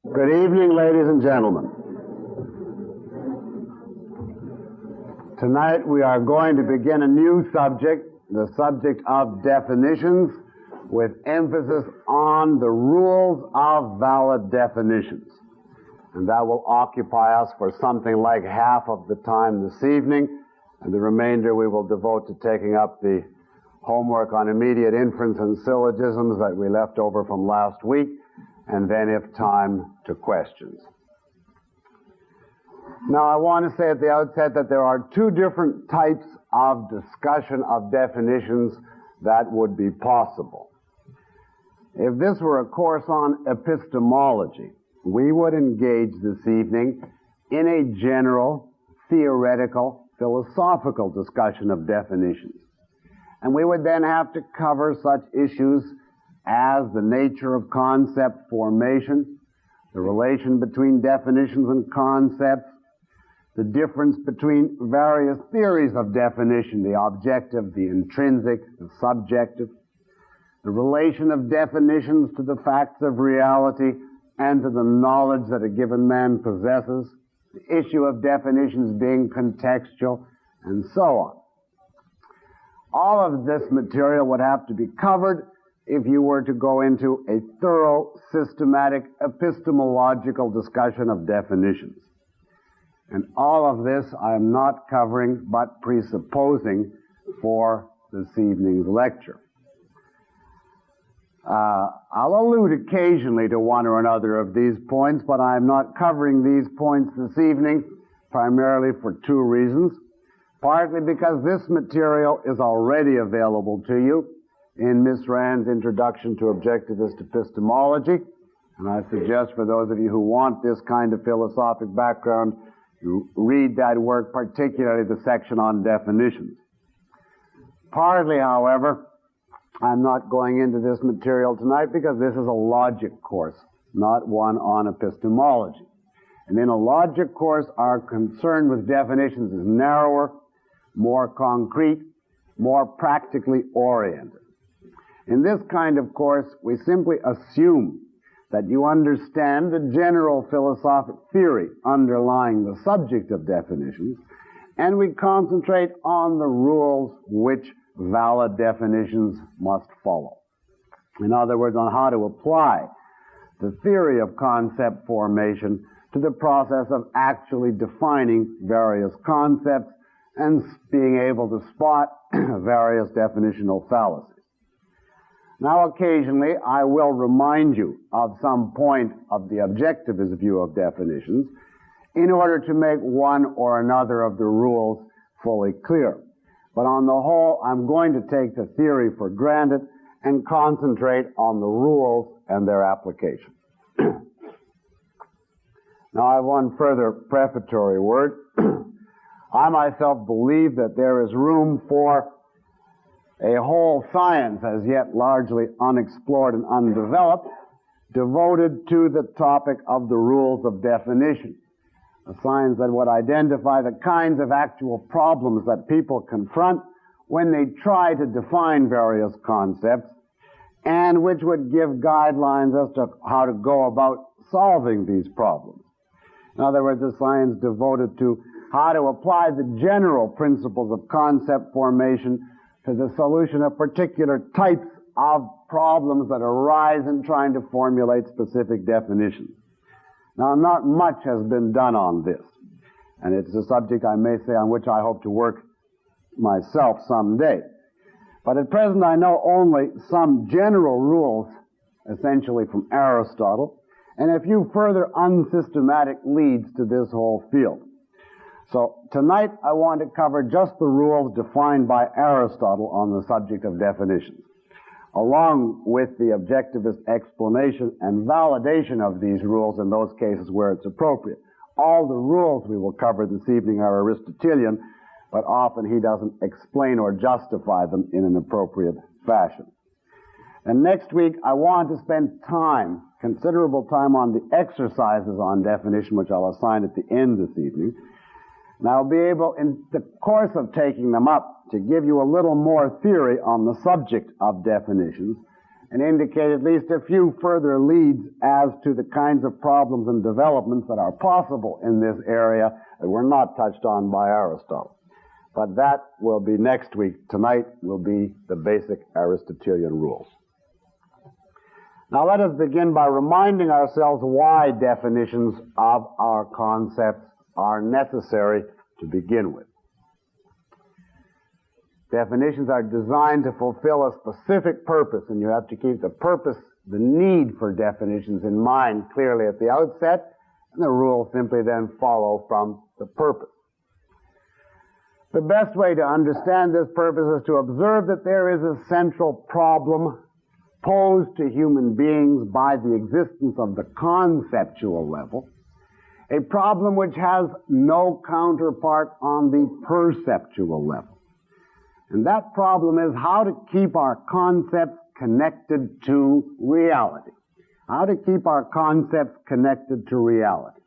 Good evening, ladies and gentlemen. Tonight we are going to begin a new subject, the subject of definitions, with emphasis on the rules of valid definitions. And that will occupy us for something like half of the time this evening, and the remainder we will devote to taking up the homework on immediate inference and syllogisms that we left over from last week, and then, if time, to questions. Now, I want to say at the outset that there are two different types of discussion of definitions that would be possible. If this were a course on epistemology, we would engage this evening in a general, theoretical, philosophical discussion of definitions. And we would then have to cover such issues as the nature of concept formation, the relation between definitions and concepts, the difference between various theories of definition, the objective, the intrinsic, the subjective, the relation of definitions to the facts of reality and to the knowledge that a given man possesses, the issue of definitions being contextual, and so on. All of this material would have to be covered if you were to go into a thorough, systematic, epistemological discussion of definitions. And all of this I am not covering, but presupposing for this evening's lecture. I'll allude occasionally to one or another of these points, but I'm not covering these points this evening, primarily for two reasons. Partly because this material is already available to you in Miss Rand's Introduction to Objectivist Epistemology, and I suggest for those of you who want this kind of philosophic background, you read that work, particularly the section on definitions. Partly, however, I'm not going into this material tonight because this is a logic course, not one on epistemology. And in a logic course, our concern with definitions is narrower, more concrete, more practically oriented. In this kind of course, we simply assume that you understand the general philosophic theory underlying the subject of definitions, and we concentrate on the rules which valid definitions must follow. In other words, on how to apply the theory of concept formation to the process of actually defining various concepts and being able to spot various definitional fallacies. Now, occasionally, I will remind you of some point of the objectivist view of definitions in order to make one or another of the rules fully clear. But on the whole, I'm going to take the theory for granted and concentrate on the rules and their application. Now, I have one further prefatory word. I myself believe that there is room for a whole science, as yet largely unexplored and undeveloped, devoted to the topic of the rules of definition. A science that would identify the kinds of actual problems that people confront when they try to define various concepts, and which would give guidelines as to how to go about solving these problems. In other words, a science devoted to how to apply the general principles of concept formation to the solution of particular types of problems that arise in trying to formulate specific definitions. Now, not much has been done on this, and it's a subject, I may say, on which I hope to work myself someday. But at present, I know only some general rules, essentially from Aristotle, and a few further unsystematic leads to this whole field. So tonight I want to cover just the rules defined by Aristotle on the subject of definitions, along with the objectivist explanation and validation of these rules in those cases where it's appropriate. All the rules we will cover this evening are Aristotelian, but often he doesn't explain or justify them in an appropriate fashion. And next week I want to spend time, considerable time, on the exercises on definition, which I'll assign at the end this evening. And I'll be able, in the course of taking them up, to give you a little more theory on the subject of definitions, and indicate at least a few further leads as to the kinds of problems and developments that are possible in this area that were not touched on by Aristotle. But that will be next week. Tonight will be the basic Aristotelian rules. Now let us begin by reminding ourselves why definitions of our concepts are necessary to begin with. Definitions are designed to fulfill a specific purpose, and you have to keep the purpose, the need for definitions in mind clearly at the outset, and the rules simply then follow from the purpose. The best way to understand this purpose is to observe that there is a central problem posed to human beings by the existence of the conceptual level, a problem which has no counterpart on the perceptual level. And that problem is how to keep our concepts connected to reality. How to keep our concepts connected to reality.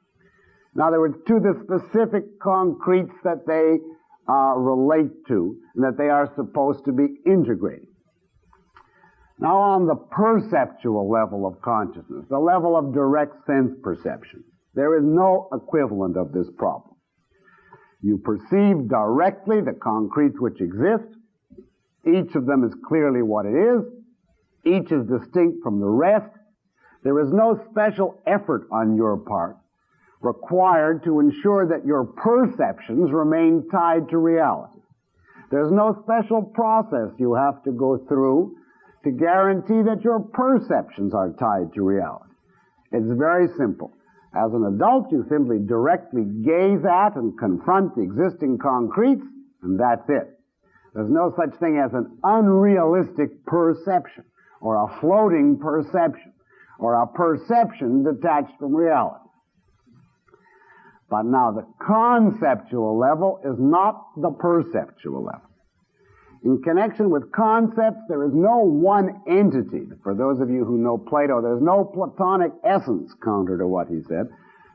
In other words, to the specific concretes that they relate to, and that they are supposed to be integrating. Now on the perceptual level of consciousness, the level of direct sense perception, there is no equivalent of this problem. You perceive directly the concretes which exist. Each of them is clearly what it is. Each is distinct from the rest. There is no special effort on your part required to ensure that your perceptions remain tied to reality. There's no special process you have to go through to guarantee that your perceptions are tied to reality. It's very simple. As an adult, you simply directly gaze at and confront the existing concretes, and that's it. There's no such thing as an unrealistic perception, or a floating perception, or a perception detached from reality. But now the conceptual level is not the perceptual level. In connection with concepts, there is no one entity. For those of you who know Plato, there's no Platonic essence, counter to what he said,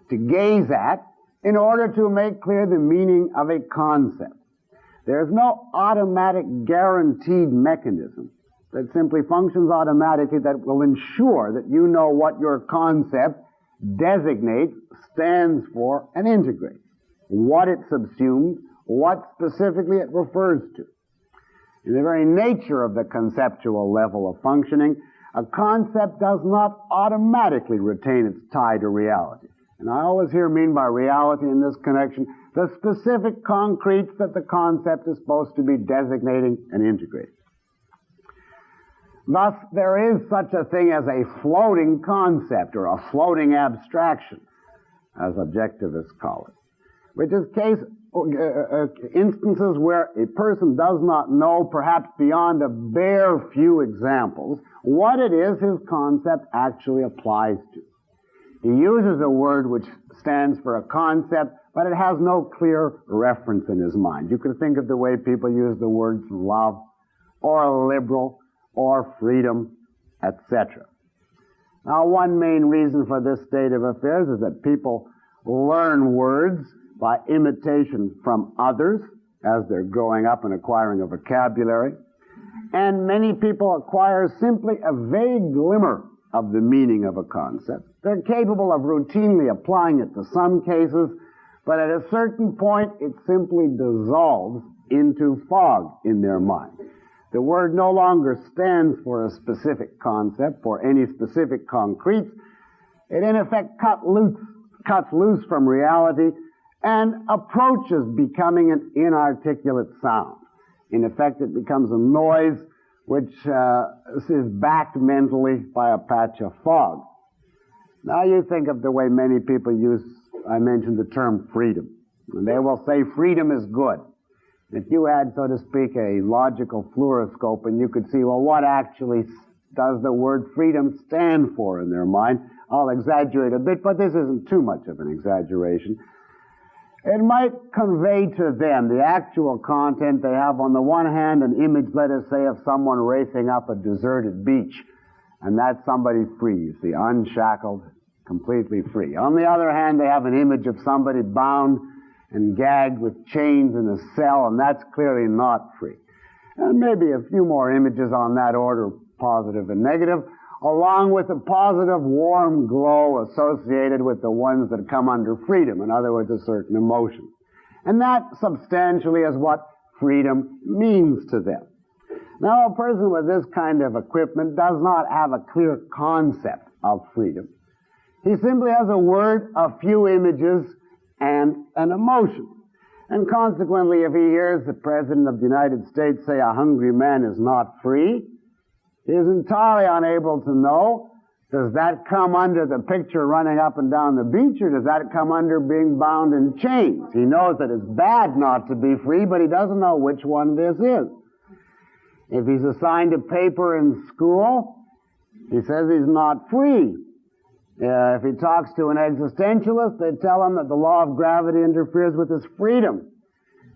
to gaze at in order to make clear the meaning of a concept. There's no automatic guaranteed mechanism that simply functions automatically that will ensure that you know what your concept designates, stands for, and integrates, what it subsumes, what specifically it refers to. In the very nature of the conceptual level of functioning, a concept does not automatically retain its tie to reality. And I always here mean by reality in this connection the specific concretes that the concept is supposed to be designating and integrating. Thus, there is such a thing as a floating concept or a floating abstraction, as objectivists call it, which is instances where a person does not know, perhaps beyond a bare few examples, what it is his concept actually applies to. He uses a word which stands for a concept, but it has no clear reference in his mind. You can think of the way people use the words love, or liberal, or freedom, etc. Now, one main reason for this state of affairs is that people learn words by imitation from others as they're growing up and acquiring a vocabulary. And many people acquire simply a vague glimmer of the meaning of a concept. They're capable of routinely applying it to some cases, but at a certain point it simply dissolves into fog in their mind. The word no longer stands for a specific concept, for any specific concretes. It in effect cuts loose from reality and approaches becoming an inarticulate sound. In effect, it becomes a noise which is backed mentally by a patch of fog. Now you think of the way many people use, I mentioned the term freedom. And they will say freedom is good. If you had, so to speak, a logical fluoroscope and you could see, well, what actually does the word freedom stand for in their mind? I'll exaggerate a bit, but this isn't too much of an exaggeration. It might convey to them the actual content. They have, on the one hand, an image, let us say, of someone racing up a deserted beach. And that's somebody free, you see, unshackled, completely free. On the other hand, they have an image of somebody bound and gagged with chains in a cell, and that's clearly not free. And maybe a few more images on that order positive and negative, along with the positive warm glow associated with the ones that come under freedom, in other words, a certain emotion. And that substantially is what freedom means to them. Now, a person with this kind of equipment does not have a clear concept of freedom. He simply has a word, a few images, and an emotion. And consequently, if he hears the President of the United States say a hungry man is not free, he is entirely unable to know, does that come under the picture running up and down the beach, or does that come under being bound in chains? He knows that it's bad not to be free, but he doesn't know which one this is. If he's assigned a paper in school, he says he's not free. If he talks to an existentialist, they tell him that the law of gravity interferes with his freedom.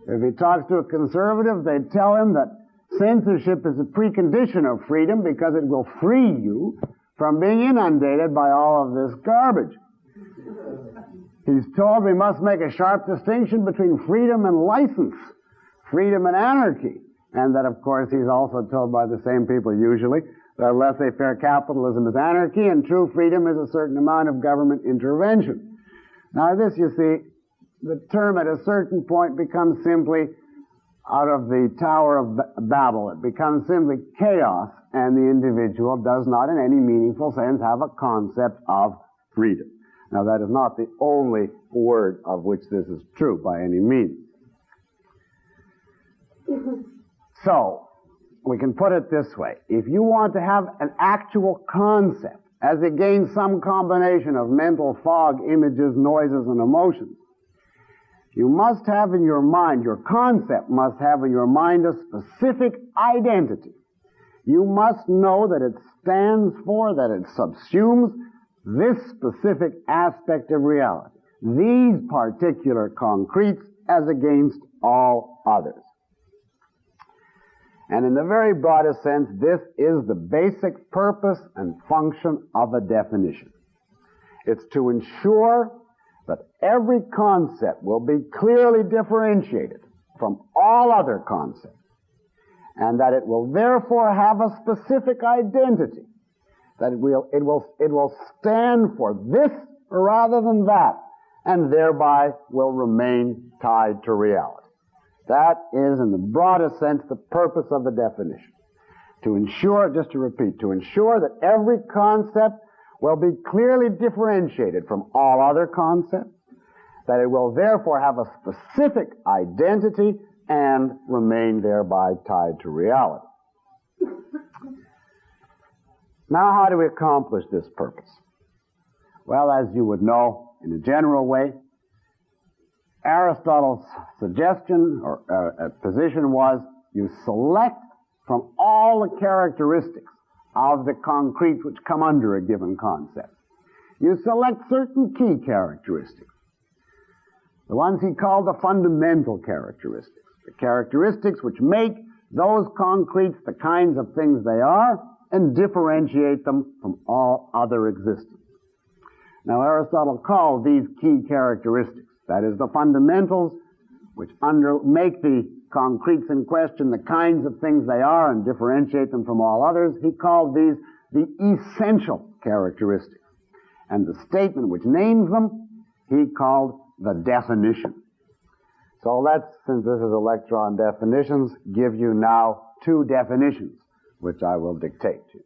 If he talks to a conservative, they tell him that censorship is a precondition of freedom because it will free you from being inundated by all of this garbage. He's told we must make a sharp distinction between freedom and license, freedom and anarchy, and that, of course, he's also told by the same people usually that laissez-faire capitalism is anarchy and true freedom is a certain amount of government intervention. Now this, you see, the term at a certain point becomes simply out of the Tower of Babel. It becomes simply chaos, and the individual does not in any meaningful sense have a concept of freedom. Now that is not the only word of which this is true by any means. So, we can put it this way. If you want to have an actual concept, as against some combination of mental fog, images, noises, and emotions, you must have in your mind, your concept must have in your mind a specific identity. You must know that it stands for, that it subsumes this specific aspect of reality. These particular concretes as against all others. And in the very broadest sense, this is the basic purpose and function of a definition. It's to ensure that every concept will be clearly differentiated from all other concepts, and that it will therefore have a specific identity, that it will stand for this rather than that, and thereby will remain tied to reality. That is, in the broadest sense, the purpose of the definition. To ensure, just to repeat, to ensure that every concept will be clearly differentiated from all other concepts, that it will therefore have a specific identity and remain thereby tied to reality. Now, how do we accomplish this purpose? Well, as you would know, in a general way, Aristotle's suggestion or position was you select from all the characteristics of the concretes which come under a given concept. You select certain key characteristics. The ones he called the fundamental characteristics. The characteristics which make those concretes the kinds of things they are and differentiate them from all other existence. Now, Aristotle called these key characteristics, that is, the fundamentals which make the concretes in question the kinds of things they are and differentiate them from all others, he called these the essential characteristics. And the statement which names them, he called the definition. So let's, since this is a lecture on definitions, give you now two definitions, which I will dictate to you.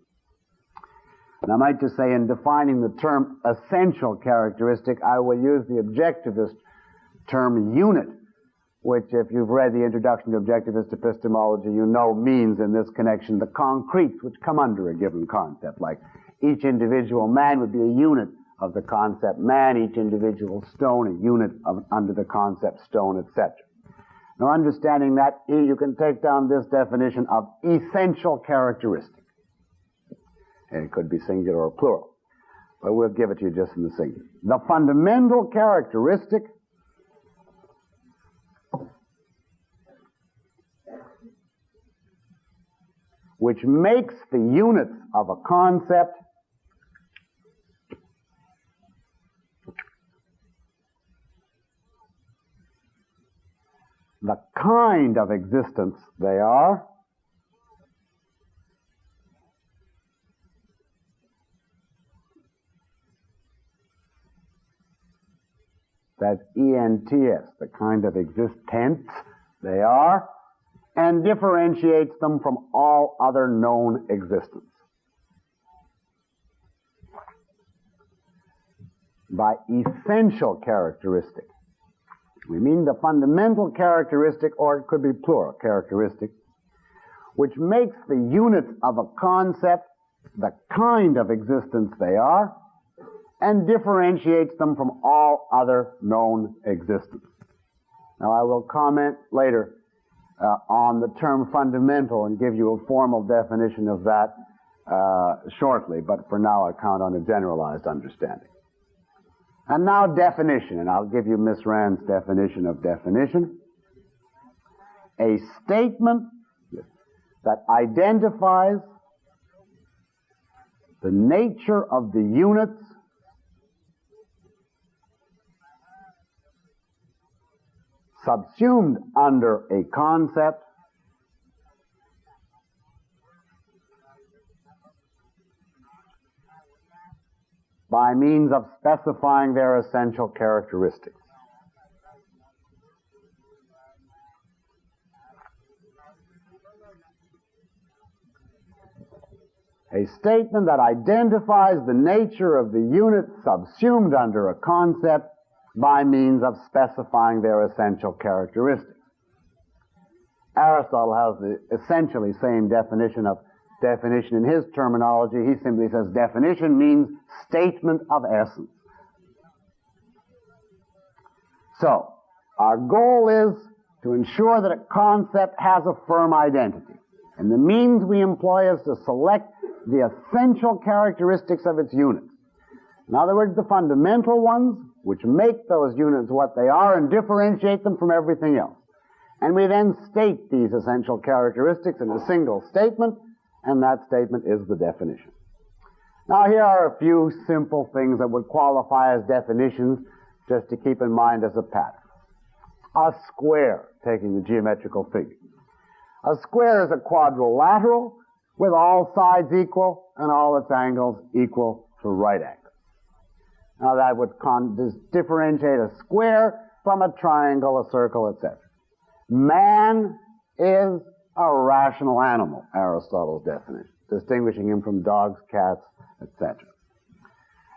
And I might just say, in defining the term essential characteristic, I will use the objectivist term unit, which, if you've read the Introduction to Objectivist Epistemology, you know means in this connection the concretes which come under a given concept. Like each individual man would be a unit of the concept man, each individual stone a unit under the concept stone, etc. Now, understanding that, you can take down this definition of essential characteristic. And it could be singular or plural, but we'll give it to you just in the singular. The fundamental characteristic which makes the units of a concept the kind of existence they are that's ENTS, the kind of existence they are, and differentiates them from all other known existence. By essential characteristic, we mean the fundamental characteristic, or it could be plural characteristic, which makes the units of a concept the kind of existence they are, and differentiates them from all other known existence. Now, I will comment later on the term fundamental and give you a formal definition of that shortly, but for now I count on a generalized understanding. And now definition, and I'll give you Miss Rand's definition of definition. A statement that identifies the nature of the units subsumed under a concept by means of specifying their essential characteristics. A statement that identifies the nature of the unit subsumed under a concept by means of specifying their essential characteristics. Aristotle has the essentially same definition in his terminology. He simply says definition means statement of essence. So, our goal is to ensure that a concept has a firm identity. And the means we employ is to select the essential characteristics of its units. In other words, the fundamental ones, which make those units what they are and differentiate them from everything else. And we then state these essential characteristics in a single statement, and that statement is the definition. Now, here are a few simple things that would qualify as definitions, just to keep in mind as a pattern. A square, taking the geometrical figure. A square is a quadrilateral with all sides equal and all its angles equal to right angles. Now, that would differentiate a square from a triangle, a circle, etc. Man is a rational animal, Aristotle's definition, distinguishing him from dogs, cats, etc.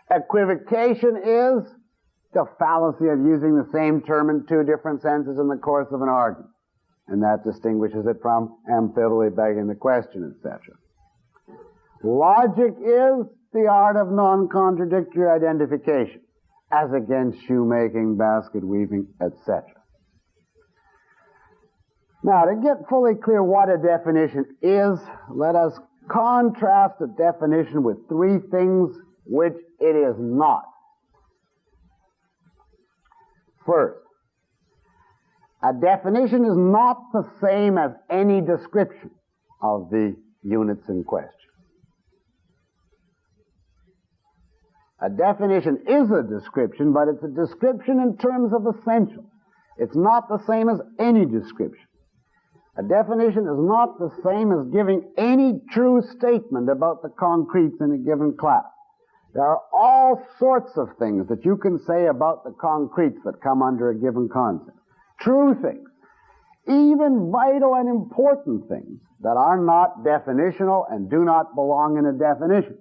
Equivocation is the fallacy of using the same term in two different senses in the course of an argument, and that distinguishes it from amphibole, begging the question, etc. Logic is the art of non-contradictory identification, as against shoemaking, basket weaving, etc. Now, to get fully clear what a definition is, let us contrast a definition with three things which it is not. First, a definition is not the same as any description of the units in question. A definition is a description, but it's a description in terms of essentials. It's not the same as any description. A definition is not the same as giving any true statement about the concretes in a given class. There are all sorts of things that you can say about the concretes that come under a given concept. True things. Even vital and important things that are not definitional and do not belong in a definition.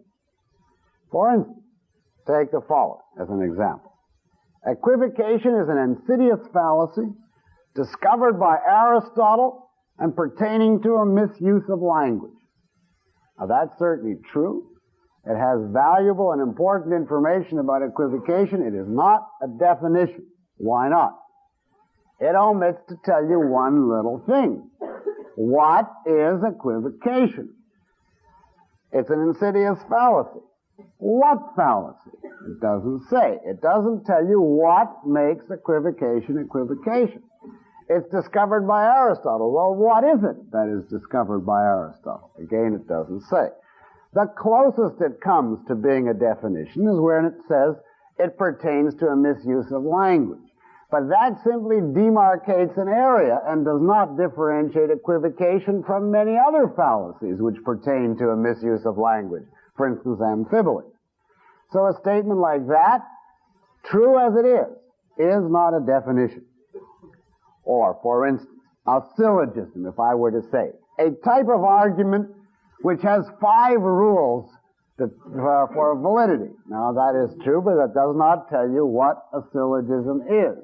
For instance, take the following as an example. Equivocation is an insidious fallacy discovered by Aristotle and pertaining to a misuse of language. Now, that's certainly true. It has valuable and important information about equivocation. It is not a definition. Why not? It omits to tell you one little thing. What is equivocation? It's an insidious fallacy. What fallacy? It doesn't say. It doesn't tell you what makes equivocation equivocation. It's discovered by Aristotle. Well, what is it that is discovered by Aristotle? Again, it doesn't say. The closest it comes to being a definition is when it says it pertains to a misuse of language. But that simply demarcates an area and does not differentiate equivocation from many other fallacies which pertain to a misuse of language. For instance, amphibole. So a statement like that, true as it is not a definition. Or, for instance, a syllogism, if I were to say, a type of argument which has 5 rules for validity. Now, that is true, but that does not tell you what a syllogism is.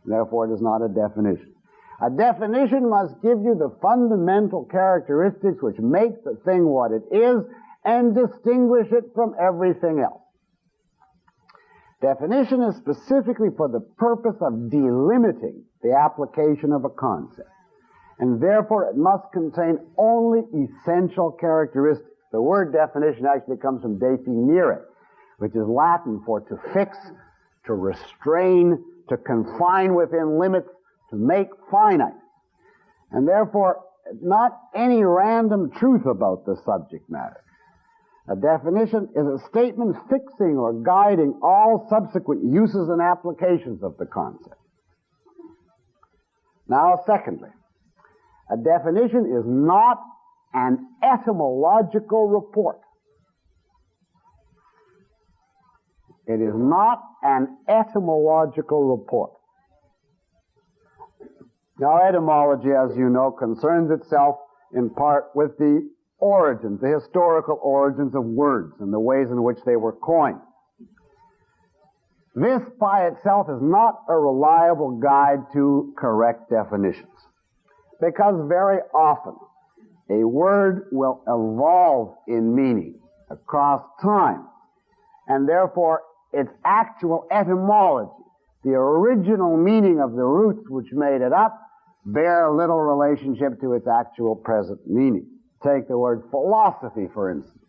Therefore, it is not a definition. A definition must give you the fundamental characteristics which make the thing what it is and distinguish it from everything else. Definition is specifically for the purpose of delimiting the application of a concept, and therefore it must contain only essential characteristics. The word definition actually comes from definire, which is Latin for to fix, to restrain, to confine within limits, to make finite. And therefore, not any random truth about the subject matter. A definition is a statement fixing or guiding all subsequent uses and applications of the concept. Now, secondly, a definition is not an etymological report. It is not an etymological report. Now, etymology, as you know, concerns itself in part with the origins, the historical origins of words and the ways in which they were coined. This by itself is not a reliable guide to correct definitions, because very often a word will evolve in meaning across time, and therefore its actual etymology, the original meaning of the roots which made it up, bear little relationship to its actual present meaning. Take the word philosophy, for instance,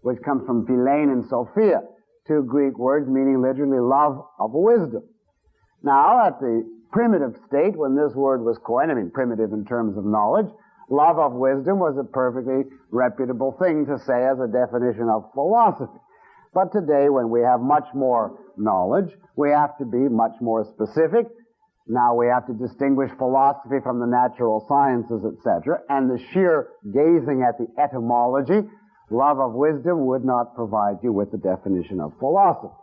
which comes from Philein and Sophia, 2 Greek words meaning literally love of wisdom. Now, at the primitive state, when this word was coined, I mean primitive in terms of knowledge, love of wisdom was a perfectly reputable thing to say as a definition of philosophy. But today, when we have much more knowledge, we have to be much more specific. Now we have to distinguish philosophy from the natural sciences, etc., and the sheer gazing at the etymology, love of wisdom, would not provide you with the definition of philosophy.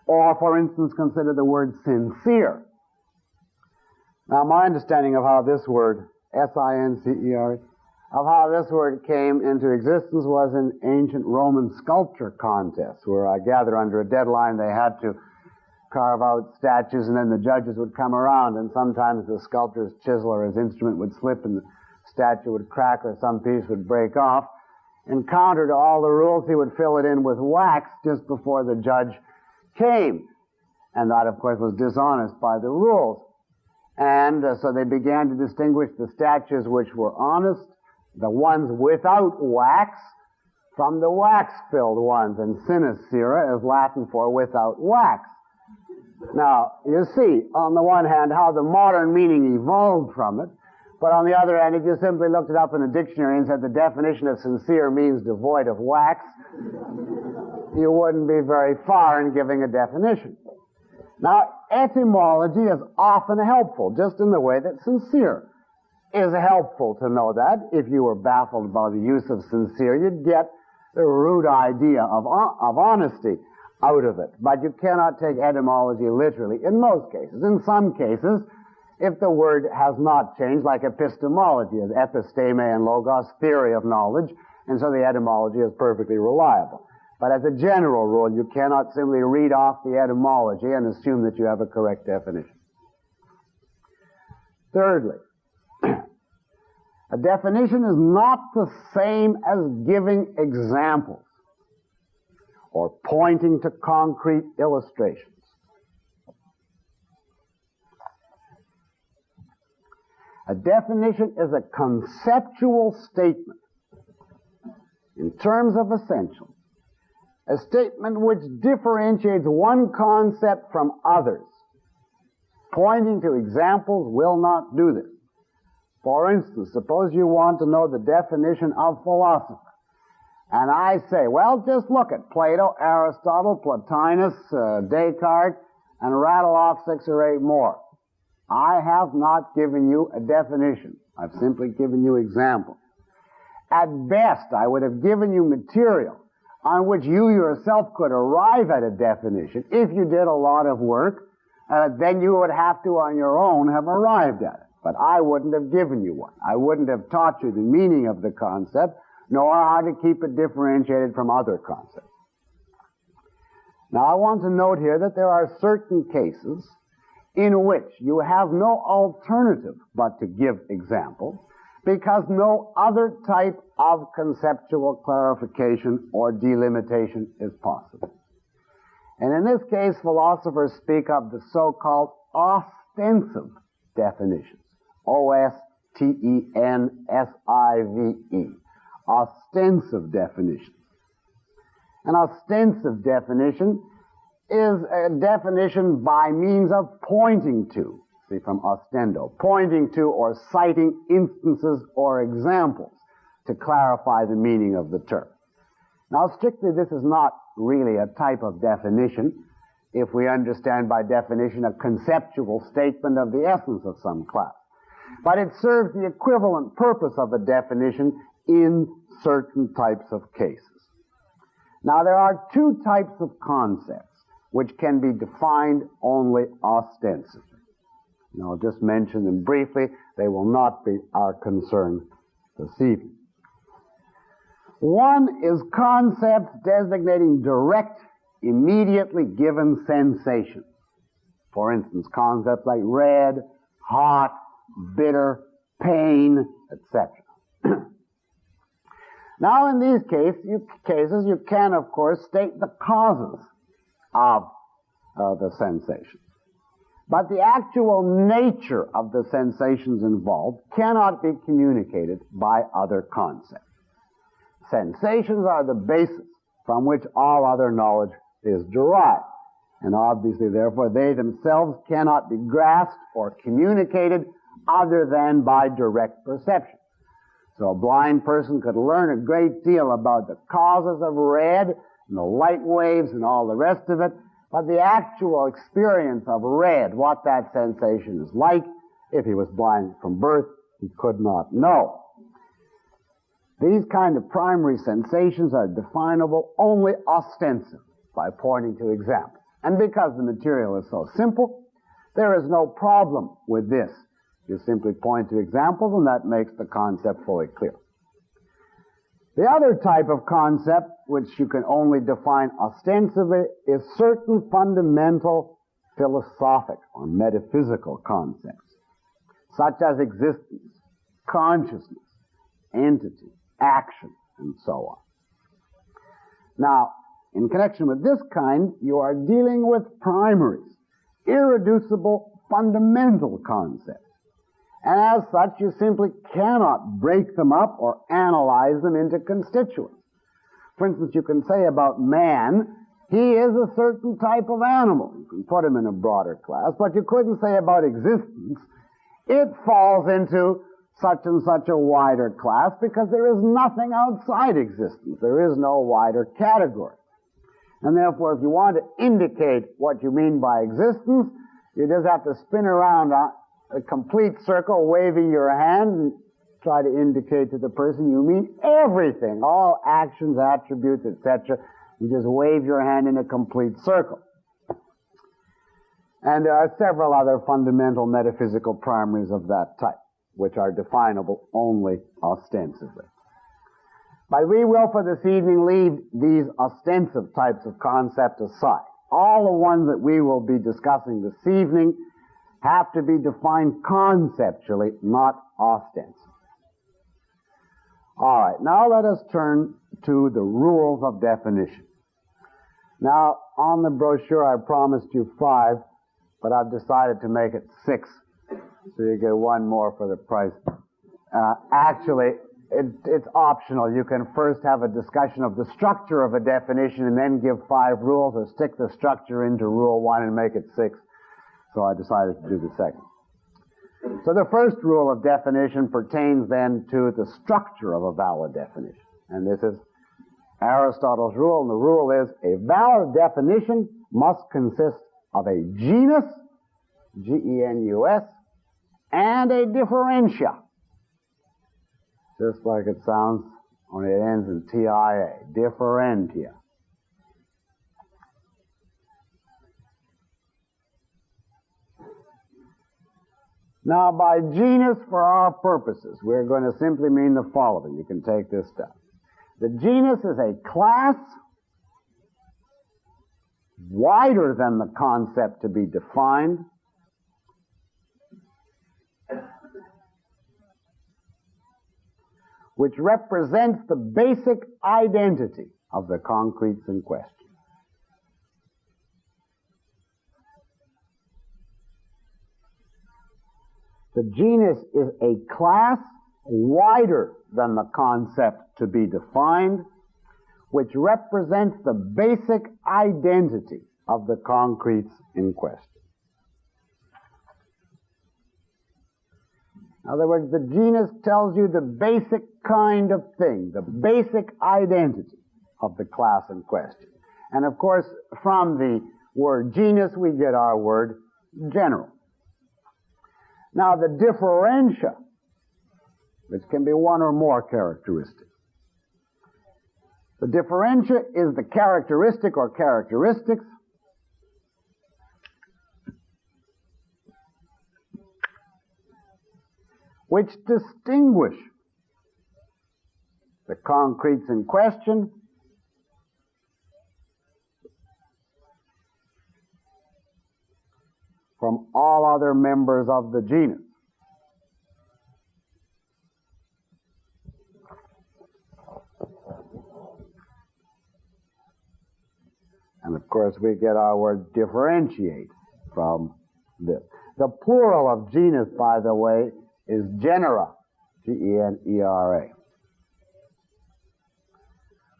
Or, for instance, consider the word sincere. Now, my understanding of how this word, S-I-N-C-E-R-E, of how this word came into existence was in ancient Roman sculpture contests, where I gather under a deadline they had to carve out statues, and then the judges would come around, and sometimes the sculptor's chisel or his instrument would slip and the statue would crack or some piece would break off. And counter to all the rules, he would fill it in with wax just before the judge came. And that, of course, was dishonest by the rules. And so they began to distinguish the statues which were honest, the ones without wax, from the wax-filled ones. And sincera is Latin for without wax. Now, you see, on the one hand, how the modern meaning evolved from it, but on the other hand, if you simply looked it up in a dictionary and said the definition of sincere means devoid of wax, you wouldn't be very far in giving a definition. Now, etymology is often helpful, just in the way that sincere is helpful to know that. If you were baffled by the use of sincere, you'd get the root idea of honesty out of it. But you cannot take etymology literally in most cases. In some cases, if the word has not changed, like epistemology is episteme and logos, theory of knowledge, and so the etymology is perfectly reliable. But as a general rule, you cannot simply read off the etymology and assume that you have a correct definition. Thirdly, a definition is not the same as giving examples or pointing to concrete illustrations. A definition is a conceptual statement in terms of essentials, a statement which differentiates one concept from others. Pointing to examples will not do this. For instance, suppose you want to know the definition of philosopher. And I say, well, just look at Plato, Aristotle, Plotinus, Descartes, and rattle off 6 or 8 more. I have not given you a definition. I've simply given you examples. At best, I would have given you material on which you yourself could arrive at a definition if you did a lot of work, then you would have to, on your own, have arrived at it. But I wouldn't have given you one. I wouldn't have taught you the meaning of the concept, nor how to keep it differentiated from other concepts. Now, I want to note here that there are certain cases in which you have no alternative but to give examples, because no other type of conceptual clarification or delimitation is possible. And in this case, philosophers speak of the so-called ostensive definitions. O-S-T-E-N-S-I-V-E. Ostensive definitions. An ostensive definition is a definition by means of pointing to, see, from ostendo, pointing to or citing instances or examples to clarify the meaning of the term. Now, strictly, this is not really a type of definition, if we understand by definition a conceptual statement of the essence of some class. But it serves the equivalent purpose of a definition in certain types of cases. Now, there are two types of concepts which can be defined only ostensively. And I'll just mention them briefly. They will not be our concern this evening. One is concepts designating direct, immediately given sensations. For instance, concepts like red, hot, bitter, pain, etc. Now, in these cases, you can, of course, state the causes of the sensations. But the actual nature of the sensations involved cannot be communicated by other concepts. Sensations are the basis from which all other knowledge is derived. And obviously, therefore, they themselves cannot be grasped or communicated other than by direct perception. So a blind person could learn a great deal about the causes of red and the light waves and all the rest of it, but the actual experience of red, what that sensation is like, if he was blind from birth, he could not know. These kind of primary sensations are definable only ostensively by pointing to examples. And because the material is so simple, there is no problem with this. You simply point to examples, and that makes the concept fully clear. The other type of concept, which you can only define ostensively, is certain fundamental philosophic or metaphysical concepts, such as existence, consciousness, entity, action, and so on. Now, in connection with this kind, you are dealing with primaries, irreducible, fundamental concepts. And as such, you simply cannot break them up or analyze them into constituents. For instance, you can say about man, he is a certain type of animal. You can put him in a broader class, but you couldn't say about existence, it falls into such and such a wider class, because there is nothing outside existence. There is no wider category. And therefore, if you want to indicate what you mean by existence, you just have to spin around a complete circle, waving your hand, and try to indicate to the person you mean everything, all actions, attributes, etc. You just wave your hand in a complete circle. And there are several other fundamental metaphysical primaries of that type, which are definable only ostensively. But we will, for this evening, leave these ostensive types of concepts aside. All the ones that we will be discussing this evening have to be defined conceptually, not ostensively. All right, now let us turn to the rules of definition. Now, on the brochure I promised you 5, but I've decided to make it 6, so you get 1 more for the price. Actually, it's optional. You can first have a discussion of the structure of a definition and then give 5 rules, or stick the structure into rule 1 and make it 6. So I decided to do the second. So the first rule of definition pertains then to the structure of a valid definition. And this is Aristotle's rule, and the rule is a valid definition must consist of a genus, G-E-N-U-S, and a differentia. Just like it sounds, only it ends in T-I-A, differentia. Now, by genus, for our purposes, we're going to simply mean the following. You can take this down. The genus is a class wider than the concept to be defined, which represents the basic identity of the concretes in question. The genus is a class wider than the concept to be defined, which represents the basic identity of the concretes in question. In other words, the genus tells you the basic kind of thing, the basic identity of the class in question. And of course, from the word genus, we get our word general. Now, the differentia, which can be one or more characteristics. The differentia is the characteristic or characteristics which distinguish the concretes in question from all other members of the genus. And of course, we get our word differentiate from this. The plural of genus, by the way, is genera, G-E-N-E-R-A.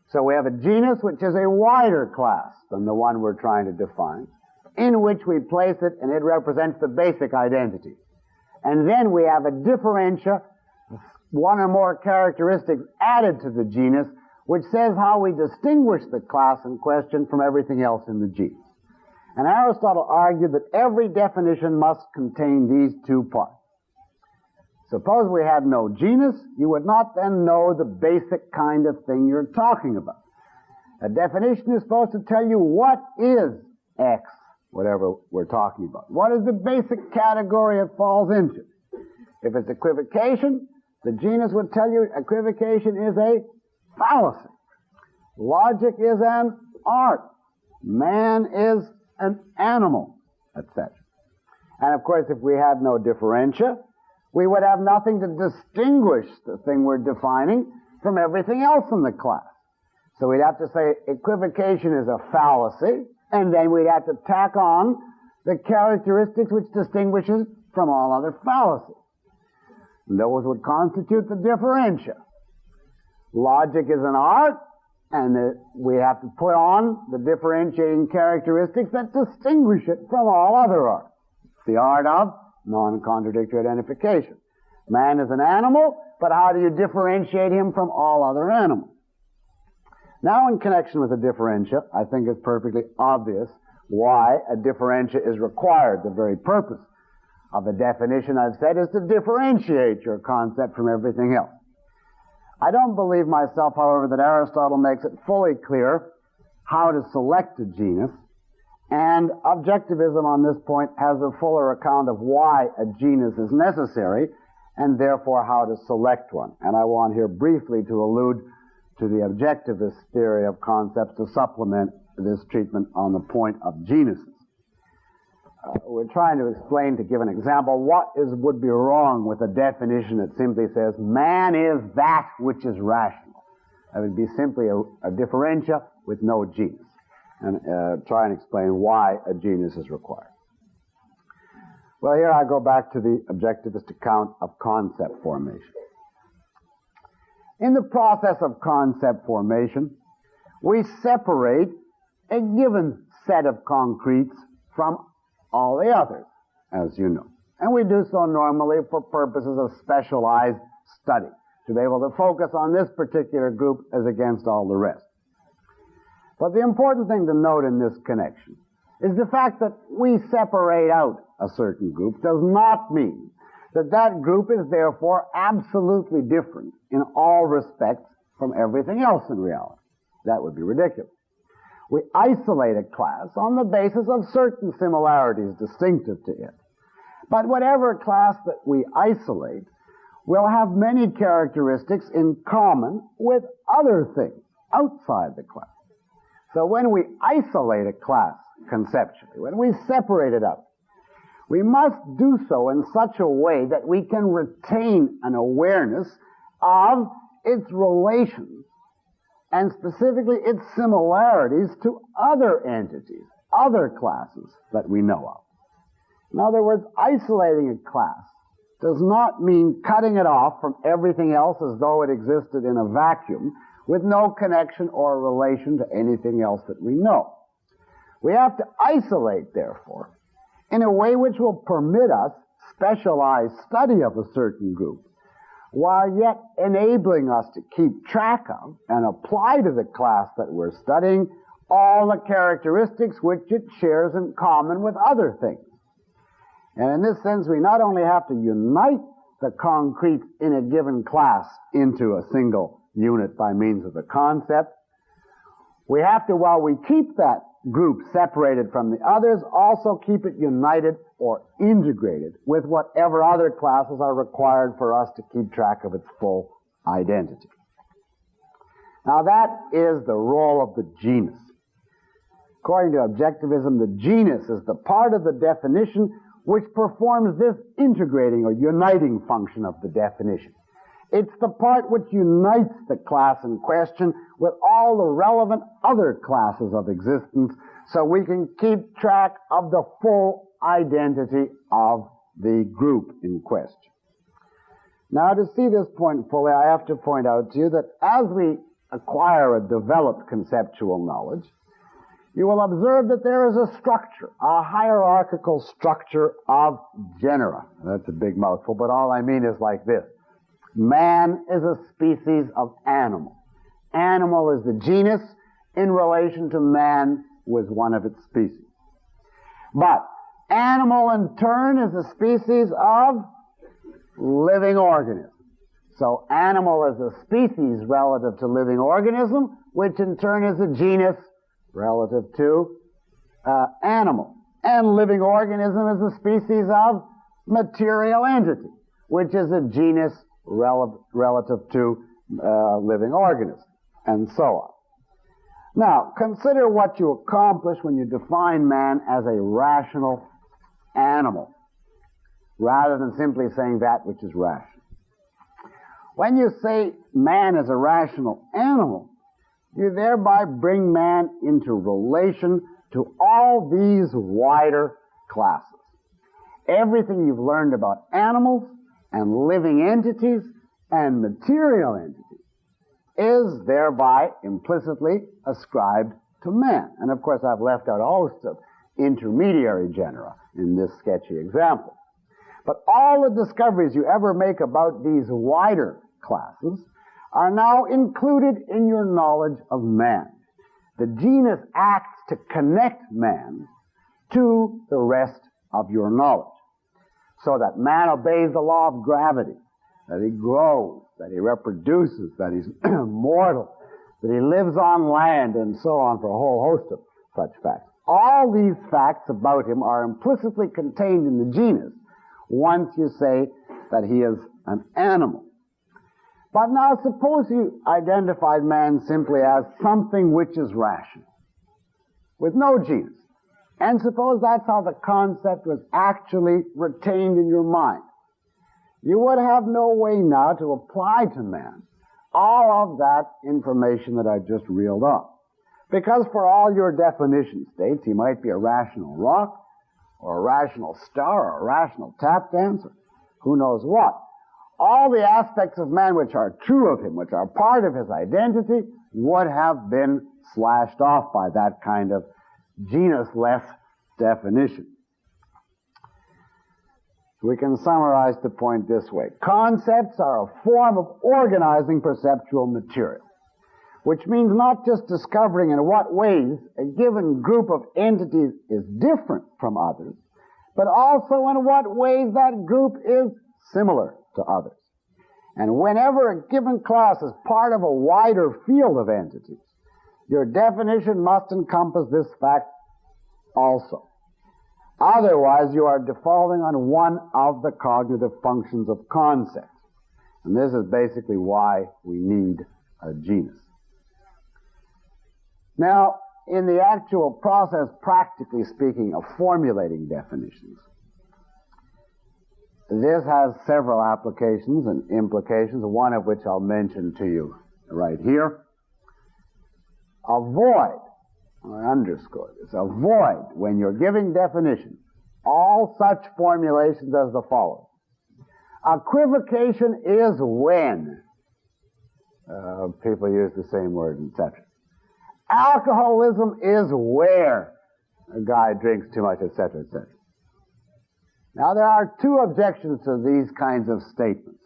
So we have a genus which is a wider class than the one we're trying to define, in which we place it, and it represents the basic identity. And then we have a differentia, one or more characteristics added to the genus, which says how we distinguish the class in question from everything else in the genus. And Aristotle argued that every definition must contain these two parts. Suppose we had no genus, you would not then know the basic kind of thing you're talking about. A definition is supposed to tell you what is X, whatever we're talking about. What is the basic category it falls into? If it's equivocation, the genus would tell you equivocation is a fallacy. Logic is an art. Man is an animal, etc. And of course, if we had no differentia, we would have nothing to distinguish the thing we're defining from everything else in the class. So we'd have to say equivocation is a fallacy, and then we'd have to tack on the characteristics which distinguish it from all other fallacies. And those would constitute the differentia. Logic is an art, and we have to put on the differentiating characteristics that distinguish it from all other art. The art of non-contradictory identification. Man is an animal, but how do you differentiate him from all other animals? Now, in connection with the differentia, I think it's perfectly obvious why a differentia is required. The very purpose of a definition, I've said, is to differentiate your concept from everything else. I don't believe myself, however, that Aristotle makes it fully clear how to select a genus, and objectivism on this point has a fuller account of why a genus is necessary, and therefore how to select one. And I want here briefly to allude to the objectivist theory of concepts to supplement this treatment on the point of genuses. We're trying to explain, to give an example, what would be wrong with a definition that simply says, man is that which is rational. That would be simply a differentia with no genus. And try and explain why a genus is required. Well, here I go back to the objectivist account of concept formation. In the process of concept formation, we separate a given set of concretes from all the others, as you know. And we do so normally for purposes of specialized study, to be able to focus on this particular group as against all the rest. But the important thing to note in this connection is the fact that we separate out a certain group does not mean that that group is therefore absolutely different in all respects from everything else in reality. That would be ridiculous. We isolate a class on the basis of certain similarities distinctive to it. But whatever class that we isolate will have many characteristics in common with other things outside the class. So when we isolate a class conceptually, when we separate it out, we must do so in such a way that we can retain an awareness of its relations and specifically its similarities to other entities, other classes that we know of. In other words, isolating a class does not mean cutting it off from everything else as though it existed in a vacuum with no connection or relation to anything else that we know. We have to isolate, therefore, in a way which will permit us specialized study of a certain group, while yet enabling us to keep track of and apply to the class that we're studying all the characteristics which it shares in common with other things. And in this sense, we not only have to unite the concrete in a given class into a single unit by means of the concept, we have to, while we keep that group separated from the others, also keep it united or integrated with whatever other classes are required for us to keep track of its full identity. Now that is the role of the genus. According to Objectivism, the genus is the part of the definition which performs this integrating or uniting function of the definition. It's the part which unites the class in question with all the relevant other classes of existence so we can keep track of the full identity of the group in question. Now, to see this point fully, I have to point out to you that as we acquire a developed conceptual knowledge, you will observe that there is a structure, a hierarchical structure of genera. That's a big mouthful, but all I mean is like this. Man is a species of animal. Animal is the genus in relation to man with one of its species. But animal in turn is a species of living organism. So animal is a species relative to living organism, which in turn is a genus relative to animal. And living organism is a species of material entity, which is a genus relative to living organism, and so on. Now, consider what you accomplish when you define man as a rational animal, rather than simply saying that which is rational. When you say man is a rational animal, you thereby bring man into relation to all these wider classes. Everything you've learned about animals and living entities and material entities is thereby implicitly ascribed to man. And of course, I've left out a host of intermediary genera in this sketchy example. But all the discoveries you ever make about these wider classes are now included in your knowledge of man. The genus acts to connect man to the rest of your knowledge, so that man obeys the law of gravity, that he grows, that he reproduces, that he's mortal, that he lives on land, and so on, for a whole host of such facts. All these facts about him are implicitly contained in the genus once you say that he is an animal. But now suppose you identified man simply as something which is rational, with no genus. And suppose that's how the concept was actually retained in your mind. You would have no way now to apply to man all of that information that I just reeled off. Because for all your definition states, he might be a rational rock, or a rational star, or a rational tap dancer, who knows what. All the aspects of man which are true of him, which are part of his identity, would have been slashed off by that kind of genus-less definition. We can summarize the point this way. Concepts are a form of organizing perceptual material, which means not just discovering in what ways a given group of entities is different from others, but also in what ways that group is similar to others. And whenever a given class is part of a wider field of entities, your definition must encompass this fact also. Otherwise, you are defaulting on one of the cognitive functions of concepts. And this is basically why we need a genus. Now, in the actual process, practically speaking, of formulating definitions, this has several applications and implications, one of which I'll mention to you right here. Avoid, or underscore this, avoid, when you're giving definitions, all such formulations as the following. Equivocation is when. People use the same word, etc. Alcoholism is where a guy drinks too much, etc., etc. Now, there are two objections to these kinds of statements.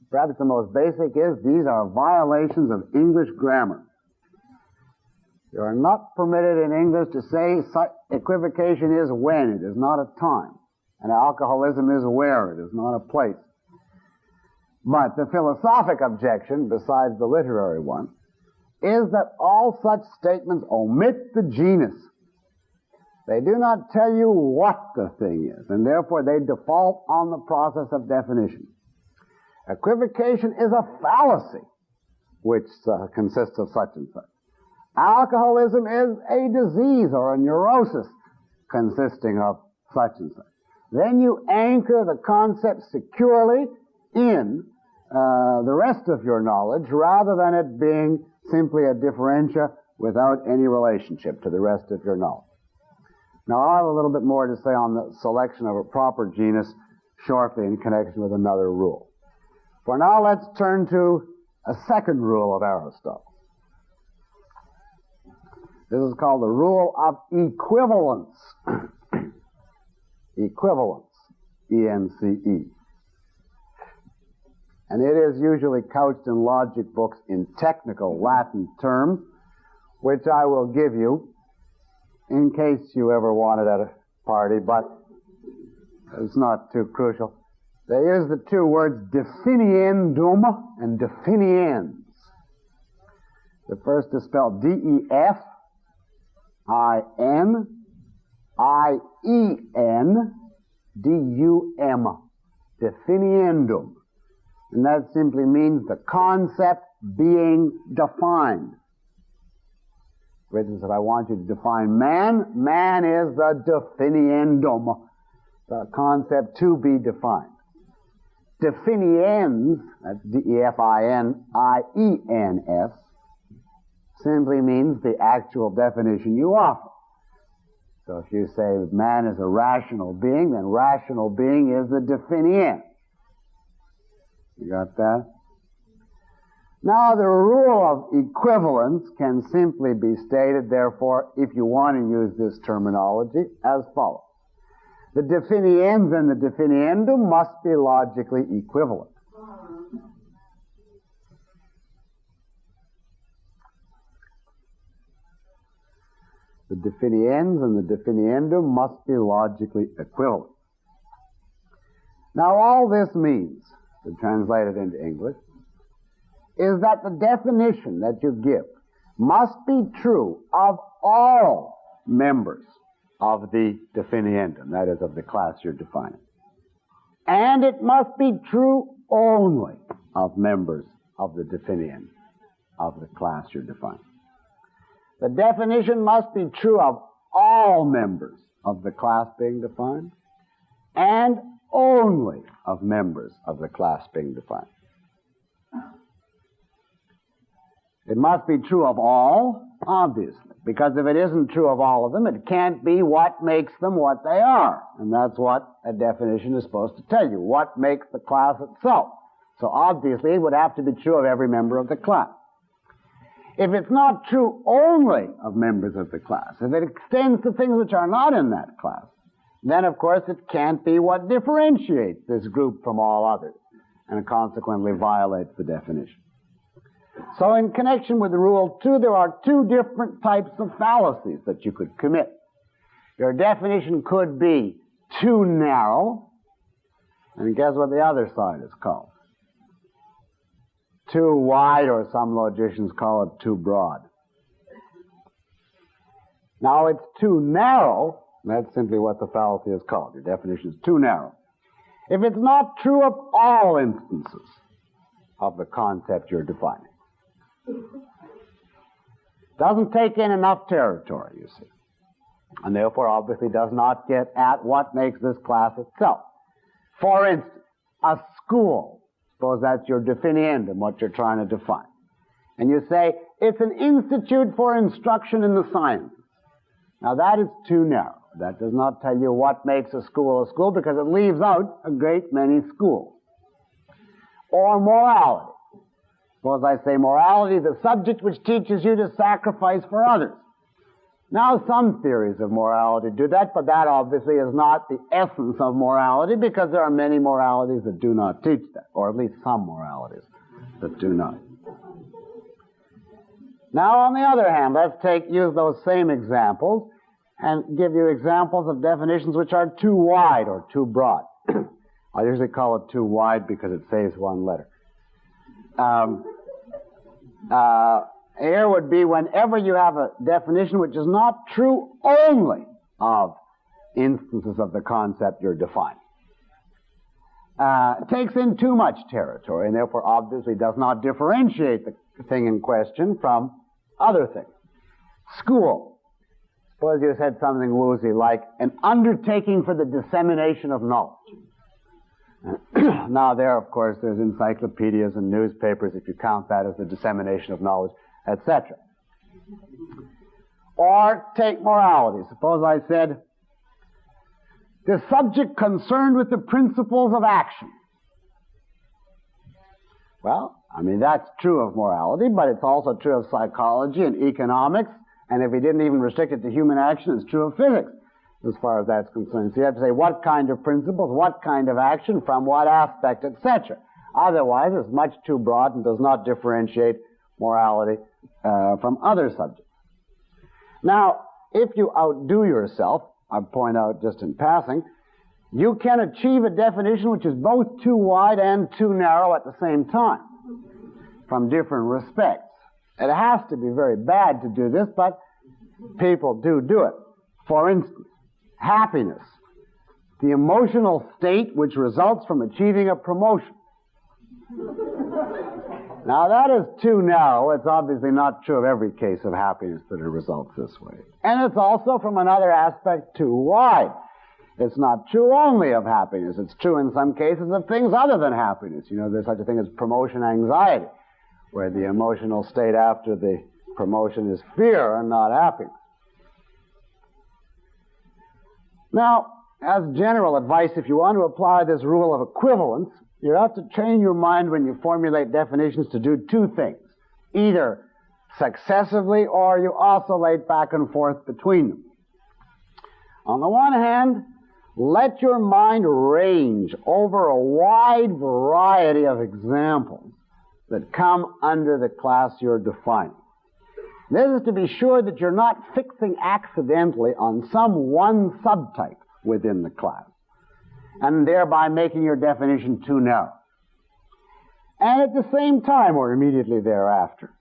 Perhaps the most basic is these are violations of English grammar. You are not permitted in English to say equivocation is when, it is not a time. And alcoholism is where, it is not a place. But the philosophic objection, besides the literary one, is that all such statements omit the genus. They do not tell you what the thing is, and therefore they default on the process of definition. Equivocation is a fallacy, which consists of such and such. Alcoholism is a disease or a neurosis consisting of such and such. Then you anchor the concept securely in the rest of your knowledge rather than it being simply a differentia without any relationship to the rest of your knowledge. Now, I'll have a little bit more to say on the selection of a proper genus shortly in connection with another rule. For now, let's turn to a second rule of Aristotle. This is called the rule of equivalence. Equivalence. E-N-C-E. And it is usually couched in logic books in technical Latin terms, which I will give you in case you ever want it at a party, but it's not too crucial. They use the two words definiendum and definiens. The first is spelled D-E-F-I-N-I-E-N-D-U-M. Definiendum. And that simply means the concept being defined. For instance, if I want you to define man, man is the definiendum, the concept to be defined. Definiens, that's D-E-F-I-N-I-E-N-S, simply means the actual definition you offer. So if you say man is a rational being, then rational being is the definient. You got that? Now, the rule of equivalence can simply be stated, therefore, if you want to use this terminology, as follows. The definiens and the definiendum must be logically equivalent. The definiens and the definiendum must be logically equivalent. Now, all this means, to translate it into English, is that the definition that you give must be true of all members of the definiendum, that is, of the class you're defining. And it must be true only of members of the definiendum, of the class you're defining. The definition must be true of all members of the class being defined, and only of members of the class being defined. It must be true of all, obviously, because if it isn't true of all of them, it can't be what makes them what they are. And that's what a definition is supposed to tell you, what makes the class itself. So obviously, it would have to be true of every member of the class. If it's not true only of members of the class, if it extends to things which are not in that class, then, of course, it can't be what differentiates this group from all others, and consequently violates the definition. So in connection with Rule 2, there are two different types of fallacies that you could commit. Your definition could be too narrow, and guess what the other side is called? Too wide, or some logicians call it too broad. Now, it's too narrow That's simply what the fallacy is called. Your definition is too narrow. If it's not true of all instances of the concept you're defining, doesn't take in enough territory, you see, and therefore obviously does not get at what makes this class itself. For instance, a school, suppose that's your definiendum, what you're trying to define. And you say, it's an institute for instruction in the sciences. Now that is too narrow. That does not tell you what makes a school because it leaves out a great many schools. Or morality. Suppose I say morality, the subject which teaches you to sacrifice for others. Now some theories of morality do that, but that obviously is not the essence of morality because there are many moralities that do not teach that, or at least some moralities that do not. Now on the other hand, let's use those same examples and give you examples of definitions which are too wide or too broad. I usually call it too wide because it saves one letter. Here would be whenever you have a definition which is not true only of instances of the concept you're defining. It takes in too much territory and therefore obviously does not differentiate the thing in question from other things. School. Suppose you said something woozy like an undertaking for the dissemination of knowledge. Now there, of course, there's encyclopedias and newspapers, if you count that as the dissemination of knowledge, etc. Or take morality. Suppose I said, the subject concerned with the principles of action. Well, I mean, that's true of morality, but it's also true of psychology and economics, and if we didn't even restrict it to human action, it's true of physics, as far as that's concerned. So you have to say what kind of principles, what kind of action, from what aspect, etc. Otherwise, it's much too broad and does not differentiate morality from other subjects. Now, if you outdo yourself, I point out just in passing, you can achieve a definition which is both too wide and too narrow at the same time, from different respects. It has to be very bad to do this, but people do it. For instance, happiness, the emotional state which results from achieving a promotion. Now that is too narrow. It's obviously not true of every case of happiness that it results this way. And it's also, from another aspect, too wide. It's not true only of happiness. It's true in some cases of things other than happiness. You know, there's such a thing as promotion anxiety, where the emotional state after the promotion is fear and not happiness. Now, as general advice, if you want to apply this rule of equivalence, you have to train your mind when you formulate definitions to do two things. Either successively or you oscillate back and forth between them. On the one hand, let your mind range over a wide variety of examples that come under the class you're defining. This is to be sure that you're not fixing accidentally on some one subtype within the class, and thereby making your definition too narrow. And at the same time, or immediately thereafter,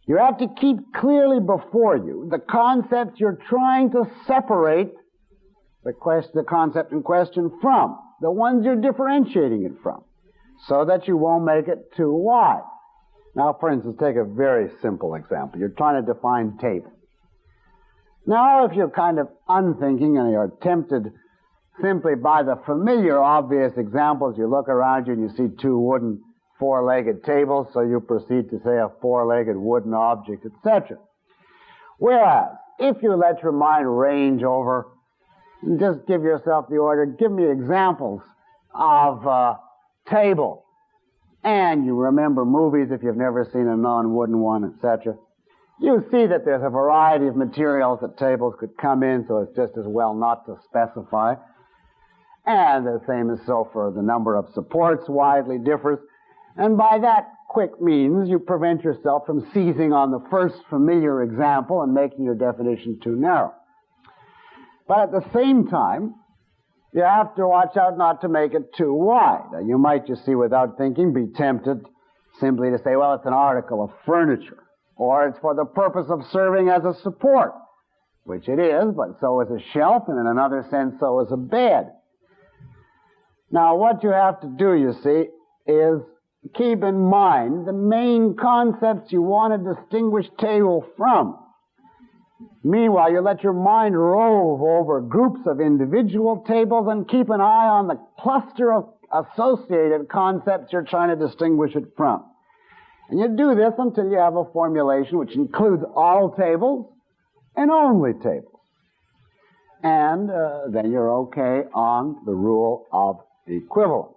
you have to keep clearly before you the concepts you're trying to separate the concept in question from, the ones you're differentiating it from, so that you won't make it too wide. Now, for instance, take a very simple example. You're trying to define table. Now, if you're kind of unthinking and you're tempted simply by the familiar, obvious examples, you look around you and you see two wooden four-legged tables, so you proceed to say a four-legged wooden object, etc. Whereas, if you let your mind range over, and just give yourself the order, give me examples of table, and you remember movies if you've never seen a non-wooden one, etc., you see that there's a variety of materials that tables could come in, so it's just as well not to specify. And the same is so for the number of supports widely differs. And by that quick means, you prevent yourself from seizing on the first familiar example and making your definition too narrow. But at the same time, you have to watch out not to make it too wide. You might, you see, without thinking, be tempted simply to say, well, it's an article of furniture, or it's for the purpose of serving as a support, which it is, but so is a shelf, and in another sense, so is a bed. Now, what you have to do, you see, is keep in mind the main concepts you want to distinguish table from. Meanwhile, you let your mind rove over groups of individual tables and keep an eye on the cluster of associated concepts you're trying to distinguish it from. And you do this until you have a formulation which includes all tables and only tables. And then you're okay on the rule of equivalence.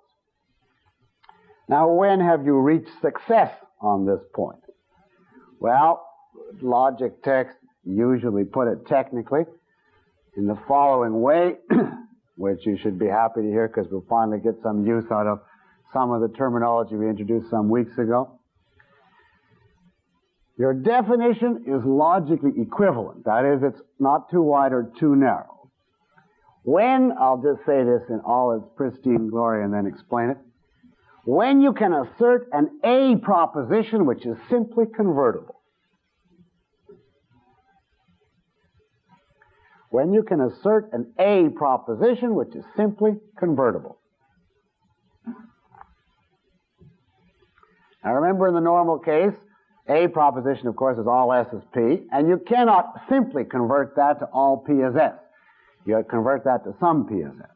Now, when have you reached success on this point? Well, logic texts usually put it technically in the following way, which you should be happy to hear because we'll finally get some use out of some of the terminology we introduced some weeks ago. Your definition is logically equivalent. That is, it's not too wide or too narrow. When, I'll just say this in all its pristine glory and then explain it, when you can assert an A proposition which is simply convertible. When you can assert an A proposition which is simply convertible. Now remember, in the normal case, A proposition, of course, is all S is P, and you cannot simply convert that to all P is S. You convert that to some P is S.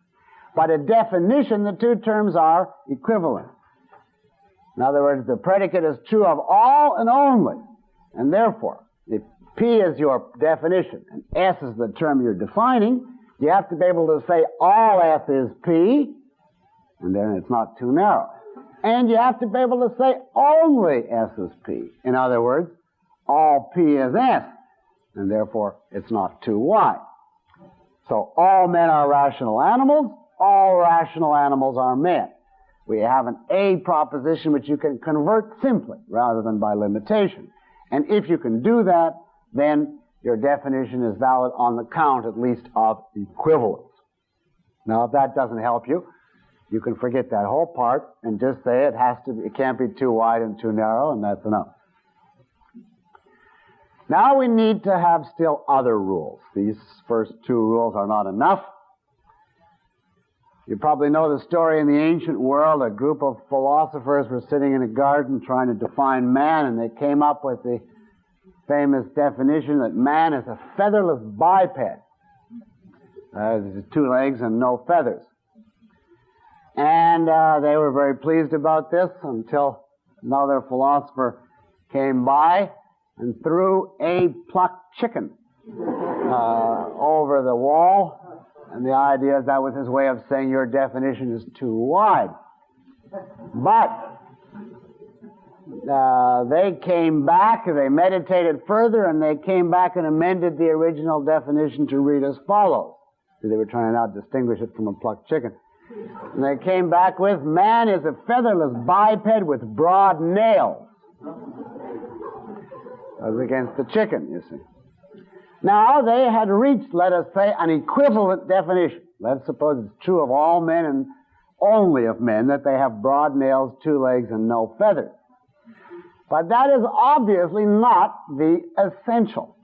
But a definition, the two terms are equivalent. In other words, the predicate is true of all and only, and therefore, if P is your definition and S is the term you're defining, you have to be able to say all S is P, and then it's not too narrow. And you have to be able to say only S is P. In other words, all P is S, and therefore it's not too wide. So all men are rational animals, all rational animals are men. We have an A proposition which you can convert simply rather than by limitation. And if you can do that, then your definition is valid on the count, at least, of equivalence. Now, if that doesn't help you, you can forget that whole part and just say it can't be too wide and too narrow, and that's enough. Now we need to have still other rules. These first two rules are not enough. You probably know the story in the ancient world. A group of philosophers were sitting in a garden trying to define man, and they came up with the famous definition that man is a featherless biped. Two legs and no feathers. And they were very pleased about this until another philosopher came by and threw a plucked chicken over the wall. And the idea is that was his way of saying your definition is too wide. But they came back, they meditated further, and they came back and amended the original definition to read as follows. So they were trying to now distinguish it from a plucked chicken. And they came back with, man is a featherless biped with broad nails. That was against the chicken, you see. Now, they had reached, let us say, an equivalent definition. Let's suppose it's true of all men and only of men that they have broad nails, two legs, and no feathers. But that is obviously not the essential.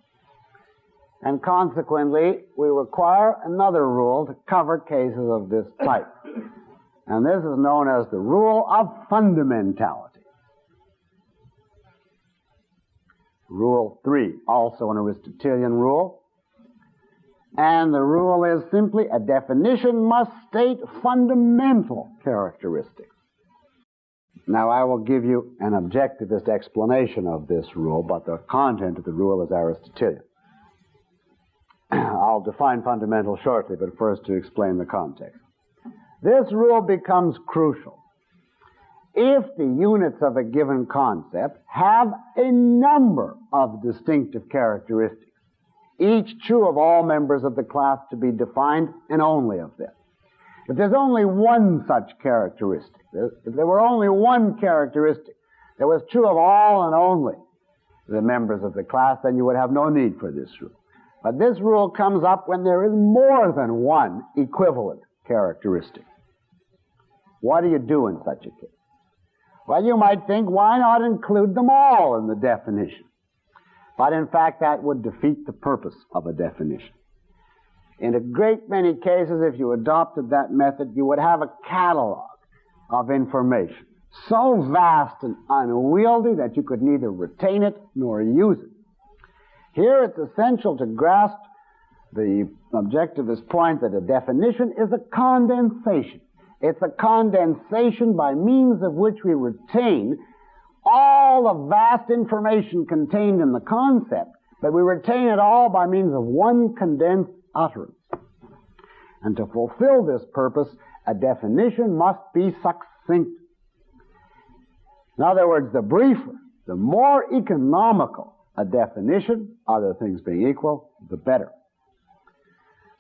And consequently, we require another rule to cover cases of this type. And this is known as the rule of fundamentality. Rule 3, also an Aristotelian rule. And the rule is simply a definition must state fundamental characteristics. Now, I will give you an objectivist explanation of this rule, but the content of the rule is Aristotelian. I'll define fundamental shortly, but first to explain the context. This rule becomes crucial if the units of a given concept have a number of distinctive characteristics, each true of all members of the class to be defined, and only of them. If there's only one such characteristic, if there were only one characteristic that was true of all and only the members of the class, then you would have no need for this rule. But this rule comes up when there is more than one equivalent characteristic. What do you do in such a case? Well, you might think, why not include them all in the definition? But in fact, that would defeat the purpose of a definition. In a great many cases, if you adopted that method, you would have a catalog of information so vast and unwieldy that you could neither retain it nor use it. Here it's essential to grasp the objectivist point that a definition is a condensation. It's a condensation by means of which we retain all the vast information contained in the concept, but we retain it all by means of one condensed utterance. And to fulfill this purpose, a definition must be succinct. In other words, the briefer, the more economical a definition, other things being equal, the better.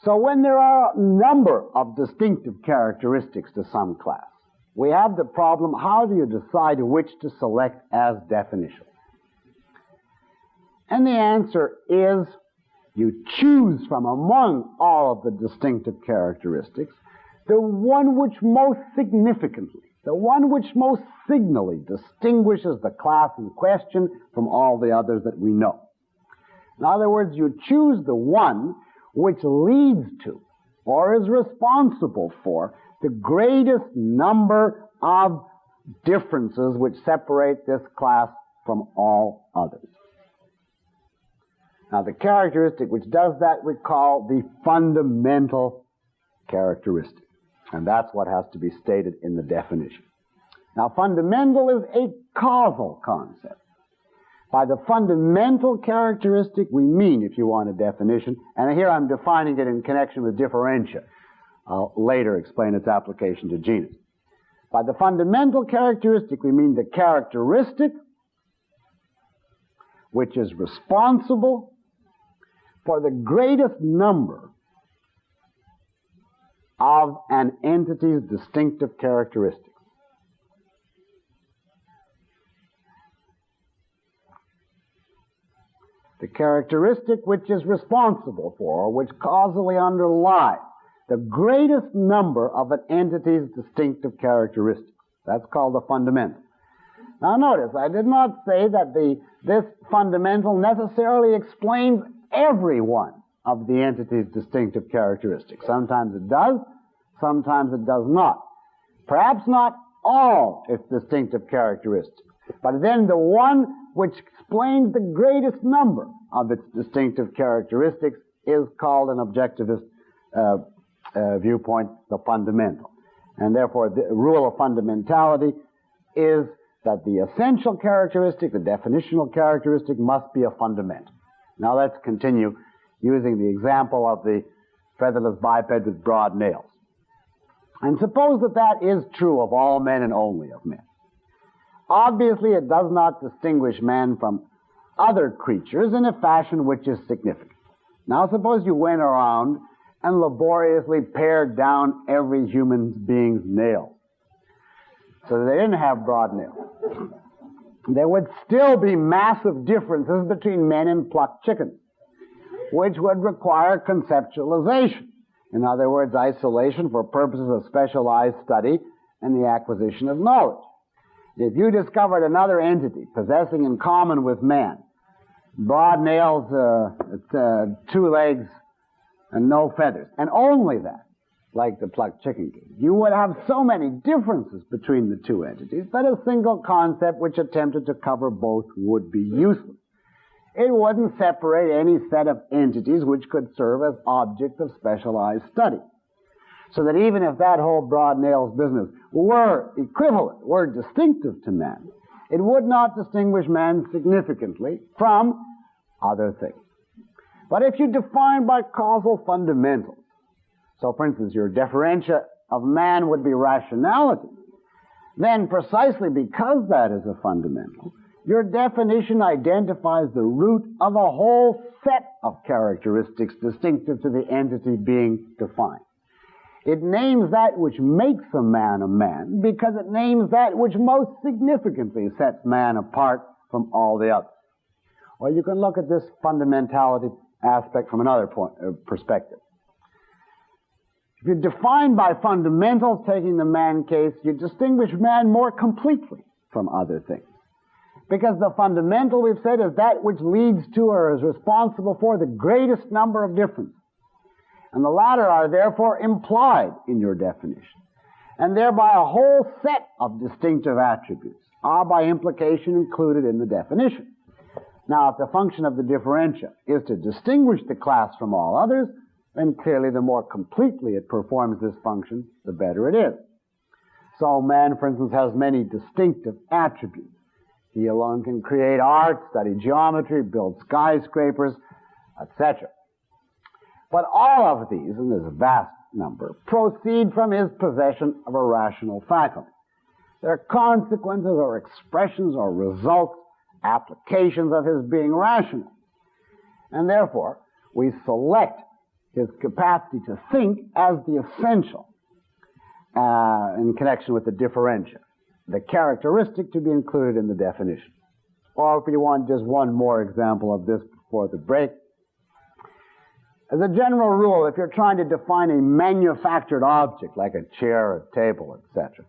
So when there are a number of distinctive characteristics to some class, we have the problem, how do you decide which to select as definition? And the answer is, you choose from among all of the distinctive characteristics the one which most significantly, the one which most signally distinguishes the class in question from all the others that we know. In other words, you choose the one which leads to or is responsible for the greatest number of differences which separate this class from all others. Now, the characteristic which does that we call the fundamental characteristic. And that's what has to be stated in the definition. Now, fundamental is a causal concept. By the fundamental characteristic, we mean, if you want a definition, and here I'm defining it in connection with differentia. I'll later explain its application to genus. By the fundamental characteristic, we mean the characteristic which is responsible for the greatest number of an entity's distinctive characteristics. The characteristic which is responsible for, or which causally underlies, the greatest number of an entity's distinctive characteristics. That's called the fundamental. Now notice, I did not say that this fundamental necessarily explains every one of the entity's distinctive characteristics. Sometimes it does, sometimes it does not. Perhaps not all its distinctive characteristics, but then the one which explains the greatest number of its distinctive characteristics is called an objectivist viewpoint, the fundamental. And therefore, the rule of fundamentality is that the essential characteristic, the definitional characteristic, must be a fundamental. Now let's continue using the example of the featherless biped with broad nails. And suppose that that is true of all men and only of men. Obviously, it does not distinguish man from other creatures in a fashion which is significant. Now suppose you went around and laboriously pared down every human being's nails so that they didn't have broad nails. There would still be massive differences between men and plucked chickens, which would require conceptualization. In other words, isolation for purposes of specialized study and the acquisition of knowledge. If you discovered another entity possessing in common with man broad nails, 2 legs, and no feathers, and only that, like the plucked chicken case, you would have so many differences between the two entities that a single concept which attempted to cover both would be useless. It wouldn't separate any set of entities which could serve as objects of specialized study. So that even if that whole broad nails business were equivalent, were distinctive to man, it would not distinguish man significantly from other things. But if you define by causal fundamentals, so for instance your differentia of man would be rationality, then precisely because that is a fundamental, your definition identifies the root of a whole set of characteristics distinctive to the entity being defined. It names that which makes a man because it names that which most significantly sets man apart from all the others. Or you can look at this fundamentality aspect from another perspective. If you define by fundamentals, taking the man case, you distinguish man more completely from other things. Because the fundamental, we've said, is that which leads to or is responsible for the greatest number of differences. And the latter are therefore implied in your definition. And thereby a whole set of distinctive attributes are by implication included in the definition. Now, if the function of the differentia is to distinguish the class from all others, then clearly the more completely it performs this function, the better it is. So man, for instance, has many distinctive attributes. He alone can create art, study geometry, build skyscrapers, etc. But all of these, and there's a vast number, proceed from his possession of a rational faculty. They're consequences or expressions or results, applications of his being rational. And therefore, we select his capacity to think as the essential in connection with the differentia, the characteristic to be included in the definition. Or if you want just one more example of this before the break, as a general rule, if you're trying to define a manufactured object like a chair, a table, etc.,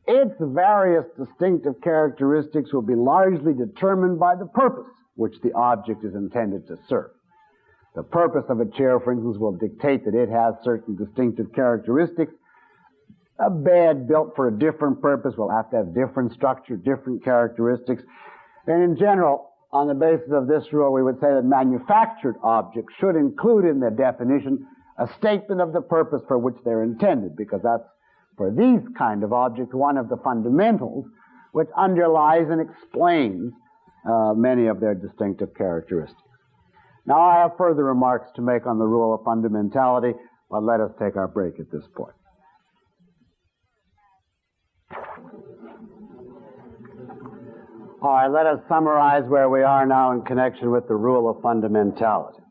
its various distinctive characteristics will be largely determined by the purpose which the object is intended to serve. The purpose of a chair, for instance, will dictate that it has certain distinctive characteristics. A bed built for a different purpose will have to have different structure, different characteristics. And in general, on the basis of this rule, we would say that manufactured objects should include in their definition a statement of the purpose for which they're intended, because that's, for these kind of objects, one of the fundamentals which underlies and explains many of their distinctive characteristics. Now, I have further remarks to make on the rule of fundamentality, but let us take our break at this point. All right, let us summarize where we are now in connection with the rule of fundamentality.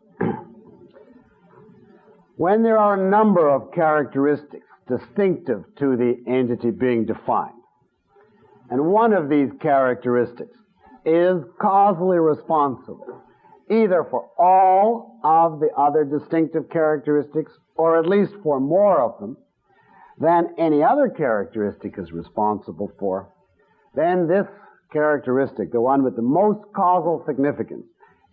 When there are a number of characteristics distinctive to the entity being defined, and one of these characteristics is causally responsible either for all of the other distinctive characteristics, or at least for more of them than any other characteristic is responsible for, then this characteristic, the one with the most causal significance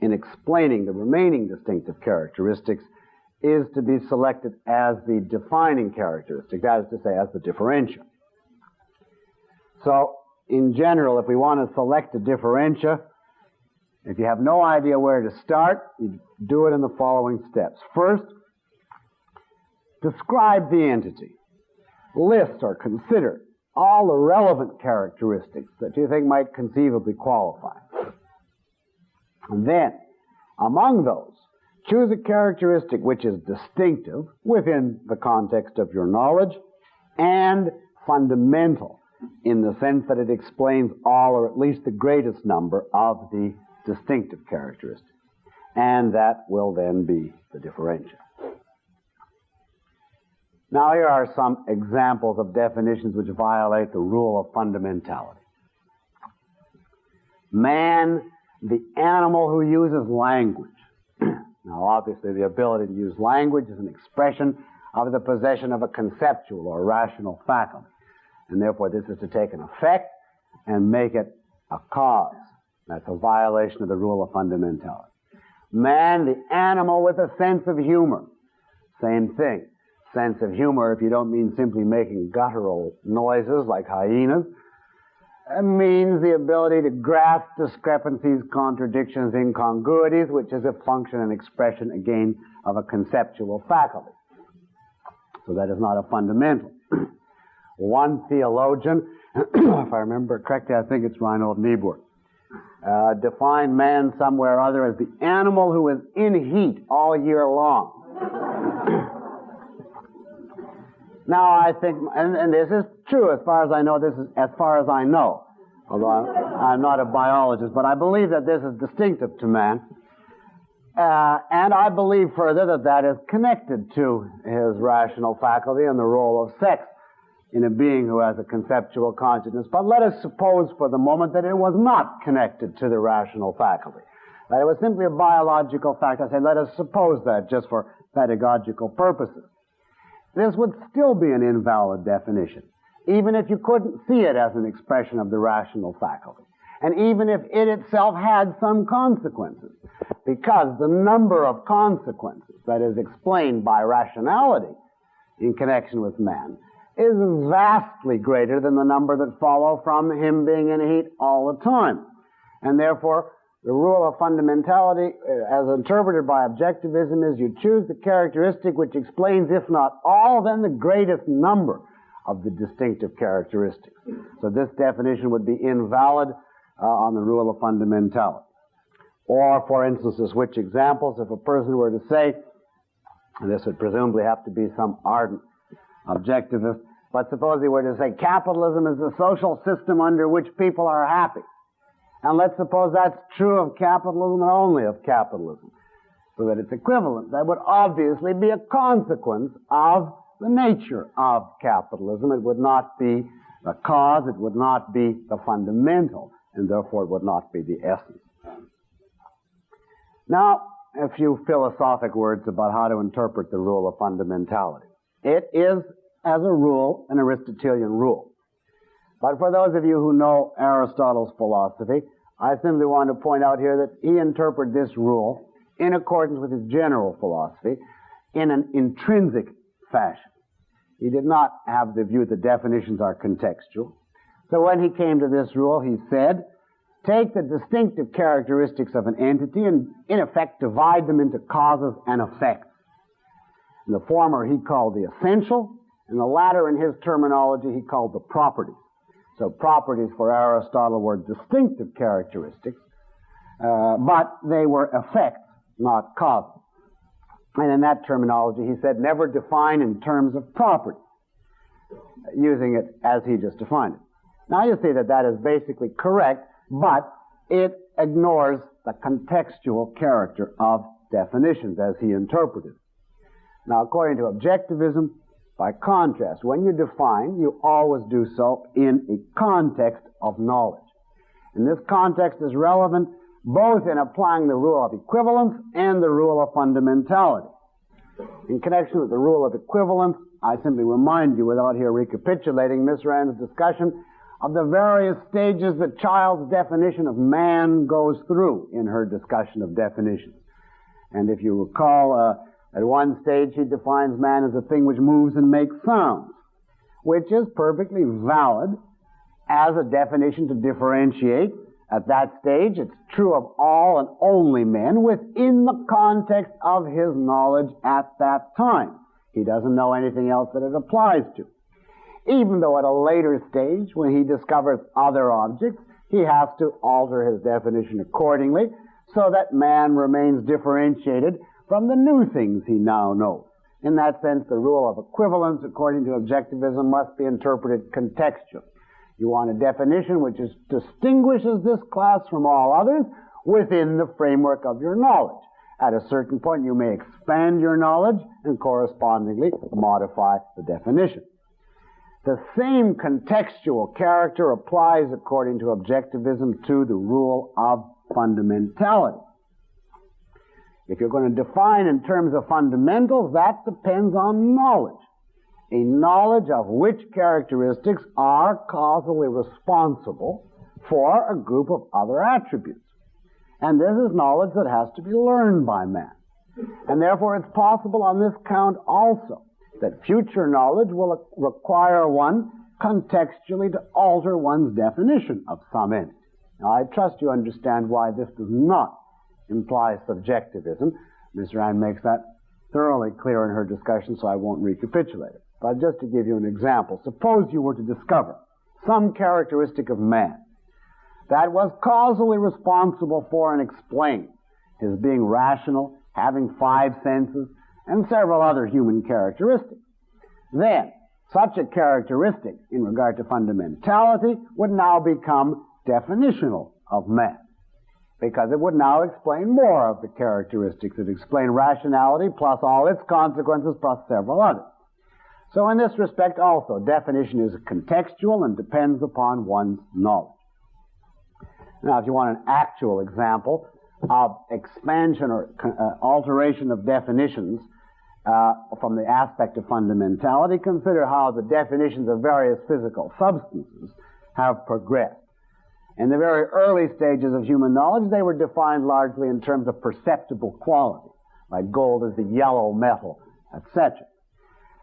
in explaining the remaining distinctive characteristics, is to be selected as the defining characteristic, that is to say, as the differentia. So, in general, if we want to select a differentia, if you have no idea where to start, you do it in the following steps. First, describe the entity. List or consider all the relevant characteristics that you think might conceivably qualify. And then, among those, choose a characteristic which is distinctive within the context of your knowledge and fundamental in the sense that it explains all or at least the greatest number of the distinctive characteristics. And that will then be the differentia. Now here are some examples of definitions which violate the rule of fundamentality. Man, the animal who uses language. Now obviously the ability to use language is an expression of the possession of a conceptual or rational faculty. And therefore this is to take an effect and make it a cause. That's a violation of the rule of fundamentality. Man, the animal with a sense of humor. Same thing. Sense of humor, if you don't mean simply making guttural noises like hyenas, it means the ability to grasp discrepancies, contradictions, incongruities, which is a function and expression, again, of a conceptual faculty. So that is not a fundamental. One theologian, if I remember correctly, I think it's Reinhold Niebuhr, defined man somewhere or other as the animal who is in heat all year long. Now I think, and this is true as far as I know, this is as far as I know, although I'm not a biologist, but I believe that this is distinctive to man. And I believe further that that is connected to his rational faculty and the role of sex in a being who has a conceptual consciousness. But let us suppose for the moment that it was not connected to the rational faculty, that it was simply a biological fact. I say let us suppose that just for pedagogical purposes. This would still be an invalid definition, even if you couldn't see it as an expression of the rational faculty. and even if it itself had some consequences, because the number of consequences that is explained by rationality in connection with man is vastly greater than the number that follow from him being in heat all the time. And therefore, the rule of fundamentality, as interpreted by objectivism, is you choose the characteristic which explains, if not all, then the greatest number of the distinctive characteristics. So this definition would be invalid on the rule of fundamentality. Or, for instance, as which examples, if a person were to say, and this would presumably have to be some ardent objectivist, but suppose he were to say, capitalism is the social system under which people are happy. And let's suppose that's true of capitalism and only of capitalism, so that it's equivalent. That would obviously be a consequence of the nature of capitalism. It would not be the cause, it would not be the fundamental, and therefore it would not be the essence. Now, a few philosophic words about how to interpret the rule of fundamentality. It is, as a rule, an Aristotelian rule. But for those of you who know Aristotle's philosophy, I simply want to point out here that he interpreted this rule in accordance with his general philosophy in an intrinsic fashion. He did not have the view that definitions are contextual. So when he came to this rule, he said, take the distinctive characteristics of an entity and, in effect, divide them into causes and effects. And the former he called the essential, and the latter, in his terminology, he called the properties. So properties for Aristotle were distinctive characteristics, but they were effects, not causes. And in that terminology, he said, never define in terms of property, using it as he just defined it. Now you see that that is basically correct, but it ignores the contextual character of definitions as he interpreted. Now, according to objectivism, by contrast, when you define, you always do so in a context of knowledge. And this context is relevant both in applying the rule of equivalence and the rule of fundamentality. In connection with the rule of equivalence, I simply remind you, without here recapitulating Miss Rand's discussion, of the various stages that Child's definition of man goes through in her discussion of definitions. And if you recall, at one stage he defines man as a thing which moves and makes sounds, which is perfectly valid as a definition to differentiate. At that stage, it's true of all and only men within the context of his knowledge at that time. He doesn't know anything else that it applies to. Even though at a later stage, when he discovers other objects, he has to alter his definition accordingly so that man remains differentiated from the new things he now knows. In that sense, the rule of equivalence, according to objectivism, must be interpreted contextually. You want a definition which distinguishes this class from all others within the framework of your knowledge. At a certain point, you may expand your knowledge and correspondingly modify the definition. The same contextual character applies, according to objectivism, to the rule of fundamentality. If you're going to define in terms of fundamentals, that depends on knowledge. A knowledge of which characteristics are causally responsible for a group of other attributes. And this is knowledge that has to be learned by man. And therefore it's possible on this count also that future knowledge will require one contextually to alter one's definition of some entity. Now I trust you understand why this does not imply subjectivism. Ms. Rand makes that thoroughly clear in her discussion, so I won't recapitulate it. But just to give you an example, suppose you were to discover some characteristic of man that was causally responsible for and explain his being rational, having 5 senses, and several other human characteristics. Then, such a characteristic in regard to fundamentality would now become definitional of man, because it would now explain more of the characteristics that explain rationality plus all its consequences plus several others. So in this respect also, definition is contextual and depends upon one's knowledge. Now, if you want an actual example of expansion or alteration of definitions from the aspect of fundamentality, consider how the definitions of various physical substances have progressed. In the very early stages of human knowledge, they were defined largely in terms of perceptible quality, like gold is the yellow metal, etc.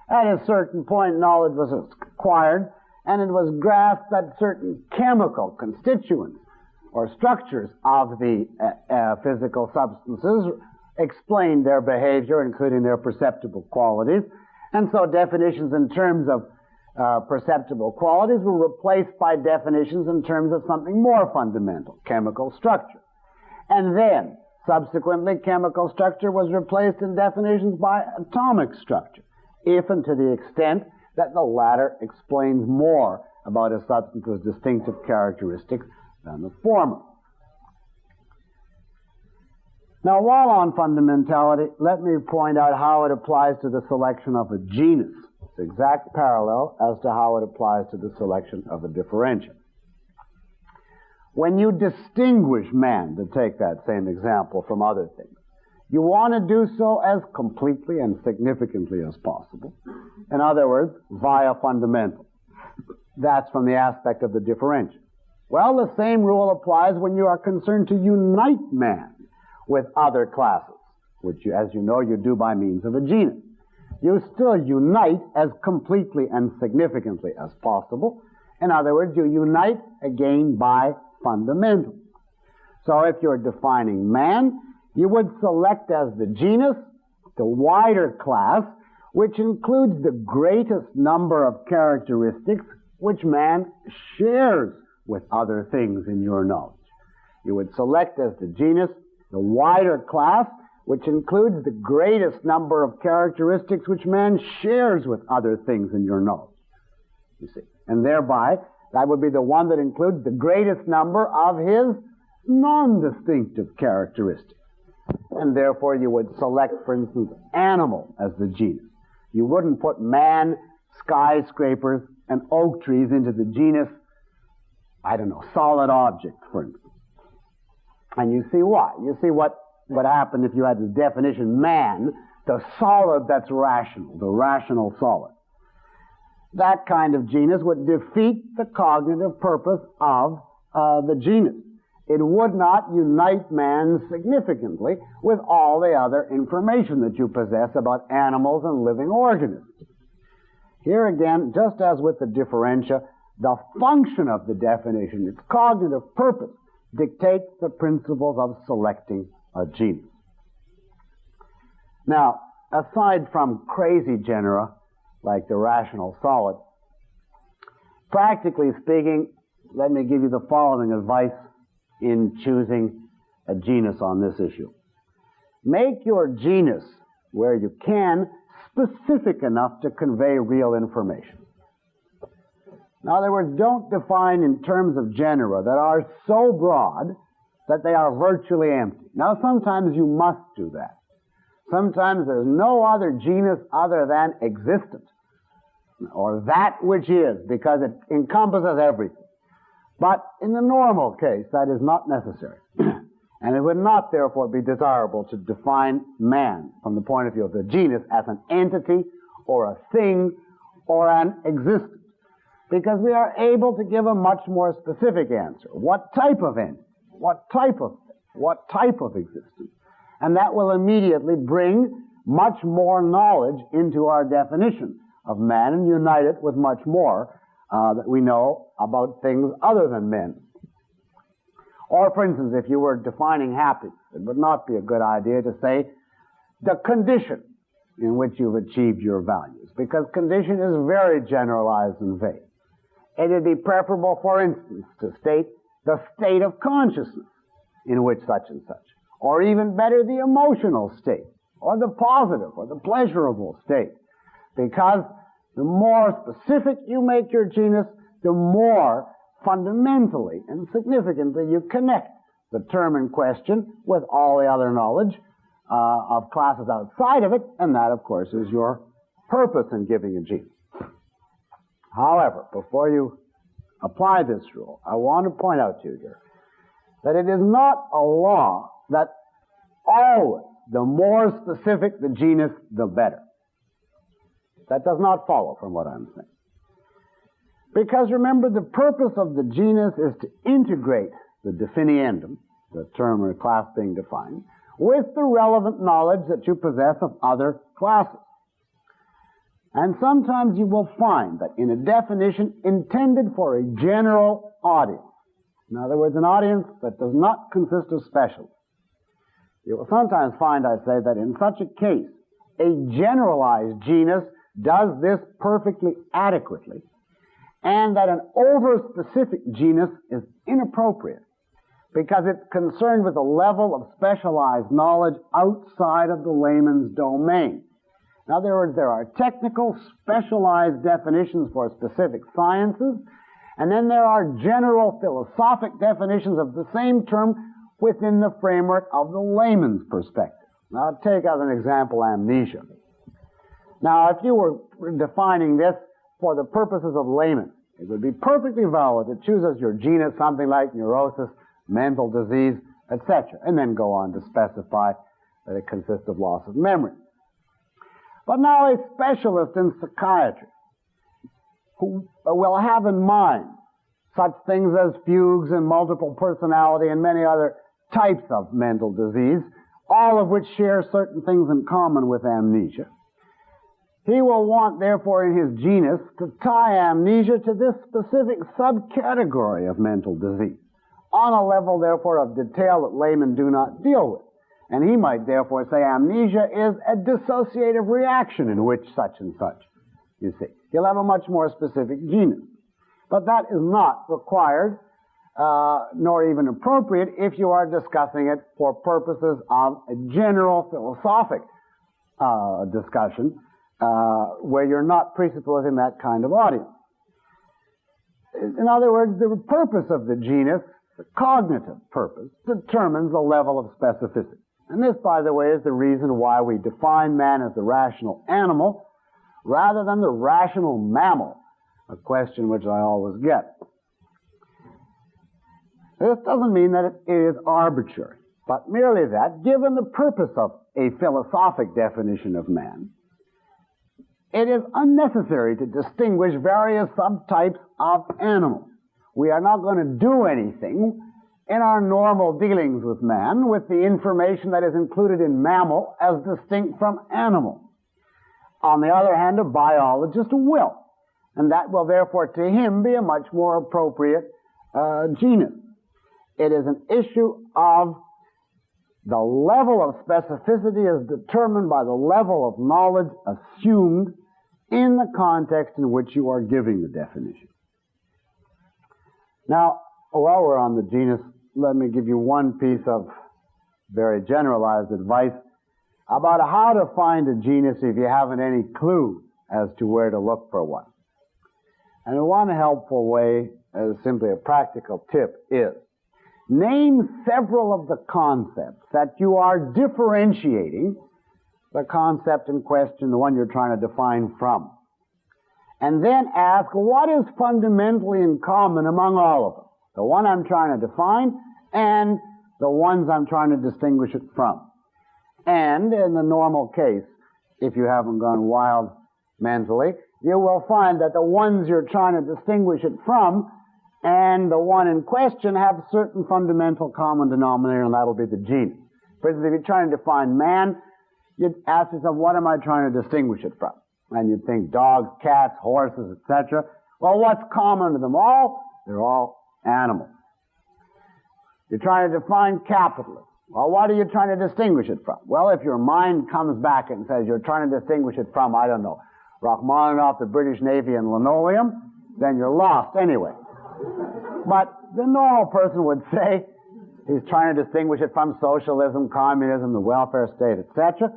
At a certain point, knowledge was acquired, and it was grasped that certain chemical constituents or structures of the physical substances explained their behavior, including their perceptible qualities. And so definitions in terms of perceptible qualities were replaced by definitions in terms of something more fundamental, chemical structure. And then, subsequently, chemical structure was replaced in definitions by atomic structure, if and to the extent that the latter explains more about a substance's distinctive characteristics than the former. Now, while on fundamentality, let me point out how it applies to the selection of a genus. It's exact parallel as to how it applies to the selection of a differentia. When you distinguish man, to take that same example, from other things, you want to do so as completely and significantly as possible. In other words, via fundamental. That's from the aspect of the differentia. Well, the same rule applies when you are concerned to unite man with other classes, which, as you know, you do by means of a genus. You still unite as completely and significantly as possible. In other words, you unite again by fundamental. So if you're defining man, you would select as the genus the wider class, which includes the greatest number of characteristics which man shares with other things in your knowledge. You would select as the genus the wider class, which includes the greatest number of characteristics which man shares with other things in your knowledge. You see. And thereby, that would be the one that includes the greatest number of his non-distinctive characteristics. And therefore, you would select, for instance, animal as the genus. You wouldn't put man, skyscrapers, and oak trees into the genus, I don't know, solid objects, for instance. And you see why. You see what happened if you had the definition man, the solid that's rational, the rational solid. That kind of genus would defeat the cognitive purpose of the genus. It would not unite man significantly with all the other information that you possess about animals and living organisms. Here again, just as with the differentia, the function of the definition, its cognitive purpose, dictates the principles of selecting a genus. Now, aside from crazy genera, like the rational solid, practically speaking, let me give you the following advice in choosing a genus on this issue. Make your genus, where you can, specific enough to convey real information. In other words, don't define in terms of genera that are so broad that they are virtually empty. Now, sometimes you must do that. Sometimes there's no other genus other than existent, or that which is, because it encompasses everything. But in the normal case, that is not necessary. And it would not, therefore, be desirable to define man from the point of view of the genus as an entity or a thing or an existence. Because we are able to give a much more specific answer. What type of entity? What type of thing? What type of existence? And that will immediately bring much more knowledge into our definition of man and unite it with much more that we know about things other than men. Or, for instance, if you were defining happiness, it would not be a good idea to say the condition in which you've achieved your values, because condition is very generalized and vague. It would be preferable, for instance, to state the state of consciousness in which such and such, or even better, the emotional state, or the positive, or the pleasurable state, because the more specific you make your genus, the more fundamentally and significantly you connect the term in question with all the other knowledge of classes outside of it, and that, of course, is your purpose in giving a genus. However, before you apply this rule, I want to point out to you here that it is not a law that always the more specific the genus, the better. That does not follow from what I'm saying. Because remember, the purpose of the genus is to integrate the definiendum, the term or class being defined, with the relevant knowledge that you possess of other classes. And sometimes you will find that in a definition intended for a general audience, in other words, an audience that does not consist of specialists, you will sometimes find, I say, that in such a case, a generalized genus does this perfectly adequately, and that an over-specific genus is inappropriate because it's concerned with a level of specialized knowledge outside of the layman's domain. In other words, there are technical, specialized definitions for specific sciences, and then there are general philosophic definitions of the same term within the framework of the layman's perspective. Now, take as an example amnesia. Now, if you were defining this for the purposes of laymen, it would be perfectly valid to choose as your genus something like neurosis, mental disease, etc., and then go on to specify that it consists of loss of memory. But now a specialist in psychiatry who will have in mind such things as fugues and multiple personality and many other types of mental disease, all of which share certain things in common with amnesia. He will want, therefore, in his genus to tie amnesia to this specific subcategory of mental disease, on a level, therefore, of detail that laymen do not deal with. And he might, therefore, say amnesia is a dissociative reaction in which such and such, you see. He'll have a much more specific genus. But that is not required, nor even appropriate, if you are discussing it for purposes of a general philosophic discussion, where you're not presupposing that kind of audience. In other words, the purpose of the genus, the cognitive purpose, determines the level of specificity. And this, by the way, is the reason why we define man as the rational animal rather than the rational mammal, a question which I always get. This doesn't mean that it is arbitrary, but merely that, given the purpose of a philosophic definition of man, it is unnecessary to distinguish various subtypes of animals. We are not going to do anything in our normal dealings with man with the information that is included in mammal as distinct from animal. On the other hand, a biologist will, and that will therefore to him be a much more appropriate genus. It is an issue of the level of specificity is determined by the level of knowledge assumed in the context in which you are giving the definition. Now, while we're on the genus, let me give you one piece of very generalized advice about how to find a genus if you haven't any clue as to where to look for one. And one helpful way, as simply a practical tip, is name several of the concepts that you are differentiating the concept in question, the one you're trying to define from. And then ask, what is fundamentally in common among all of them? The one I'm trying to define and the ones I'm trying to distinguish it from. And in the normal case, if you haven't gone wild mentally, you will find that the ones you're trying to distinguish it from and the one in question have certain fundamental common denominator, and that'll be the genus. For instance, if you're trying to define man, you'd ask yourself, what am I trying to distinguish it from? And you'd think dogs, cats, horses, etc. Well, what's common to them all? They're all animals. You're trying to define capitalism. Well, what are you trying to distinguish it from? Well, if your mind comes back and says you're trying to distinguish it from, I don't know, Rachmaninoff, the British Navy, and linoleum, then you're lost anyway. But the normal person would say he's trying to distinguish it from socialism, communism, the welfare state, etc.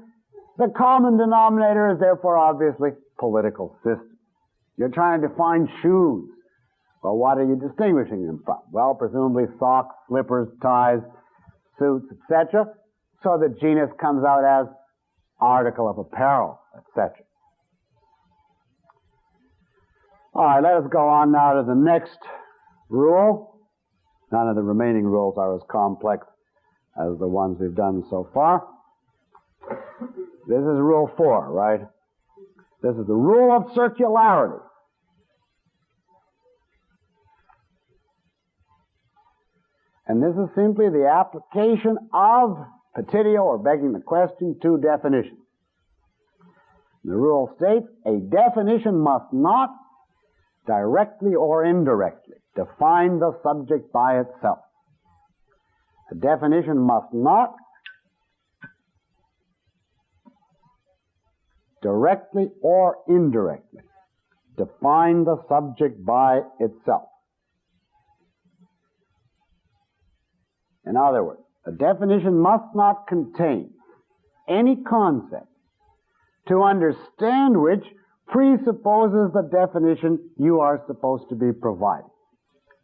The common denominator is therefore obviously political system. You're trying to define shoes. Well, what are you distinguishing them from? Well, presumably socks, slippers, ties, suits, etc. So the genus comes out as article of apparel, etc. All right, let us go on now to the next rule. None of the remaining rules are as complex as the ones we've done so far. This is rule 4, right? This is the rule of circularity. And this is simply the application of petitio, or begging the question, to definition. The rule states, a definition must not, directly or indirectly, define the subject by itself. A definition must not, directly or indirectly, define the subject by itself. In other words, a definition must not contain any concept to understand which presupposes the definition you are supposed to be providing.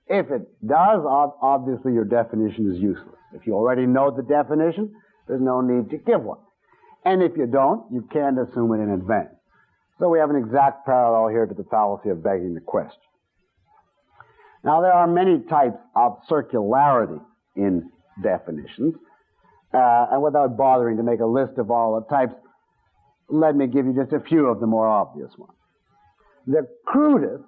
If it does, obviously your definition is useless. If you already know the definition, there's no need to give one. And if you don't, you can't assume it in advance. So we have an exact parallel here to the fallacy of begging the question. Now, there are many types of circularity in definitions, and without bothering to make a list of all the types, let me give you just a few of the more obvious ones. The crudest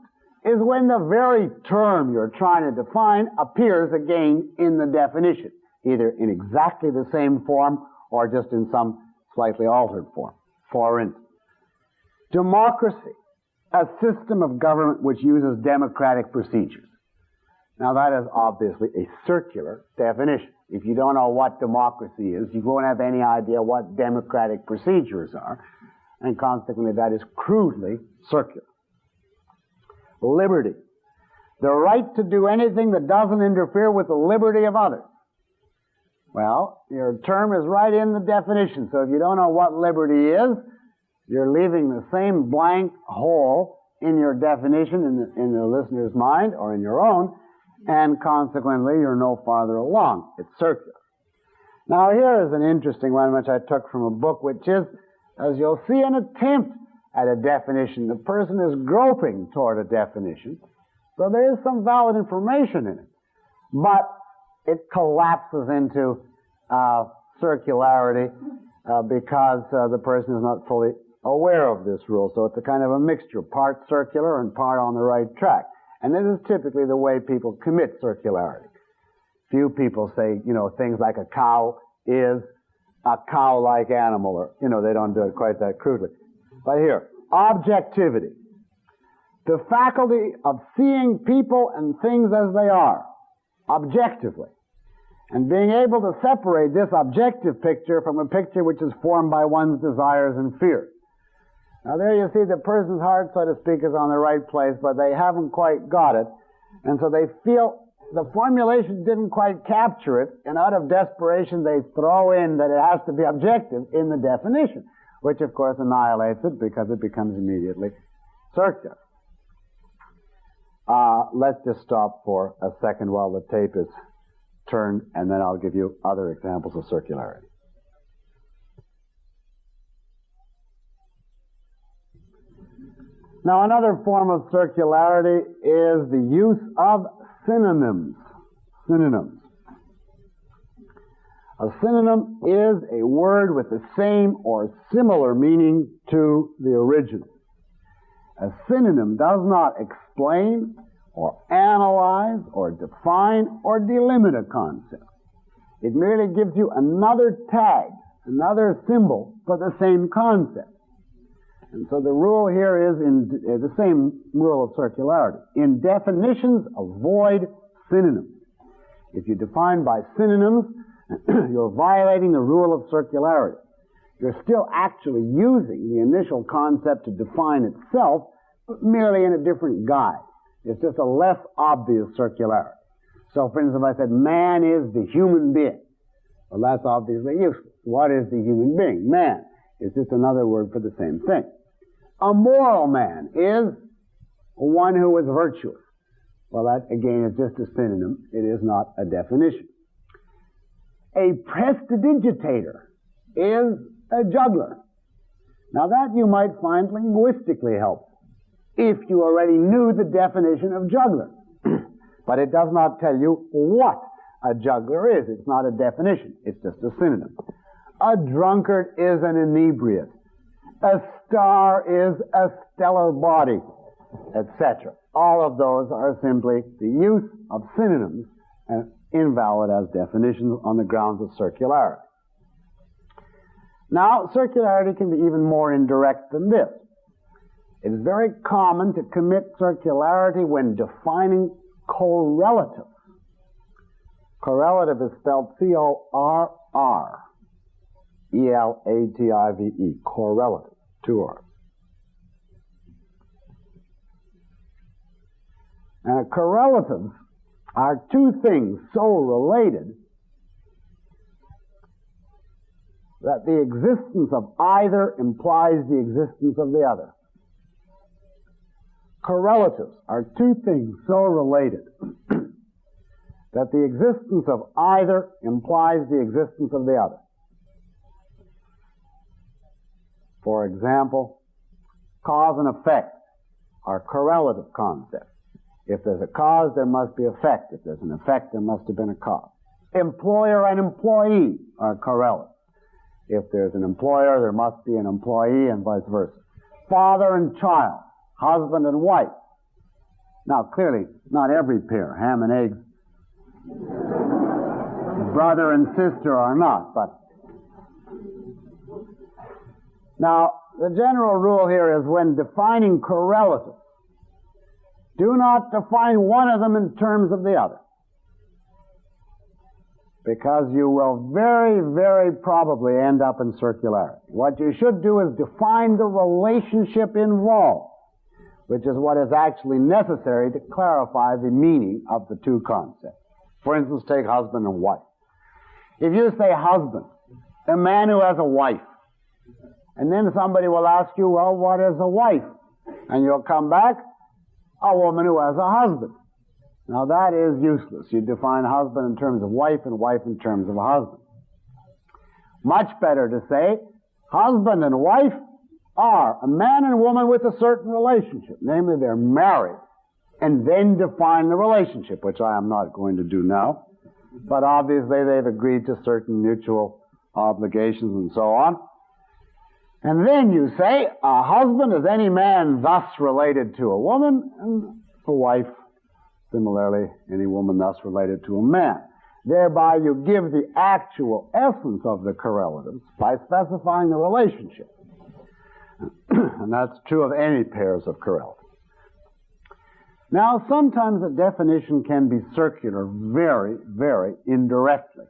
is when the very term you're trying to define appears again in the definition, either in exactly the same form or just in some slightly altered form. For instance, democracy, a system of government which uses democratic procedures. Now that is obviously a circular definition. If you don't know what democracy is, you won't have any idea what democratic procedures are, and consequently that is crudely circular. Liberty, the right to do anything that doesn't interfere with the liberty of others. Well, your term is right in the definition, so if you don't know what liberty is, you're leaving the same blank hole in your definition in the listener's mind or in your own, and consequently you're no farther along. It's circular. Now here is an interesting one which I took from a book, which is, as you'll see, an attempt at a definition. The person is groping toward a definition, so there is some valid information in it, but it collapses into circularity because the person is not fully aware of this rule. So it's a kind of a mixture, part circular and part on the right track. And this is typically the way people commit circularity. Few people say, things like a cow is a cow-like animal, or, they don't do it quite that crudely. But here, objectivity. The faculty of seeing people and things as they are, objectively. And being able to separate this objective picture from a picture which is formed by one's desires and fears. Now there you see the person's heart, so to speak, is on the right place, but they haven't quite got it. And so they feel the formulation didn't quite capture it, and out of desperation they throw in that it has to be objective in the definition, which of course annihilates it because it becomes immediately circular. Let's just stop for a second while the tape is turned, and then I'll give you other examples of circularity. Now, another form of circularity is the use of synonyms. Synonyms. A synonym is a word with the same or similar meaning to the original. A synonym does not explain or analyze or define or delimit a concept. It merely gives you another tag, another symbol for the same concept. And so the rule here is the same rule of circularity. In definitions, avoid synonyms. If you define by synonyms, you're violating the rule of circularity. You're still actually using the initial concept to define itself, but merely in a different guise. It's just a less obvious circularity. So, for instance, if I said, man is the human being, well, that's obviously useless. What is the human being? Man is just another word for the same thing. A moral man is one who is virtuous. Well, that, again, is just a synonym. It is not a definition. A prestidigitator is a juggler. Now, that you might find linguistically helpful if you already knew the definition of juggler. But it does not tell you what a juggler is. It's not a definition. It's just a synonym. A drunkard is an inebriate. A star is a stellar body, etc. All of those are simply the use of synonyms invalid as definitions on the grounds of circularity. Now, circularity can be even more indirect than this. It is very common to commit circularity when defining correlative. Correlative is spelled C-O-R-R-E-L-A-T-I-V-E, correlative, two R's. Now, correlatives are two things so related that the existence of either implies the existence of the other. Correlatives are two things so related that the existence of either implies the existence of the other. For example, cause and effect are correlative concepts. If there's a cause, there must be effect. If there's an effect, there must have been a cause. Employer and employee are correlative. If there's an employer, there must be an employee, and vice versa. Father and child, husband and wife. Now, clearly, not every pair, ham and eggs, brother and sister are not, but now, the general rule here is when defining correlatives, do not define one of them in terms of the other, because you will very, very probably end up in circularity. What you should do is define the relationship involved, which is what is actually necessary to clarify the meaning of the two concepts. For instance, take husband and wife. If you say husband, a man who has a wife, and then somebody will ask you, well, what is a wife? And you'll come back, a woman who has a husband. Now that is useless. You define husband in terms of wife and wife in terms of a husband. Much better to say, husband and wife are a man and woman with a certain relationship. Namely, they're married. And then define the relationship, which I am not going to do now. But obviously they've agreed to certain mutual obligations and so on. And then you say, a husband is any man thus related to a woman, and a wife, similarly, any woman thus related to a man. Thereby you give the actual essence of the correlatives by specifying the relationship. And that's true of any pairs of correlatives. Now, sometimes a definition can be circular very, very indirectly.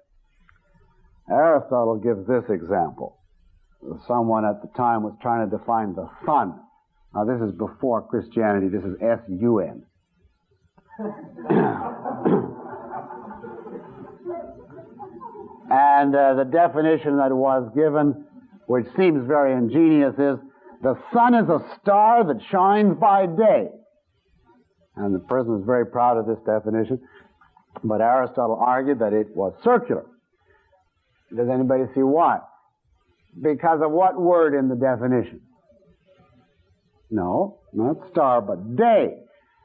Aristotle gives this example. Someone at the time was trying to define the sun. Now, this is before Christianity. This is S-U-N. And the definition that was given, which seems very ingenious, is the sun is a star that shines by day. And the person is very proud of this definition. But Aristotle argued that it was circular. Does anybody see why? Because of what word in the definition? No, not star, but day.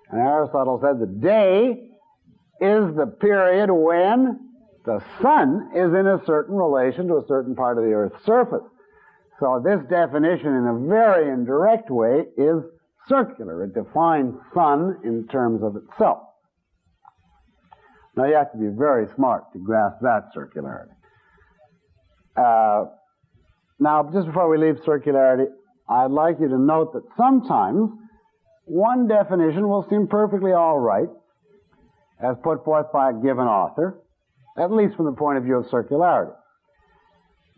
And Aristotle said the day is the period when the sun is in a certain relation to a certain part of the Earth's surface. So this definition, in a very indirect way, is circular. It defines sun in terms of itself. Now you have to be very smart to grasp that circularity. Now, just before we leave circularity, I'd like you to note that sometimes one definition will seem perfectly all right as put forth by a given author, at least from the point of view of circularity.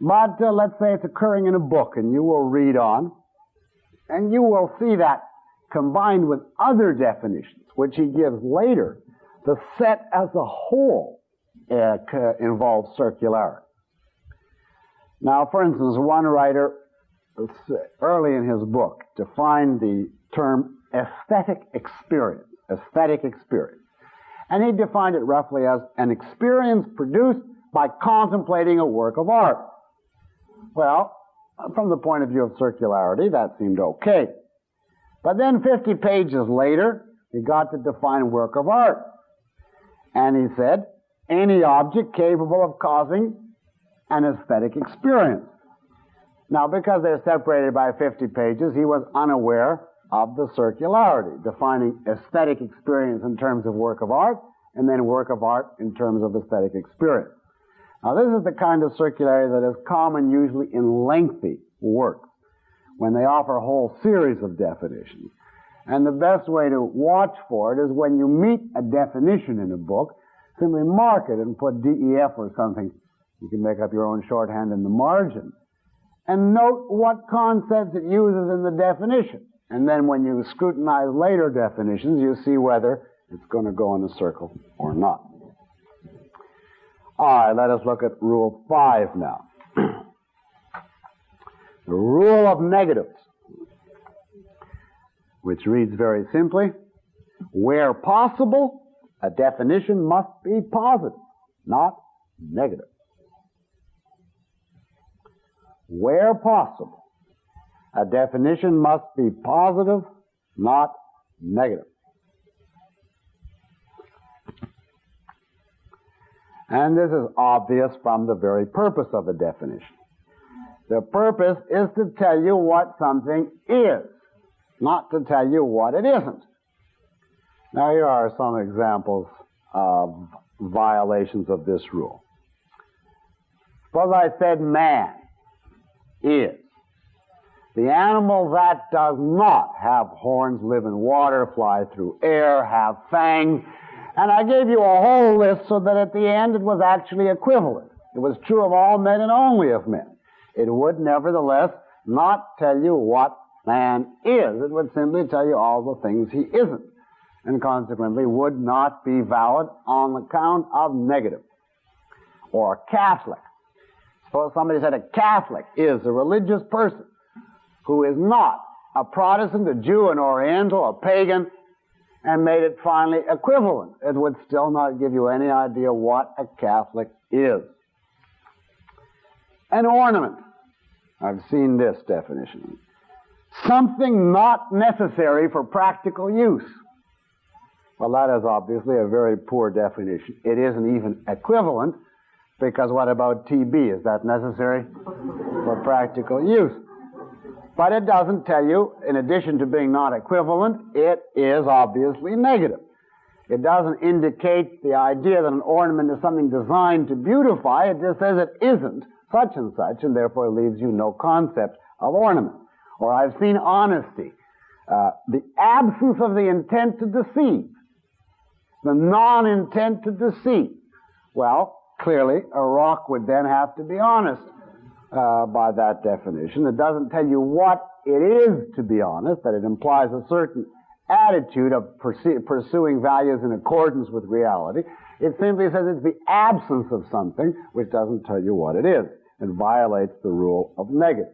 But let's say it's occurring in a book, and you will read on, and you will see that combined with other definitions, which he gives later, the set as a whole involves circularity. Now, for instance, one writer early in his book defined the term aesthetic experience. Aesthetic experience. And he defined it roughly as an experience produced by contemplating a work of art. Well, from the point of view of circularity, that seemed okay. But then 50 pages later, he got to define work of art. And he said, any object capable of causing an aesthetic experience. Now, because they're separated by 50 pages, he was unaware of the circularity, defining aesthetic experience in terms of work of art, and then work of art in terms of aesthetic experience. Now, this is the kind of circularity that is common usually in lengthy works, when they offer a whole series of definitions. And the best way to watch for it is when you meet a definition in a book, simply mark it and put DEF or something. You can make up your own shorthand in the margin. And note what concepts it uses in the definition. And then when you scrutinize later definitions, you see whether it's going to go in a circle or not. All right, let us look at Rule 5 now. The rule of negatives, which reads very simply, where possible, a definition must be positive, not negative. Where possible, a definition must be positive, not negative. And this is obvious from the very purpose of a definition. The purpose is to tell you what something is, not to tell you what it isn't. Now, here are some examples of violations of this rule. Suppose I said man is. The animal that does not have horns, live in water, fly through air, have fangs, and I gave you a whole list so that at the end it was actually equivalent. It was true of all men and only of men. It would nevertheless not tell you what man is. It would simply tell you all the things he isn't, and consequently would not be valid on account of negative. Or Catholic. Suppose somebody said a Catholic is a religious person who is not a Protestant, a Jew, an Oriental, a pagan, and made it finally equivalent. It would still not give you any idea what a Catholic is. An ornament. I've seen this definition. Something not necessary for practical use. Well, that is obviously a very poor definition. It isn't even equivalent, because what about TB? Is that necessary for practical use? But it doesn't tell you, in addition to being not equivalent, it is obviously negative. It doesn't indicate the idea that an ornament is something designed to beautify. It just says it isn't such and such, and therefore leaves you no concept of ornament. Or I've seen honesty. The absence of the intent to deceive. The non-intent to deceive. Well, clearly, a rock would then have to be honest by that definition. It doesn't tell you what it is to be honest, that it implies a certain attitude of pursuing values in accordance with reality. It simply says it's the absence of something, which doesn't tell you what it is, and violates the rule of negative.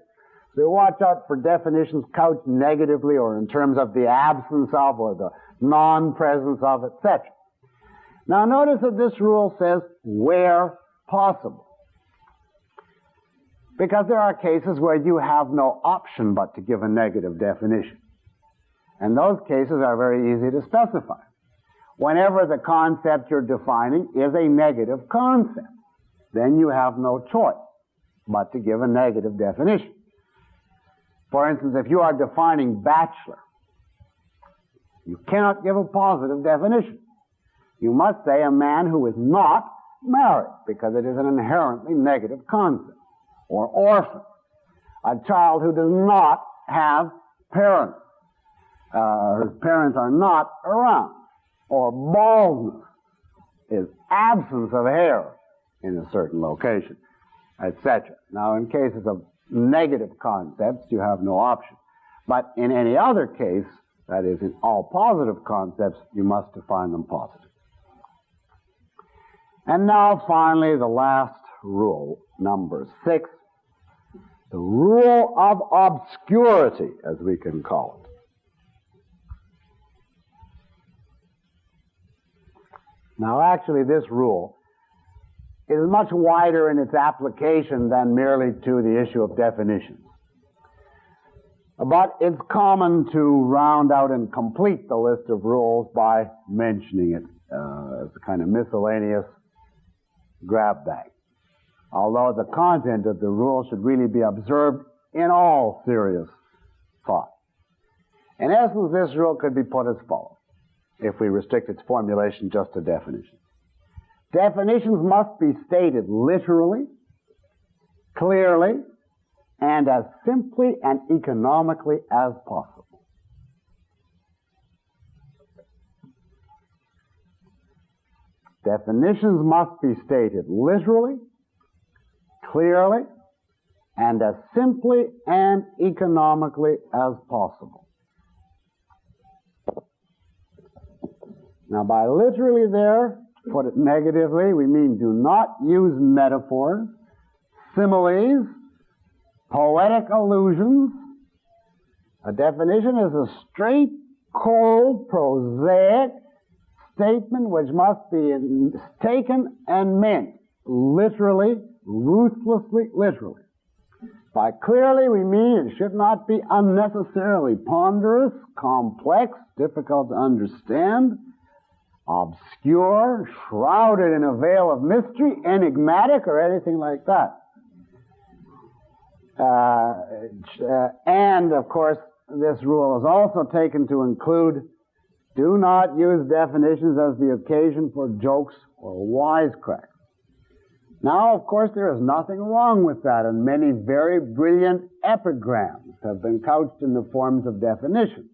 So watch out for definitions couched negatively or in terms of the absence of or the non-presence of, etc. Now notice that this rule says where possible. Because there are cases where you have no option but to give a negative definition. And those cases are very easy to specify. Whenever the concept you're defining is a negative concept, then you have no choice but to give a negative definition. For instance, if you are defining bachelor, you cannot give a positive definition. You must say a man who is not married, because it is an inherently negative concept. Or orphan, a child who does not have parents, whose parents are not around. Or baldness is absence of hair in a certain location, etc. Now, in cases of negative concepts, you have no option. But in any other case, that is, in all positive concepts, you must define them positive. And now, finally, the last rule, number 6, the rule of obscurity, as we can call it. Now, actually, this rule is much wider in its application than merely to the issue of definitions. But it's common to round out and complete the list of rules by mentioning it as a kind of miscellaneous grab bag. Although the content of the rule should really be observed in all serious thought. In essence, this rule could be put as follows. if we restrict its formulation just to definitions. Definitions must be stated literally, clearly, and as simply and economically as possible. Definitions must be stated literally, clearly, and as simply and economically as possible. Now, by literally there, to put it negatively, we mean do not use metaphors, similes, poetic allusions. A definition is a straight, cold, prosaic statement which must be taken and meant literally, ruthlessly, literally. By clearly, we mean it should not be unnecessarily ponderous, complex, difficult to understand, obscure, shrouded in a veil of mystery, enigmatic, or anything like that. And, of course, this rule is also taken to include do not use definitions as the occasion for jokes or wisecracks. Now, of course, there is nothing wrong with that, and many very brilliant epigrams have been couched in the forms of definition.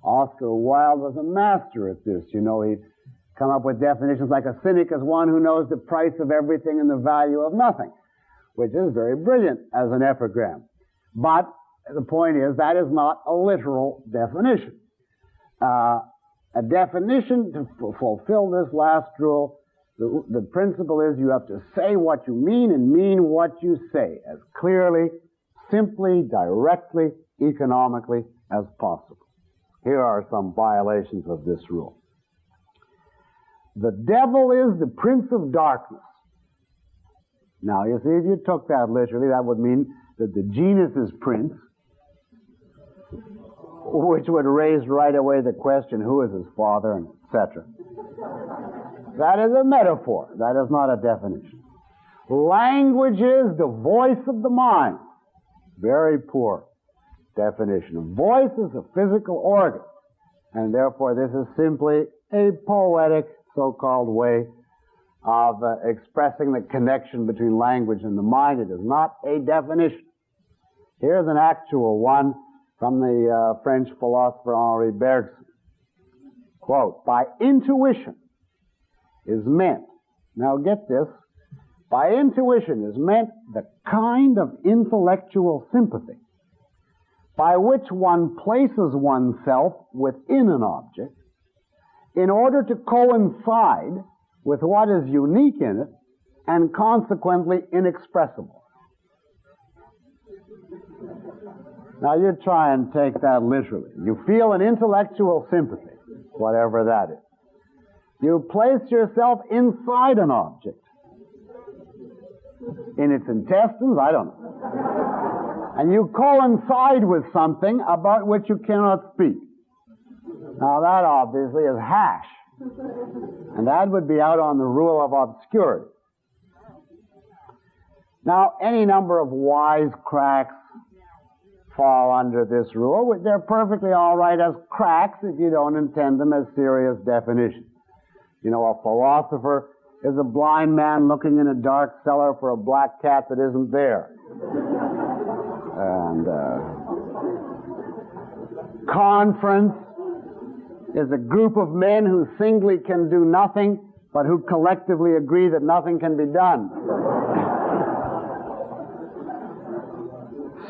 Oscar Wilde was a master at this. You know, he'd come up with definitions like a cynic is one who knows the price of everything and the value of nothing, which is very brilliant as an epigram. But the point is that is not a literal definition. A definition to fulfill this last rule, the principle is you have to say what you mean and mean what you say as clearly, simply, directly, economically as possible. Here are some violations of this rule. The devil is the prince of darkness. Now, you see, if you took that literally, that would mean that the genus is prince, which would raise right away the question, who is his father, and etc. That is a metaphor. That is not a definition. Language is the voice of the mind. Very poor definition. A voice is a physical organ, and therefore this is simply a poetic, so-called way of expressing the connection between language and the mind. It is not a definition. Here's an actual one from the French philosopher Henri Bergson. Quote, by intuition is meant, now get this, by intuition is meant the kind of intellectual sympathy by which one places oneself within an object in order to coincide with what is unique in it and consequently inexpressible. Now you try and take that literally. You feel an intellectual sympathy, whatever that is. You place yourself inside an object. In its intestines, I don't know. And you coincide with something about which you cannot speak. Now that obviously is hash. And that would be out on the rule of obscurity. Now, any number of wisecracks fall under this rule. They're perfectly all right as cracks if you don't intend them as serious definitions. You know, a philosopher is a blind man looking in a dark cellar for a black cat that isn't there. And conference is a group of men who singly can do nothing, but who collectively agree that nothing can be done.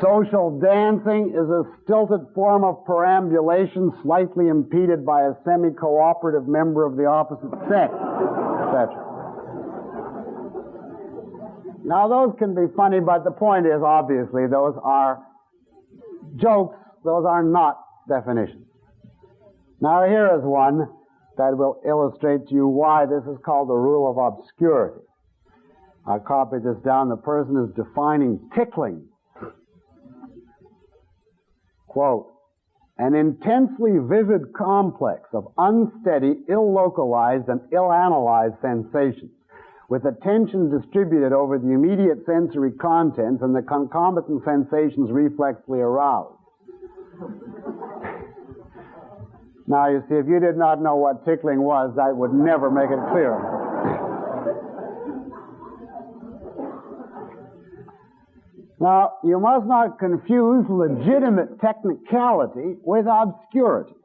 Social dancing is a stilted form of perambulation slightly impeded by a semi-cooperative member of the opposite sex, etc. Now, those can be funny, but the point is, obviously, those are jokes. Those are not definitions. Now, here is one that will illustrate to you why this is called the rule of obscurity. I copied this down. The person is defining tickling. Quote, an intensely vivid complex of unsteady, ill-localized, and ill-analyzed sensations, with attention distributed over the immediate sensory contents and the concomitant sensations reflexly aroused. Now, you see, if you did not know what tickling was, that would never make it clear. Now, you must not confuse legitimate technicality with obscurity.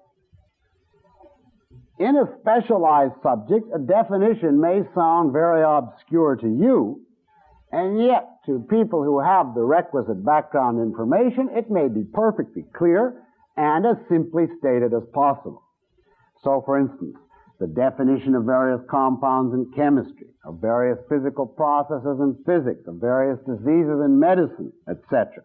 In a specialized subject, a definition may sound very obscure to you, and yet to people who have the requisite background information, it may be perfectly clear and as simply stated as possible. So, for instance, the definition of various compounds in chemistry, of various physical processes in physics, of various diseases in medicine, etc.,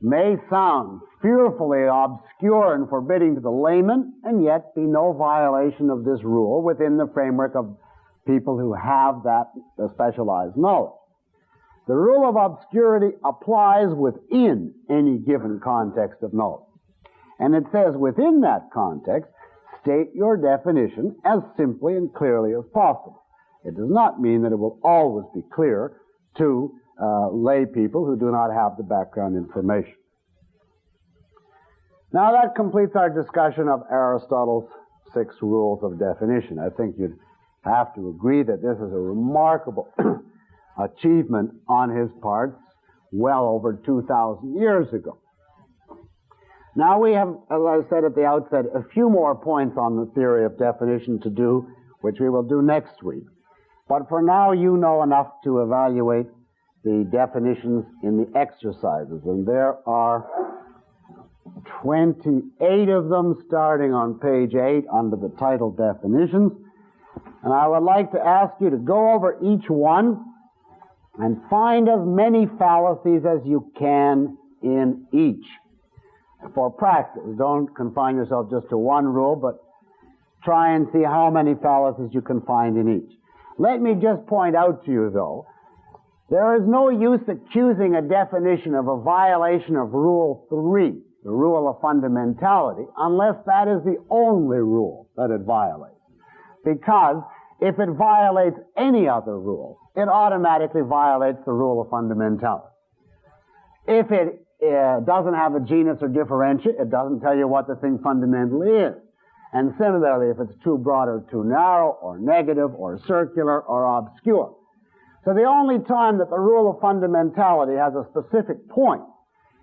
may sound fearfully obscure and forbidding to the layman, and yet be no violation of this rule within the framework of people who have that specialized knowledge. The rule of obscurity applies within any given context of knowledge. And it says within that context, state your definition as simply and clearly as possible. It does not mean that it will always be clear to lay people who do not have the background information. Now that completes our discussion of Aristotle's 6 rules of definition. I think you'd have to agree that this is a remarkable achievement on his part well over 2,000 years ago. Now we have, as I said at the outset, a few more points on the theory of definition to do, which we will do next week. But for now, you know enough to evaluate the definitions in the exercises, and there are 28 of them starting on page 8 under the title Definitions. And I would like to ask you to go over each one and find as many fallacies as you can in each. For practice, don't confine yourself just to one rule, but try and see how many fallacies you can find in each. Let me just point out to you, though, there is no use accusing a definition of a violation of Rule 3, the rule of fundamentality, unless that is the only rule that it violates. Because if it violates any other rule, it automatically violates the rule of fundamentality. If it doesn't have a genus or differentia, it doesn't tell you what the thing fundamentally is. And similarly, if it's too broad or too narrow, or negative, or circular, or obscure. So the only time that the rule of fundamentality has a specific point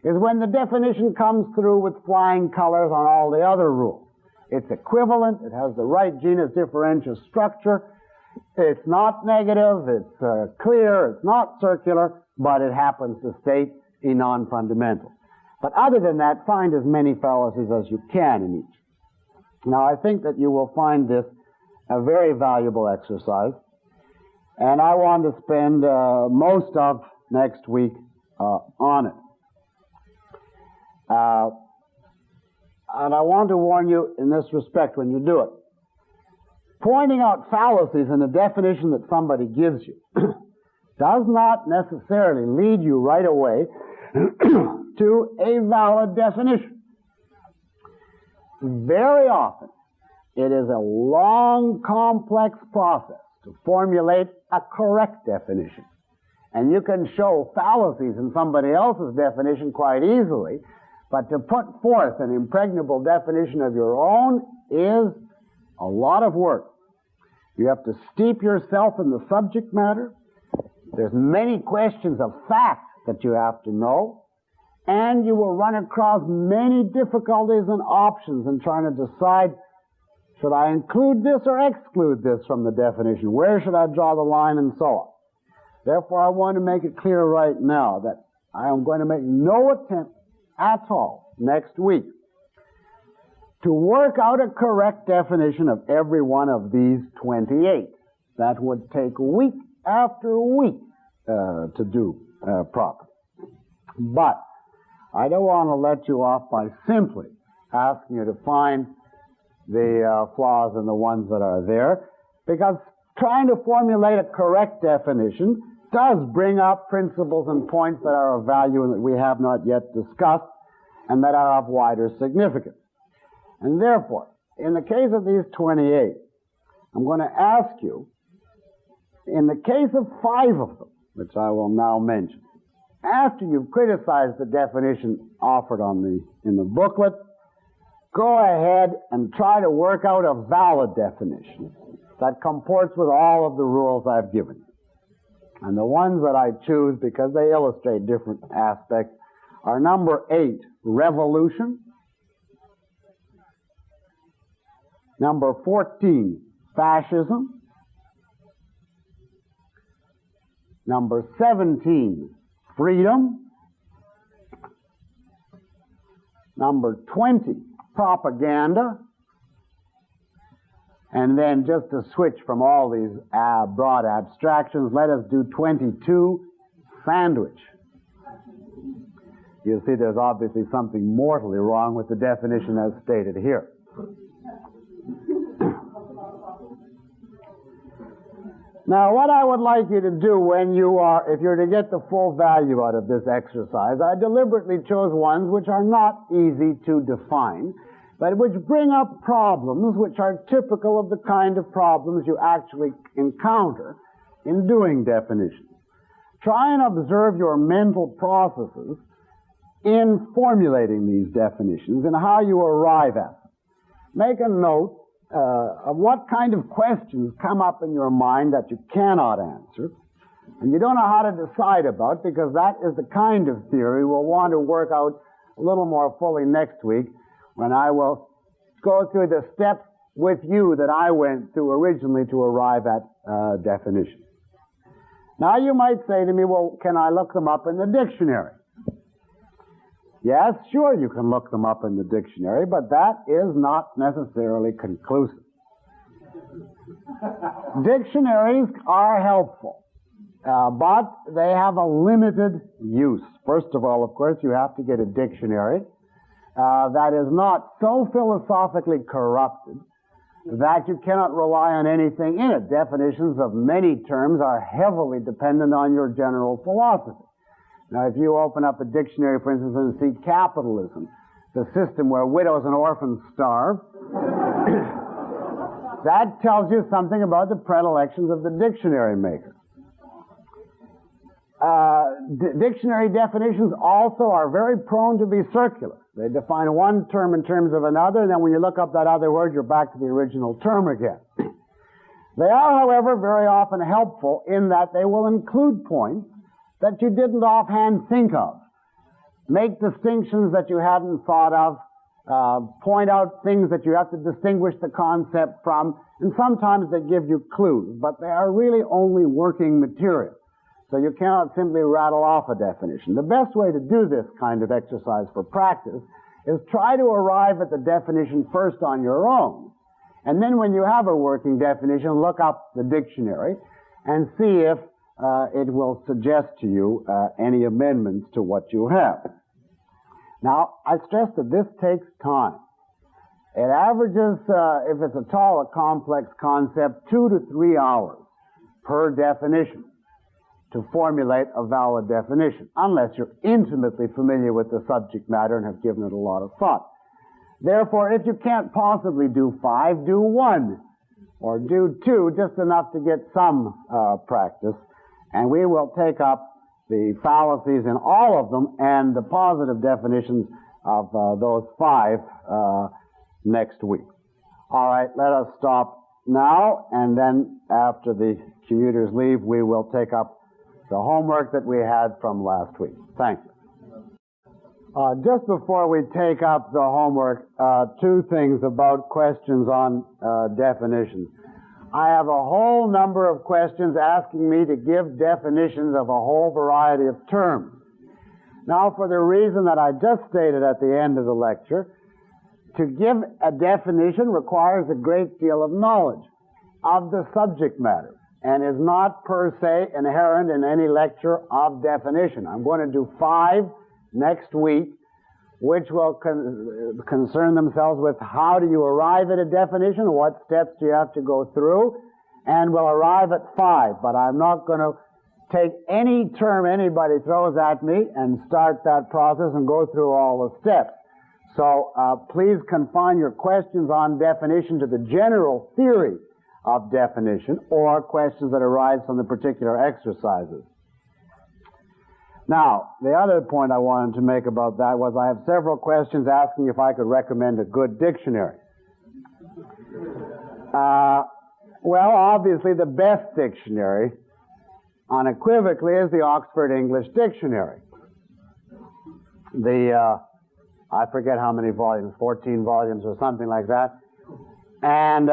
is when the definition comes through with flying colors on all the other rules. It's equivalent, it has the right genus differentia structure, it's not negative, it's clear, it's not circular, but it happens to state a non-fundamental. But other than that, find as many fallacies as you can in each. Now, I think that you will find this a very valuable exercise, and I want to spend most of next week on it. And I want to warn you in this respect when you do it. Pointing out fallacies in a definition that somebody gives you does not necessarily lead you right away to a valid definition. Very often, it is a long, complex process to formulate a correct definition. And you can show fallacies in somebody else's definition quite easily, but to put forth an impregnable definition of your own is a lot of work. You have to steep yourself in the subject matter. There's many questions of fact that you have to know, and you will run across many difficulties and options in trying to decide, should I include this or exclude this from the definition? Where should I draw the line, and so on. Therefore, I want to make it clear right now that I am going to make no attempt at all next week to work out a correct definition of every one of these 28. That would take week after week to do properly. But I don't want to let you off by simply asking you to find the flaws in the ones that are there, because trying to formulate a correct definition does bring up principles and points that are of value and that we have not yet discussed and that are of wider significance. And therefore, in the case of these 28, I'm going to ask you, in the case of 5 of them, which I will now mention, after you've criticized the definition offered in the booklet, go ahead and try to work out a valid definition that comports with all of the rules I've given you. And the ones that I choose, because they illustrate different aspects, are number 8, revolution. Number 14, fascism. Number 17, freedom. Number 20, propaganda. And then just to switch from all these broad abstractions, let us do 22, sandwich. You see there's obviously something mortally wrong with the definition as stated here. Now, what I would like you to do if you're to get the full value out of this exercise, I deliberately chose ones which are not easy to define, but which bring up problems which are typical of the kind of problems you actually encounter in doing definitions. Try and observe your mental processes in formulating these definitions and how you arrive at them. Make a note of what kind of questions come up in your mind that you cannot answer and you don't know how to decide about, because that is the kind of theory we'll want to work out a little more fully next week, when I will go through the steps with you that I went through originally to arrive at definition. Now you might say to me, well, can I look them up in the dictionary? Yes, sure, you can look them up in the dictionary, but that is not necessarily conclusive. Dictionaries are helpful, but they have a limited use. First of all, of course, you have to get a dictionary that is not so philosophically corrupted that you cannot rely on anything in it. Definitions of many terms are heavily dependent on your general philosophy. Now, if you open up a dictionary, for instance, and see capitalism, the system where widows and orphans starve, that tells you something about the predilections of the dictionary maker. Dictionary definitions also are very prone to be circular. They define one term in terms of another, and then when you look up that other word, you're back to the original term again. They are, however, very often helpful in that they will include points that you didn't offhand think of, make distinctions that you hadn't thought of, point out things that you have to distinguish the concept from, and sometimes they give you clues, but they are really only working material. So you cannot simply rattle off a definition. The best way to do this kind of exercise for practice is try to arrive at the definition first on your own. And then when you have a working definition, look up the dictionary and see if it will suggest to you any amendments to what you have. Now, I stress that this takes time. It averages, if it's at all a complex concept, 2 to 3 hours per definition to formulate a valid definition, unless you're intimately familiar with the subject matter and have given it a lot of thought. Therefore, if you can't possibly do 5, do 1, or do 2, just enough to get some practice, and we will take up the fallacies in all of them and the positive definitions of those 5 next week. All right, let us stop now, and then after the commuters leave, we will take up the homework that we had from last week. Thank you. Just before we take up the homework, 2 things about questions on definitions. I have a whole number of questions asking me to give definitions of a whole variety of terms. Now, for the reason that I just stated at the end of the lecture, to give a definition requires a great deal of knowledge of the subject matter, and is not per se inherent in any lecture of definition. I'm going to do 5 next week, which will concern themselves with how do you arrive at a definition, what steps do you have to go through, and we'll arrive at 5. But I'm not going to take any term anybody throws at me and start that process and go through all the steps. So please confine your questions on definition to the general theory of definition, or questions that arise from the particular exercises. Now, the other point I wanted to make about that was I have several questions asking if I could recommend a good dictionary. Well, obviously the best dictionary, unequivocally, is the Oxford English Dictionary. I forget how many volumes, 14 volumes or something like that. And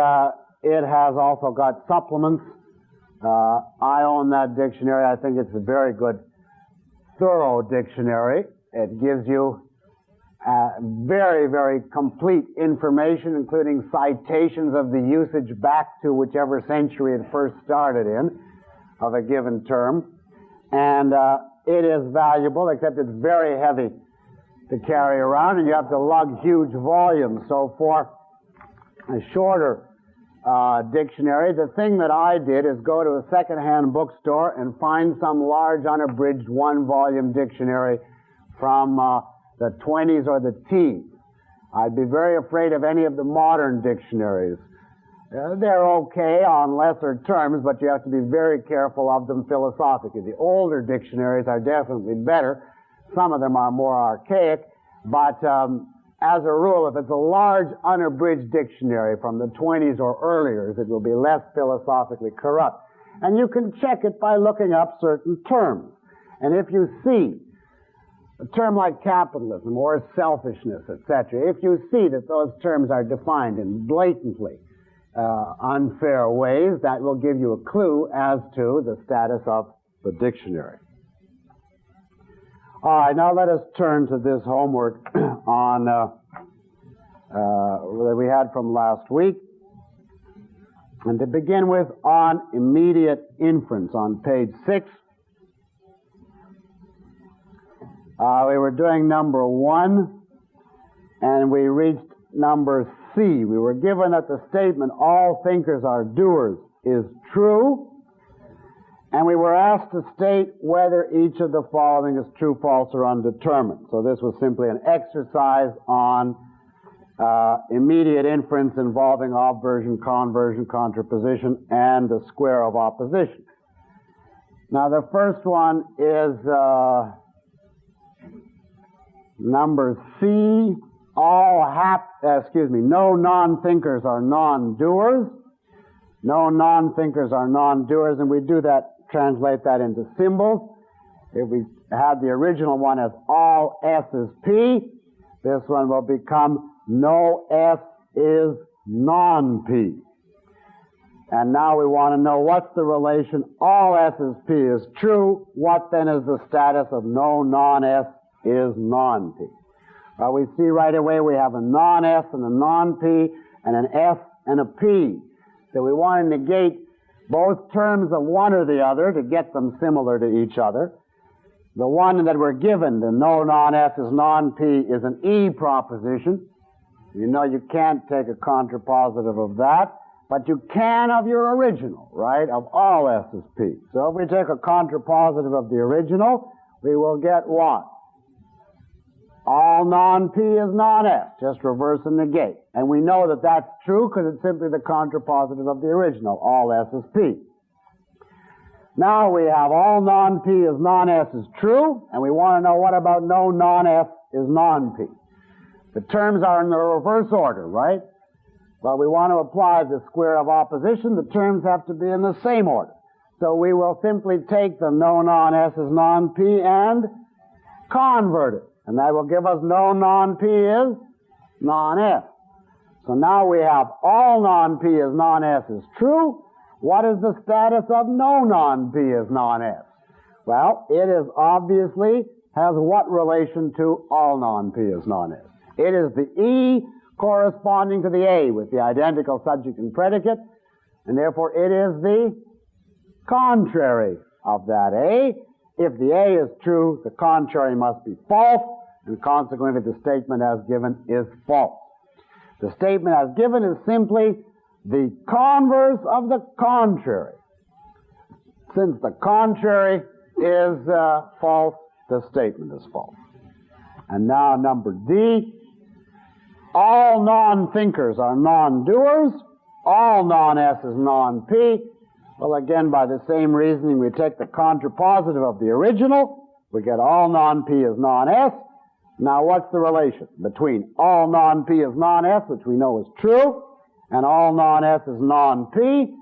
it has also got supplements. I own that dictionary. I think it's a very good, thorough dictionary. It gives you very, very complete information, including citations of the usage back to whichever century it first started in of a given term. And it is valuable, except it's very heavy to carry around, and you have to lug huge volumes. So for a shorter dictionary, the thing that I did is go to a second-hand bookstore and find some large, unabridged, one-volume dictionary from the 20s or the teens. I'd be very afraid of any of the modern dictionaries. They're okay on lesser terms, but you have to be very careful of them philosophically. The older dictionaries are definitely better. Some of them are more archaic, but as a rule, if it's a large, unabridged dictionary from the 20s or earlier, it will be less philosophically corrupt. And you can check it by looking up certain terms. And if you see a term like capitalism or selfishness, etc., if you see that those terms are defined in blatantly unfair ways, that will give you a clue as to the status of the dictionary. All right, now let us turn to this homework on that we had from last week. And to begin with, on immediate inference on page 6. We were doing number 1, and we reached number C. We were given that the statement, all thinkers are doers, is true. And we were asked to state whether each of the following is true, false, or undetermined. So this was simply an exercise on immediate inference involving obversion, conversion, contraposition, and the square of opposition. Now the first one is number C. No non-thinkers are non-doers. No non-thinkers are non-doers, and we do that. Translate that into symbols. If we had the original one as all S is P, this one will become no S is non-P. And now we want to know what's the relation all S is P is true. What then is the status of no non-S is non-P? Well, we see right away we have a non-S and a non-P and an S and a P. So we want to negate both terms of one or the other to get them similar to each other. The one that we're given, the no non-S is non-P, is an E proposition. You know you can't take a contrapositive of that, but you can of your original, right, of all S is P. So if we take a contrapositive of the original, we will get what? All non-P is non-S, just reverse and negate. And we know that that's true because it's simply the contrapositive of the original, all S is P. Now we have all non-P is non-S is true, and we want to know what about no non-S is non-P. The terms are in the reverse order, right? Well, we want to apply the square of opposition. The terms have to be in the same order. So we will simply take the no non-S is non-P and convert it. And that will give us no non-P is non-S. So now we have all non-P is non-S is true. What is the status of no non-P is non-S? Well, it is obviously has what relation to all non-P is non-S? It is the E corresponding to the A with the identical subject and predicate, and therefore it is the contrary of that A. If the A is true, the contrary must be false, and consequently the statement as given is false. The statement as given is simply the converse of the contrary. Since the contrary is false, the statement is false. And now number D, all non-thinkers are non-doers, all non-S is non-P. Well, again, by the same reasoning, we take the contrapositive of the original, We get all non-P is non-S. Now what's the relation between all non-P is non-S, which we know is true, and all non-S is non-P?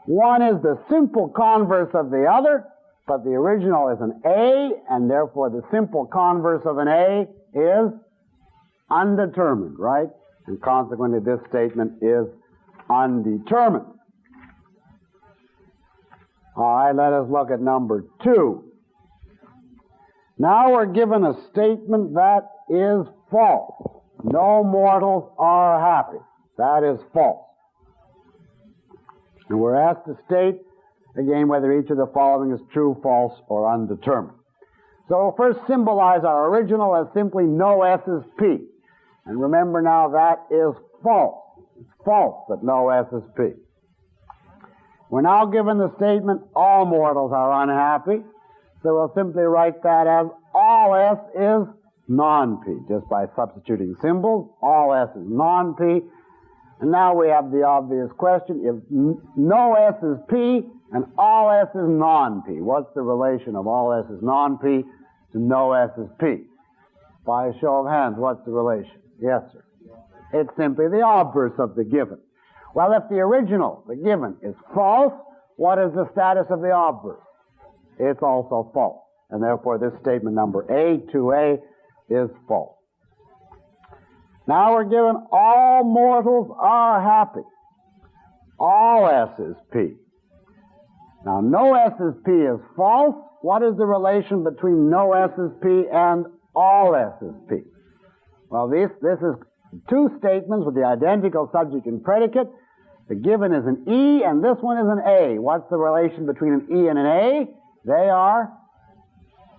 One is the simple converse of the other, but the original is an A, and therefore the simple converse of an A is undetermined, right? And consequently this statement is undetermined. All right, let us look at number 2. Now we're given a statement that is false. No mortals are happy. That is false. And we're asked to state, again, whether each of the following is true, false, or undetermined. So we'll first symbolize our original as simply no S is P. And remember now that is false. It's false that no S is P. We're now given the statement all mortals are unhappy. So we'll simply write that as all S is non-P, just by substituting symbols. All S is non-P. And now we have the obvious question. If no S is P and all S is non-P, what's the relation of all S is non-P to no S is P? By a show of hands, what's the relation? Yes, sir. It's simply the obverse of the given. Well, if the original, the given, is false, what is the status of the obverse? It's also false. And therefore this statement number A, 2A, is false. Now we're given all mortals are happy. All S is P. Now no S is P is false. What is the relation between no S is P and all S is P? Well, this is two statements with the identical subject and predicate. The given is an E and this one is an A. What's the relation between an E and an A? They are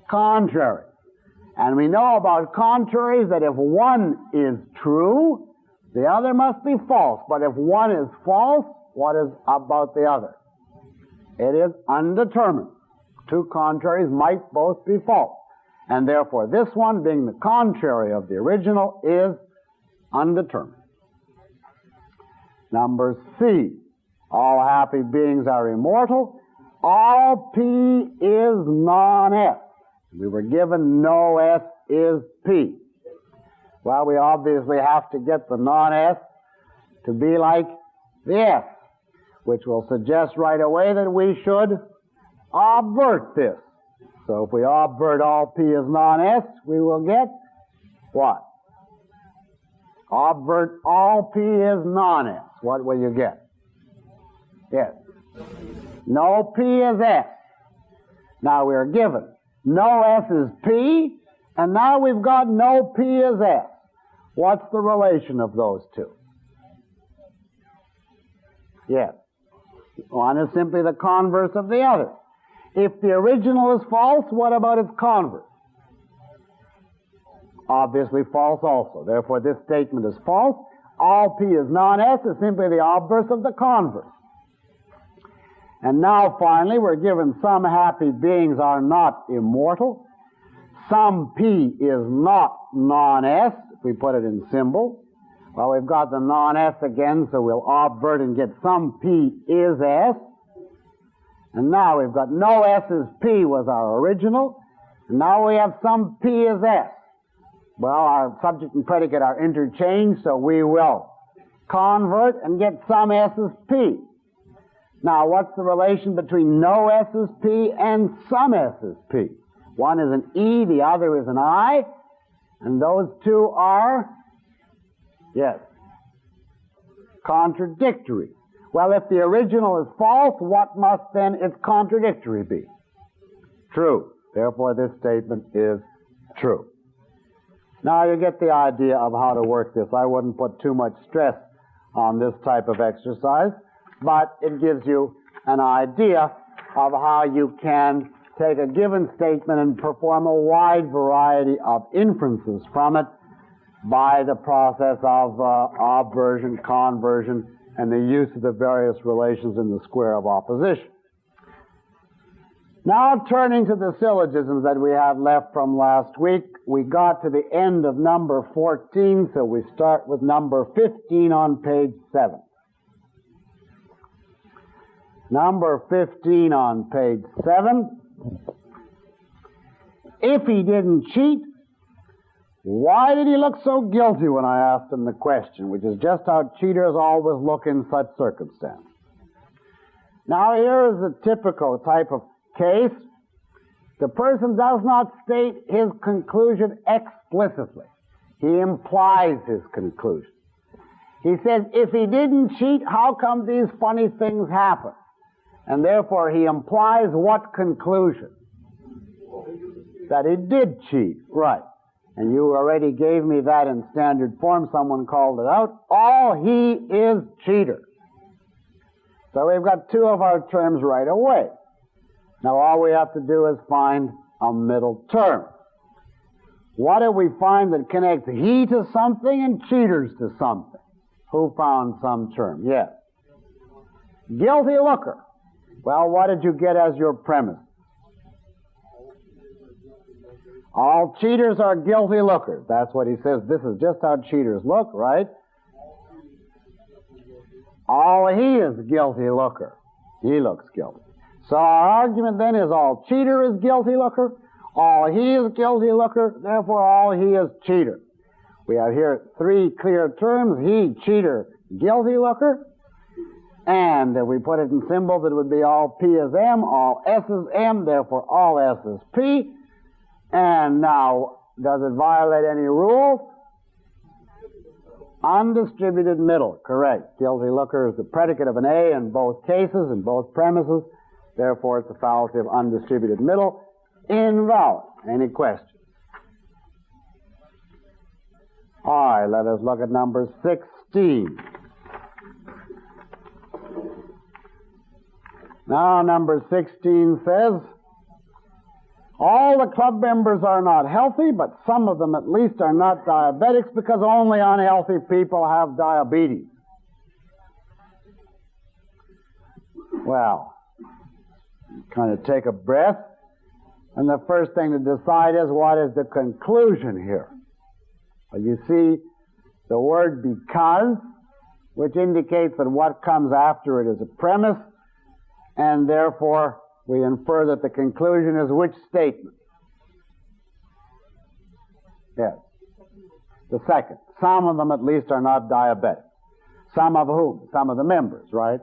contrary. And we know about contraries that if one is true, the other must be false. But if one is false, what is about the other? It is undetermined. Two contraries might both be false. And therefore this one, being the contrary of the original, is undetermined. Number C. All happy beings are immortal. All P is non-S. We were given no S is P. Well, we obviously have to get the non-S to be like the S, which will suggest right away that we should obvert this. So if we obvert all P is non-S, we will get what? Obvert all P is non-S. What will you get? Yes. No P is S. Now we're given no S is P, and now we've got no P is S. What's the relation of those two? Yes. One is simply the converse of the other. If the original is false, what about its converse? Obviously false also. Therefore this statement is false. All P is non-S is simply the obverse of the converse. And now finally we're given some happy beings are not immortal. Some P is not non-S, if we put it in symbol. Well, we've got the non-S again, so we'll obvert and get some P is S. And now we've got no S is P was our original. And now we have some P is S. Well, our subject and predicate are interchanged, so we will convert and get some S is P. Now, what's the relation between no S is P and some S is P? One is an E, the other is an I, and those two are, yes, contradictory. Well, if the original is false, what must then its contradictory be? True. Therefore, this statement is true. Now you get the idea of how to work this. I wouldn't put too much stress on this type of exercise, but it gives you an idea of how you can take a given statement and perform a wide variety of inferences from it by the process of obversion, conversion, and the use of the various relations in the square of opposition. Now turning to the syllogisms that we have left from last week, we got to the end of number 14, so we start with number 15 on page 7. Number 15 on page 7 if he didn't cheat, why did he look so guilty when I asked him the question, which is just how cheaters always look in such circumstances. Now here is a typical type of case. The person does not state his conclusion explicitly. He implies his conclusion. He says, if he didn't cheat, how come these funny things happen? And therefore he implies what conclusion? That he did cheat. Right. And you already gave me that in standard form. Someone called it out. All he is cheater. So we've got two of our terms right away. Now all we have to do is find a middle term. What do we find that connects he to something and cheaters to something? Who found some term? Yes. Guilty looker. Well, what did you get as your premise? All cheaters are guilty lookers. That's what he says. This is just how cheaters look, right? All he is guilty looker. He looks guilty. So our argument then is all cheater is guilty looker. All he is guilty looker. Therefore, all he is cheater. We have here three clear terms. He, cheater, guilty looker. And if we put it in symbols, it would be all P is M, all S is M, therefore all S is P. And now, does it violate any rules? Undistributed middle, correct. Guilty looker is the predicate of an A in both cases, in both premises. Therefore, it's a fallacy of undistributed middle. Invalid. Any questions? All right, let us look at number 16. Now, number 16 says, all the club members are not healthy, but some of them at least are not diabetics because only unhealthy people have diabetes. Well, kind of take a breath, and the first thing to decide is what is the conclusion here. Well, you see the word because, which indicates that what comes after it is a premise, and therefore we infer that the conclusion is which statement? Yes. The second. Some of them at least are not diabetic. Some of whom? Some of the members, right?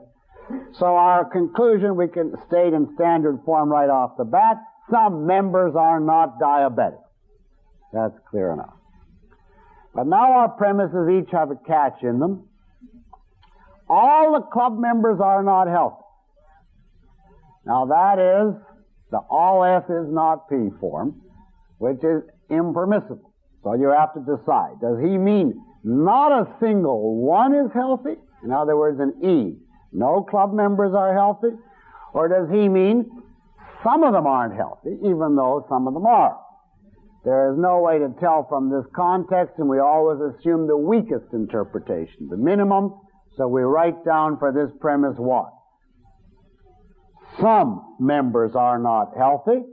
So our conclusion we can state in standard form right off the bat. Some members are not diabetic. That's clear enough. But now our premises each have a catch in them. All the club members are not healthy. Now that is the all S is not P form, which is impermissible. So you have to decide. Does he mean not a single one is healthy? In other words, an E. No club members are healthy? Or does he mean some of them aren't healthy, even though some of them are? There is no way to tell from this context, and we always assume the weakest interpretation, the minimum. So we write down for this premise what? Some members are not healthy,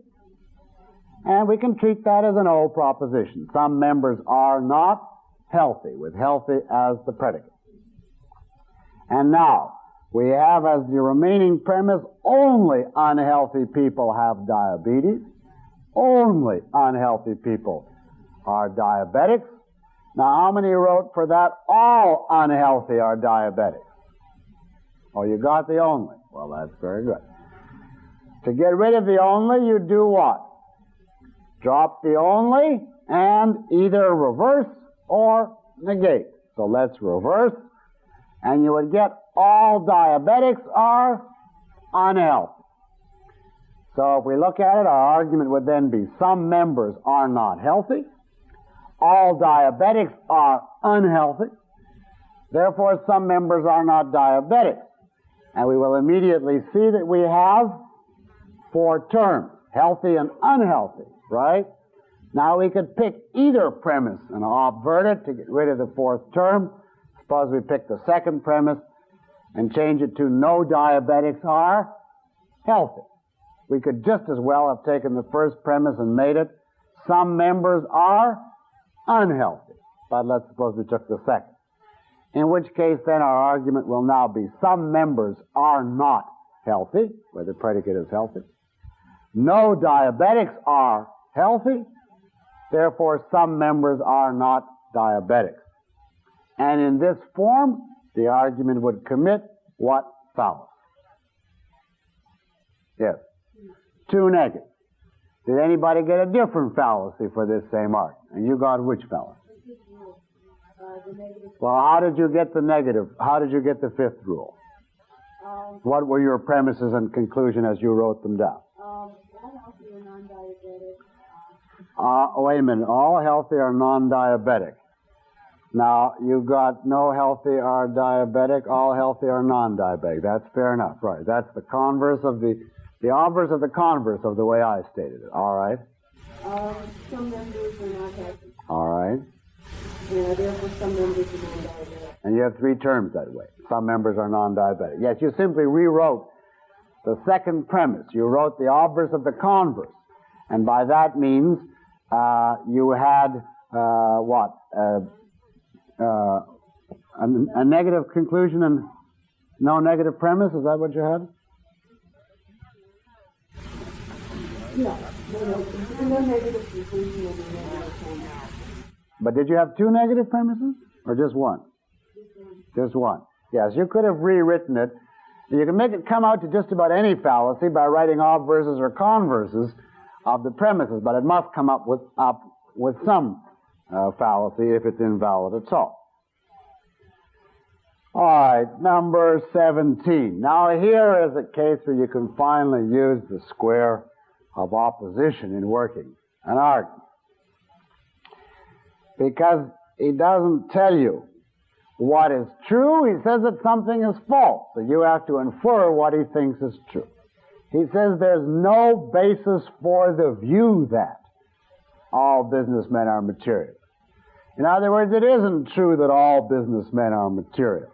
and we can treat that as an old proposition. Some members are not healthy, with healthy as the predicate. And now, we have as the remaining premise, only unhealthy people have diabetes. Only unhealthy people are diabetics. Now, how many wrote for that? All unhealthy are diabetics. Oh, you got the only. Well, that's very good. To get rid of the only, you do what? Drop the only and either reverse or negate. So let's reverse, and you would get all diabetics are unhealthy. So if we look at it, our argument would then be some members are not healthy. All diabetics are unhealthy. Therefore, some members are not diabetic. And we will immediately see that we have 4 terms, healthy and unhealthy, right? Now we could pick either premise and obvert it to get rid of the 4th term. Suppose we pick the second premise and change it to no diabetics are healthy. We could just as well have taken the first premise and made it some members are unhealthy. But let's suppose we took the second. In which case then our argument will now be some members are not healthy, where the predicate is healthy. No diabetics are healthy, therefore some members are not diabetic. And in this form, the argument would commit what fallacy? Yes. Two negatives. Did anybody get a different fallacy for this same argument? And you got which fallacy? Well, how did you get the negative? How did you get the fifth rule? What were your premises and conclusion as you wrote them down? Wait a minute. All healthy are non-diabetic. Now, you got no healthy are diabetic, all healthy are non-diabetic. That's fair enough, right? That's the converse of the obverse of the converse of the way I stated it. All right? Some members are not healthy. All right. Yeah, therefore some members are non-diabetic. And you have three terms that way. Some members are non-diabetic. Yes, you simply rewrote the second premise. You wrote the obverse of the converse. And by that means, you had what? A negative conclusion and no negative premise? Is that what you had? No negative conclusion and no negative premise. But did you have two negative premises? Or just one? Just one. Yes, you could have rewritten it. You can make it come out to just about any fallacy by writing obverses or converses of the premises, but it must come up with some fallacy if it's invalid at all. All right, number 17. Now here is a case where you can finally use the square of opposition in working an argument. Because he doesn't tell you what is true, he says that something is false. So you have to infer what he thinks is true. He says there's no basis for the view that all businessmen are material. In other words, it isn't true that all businessmen are material.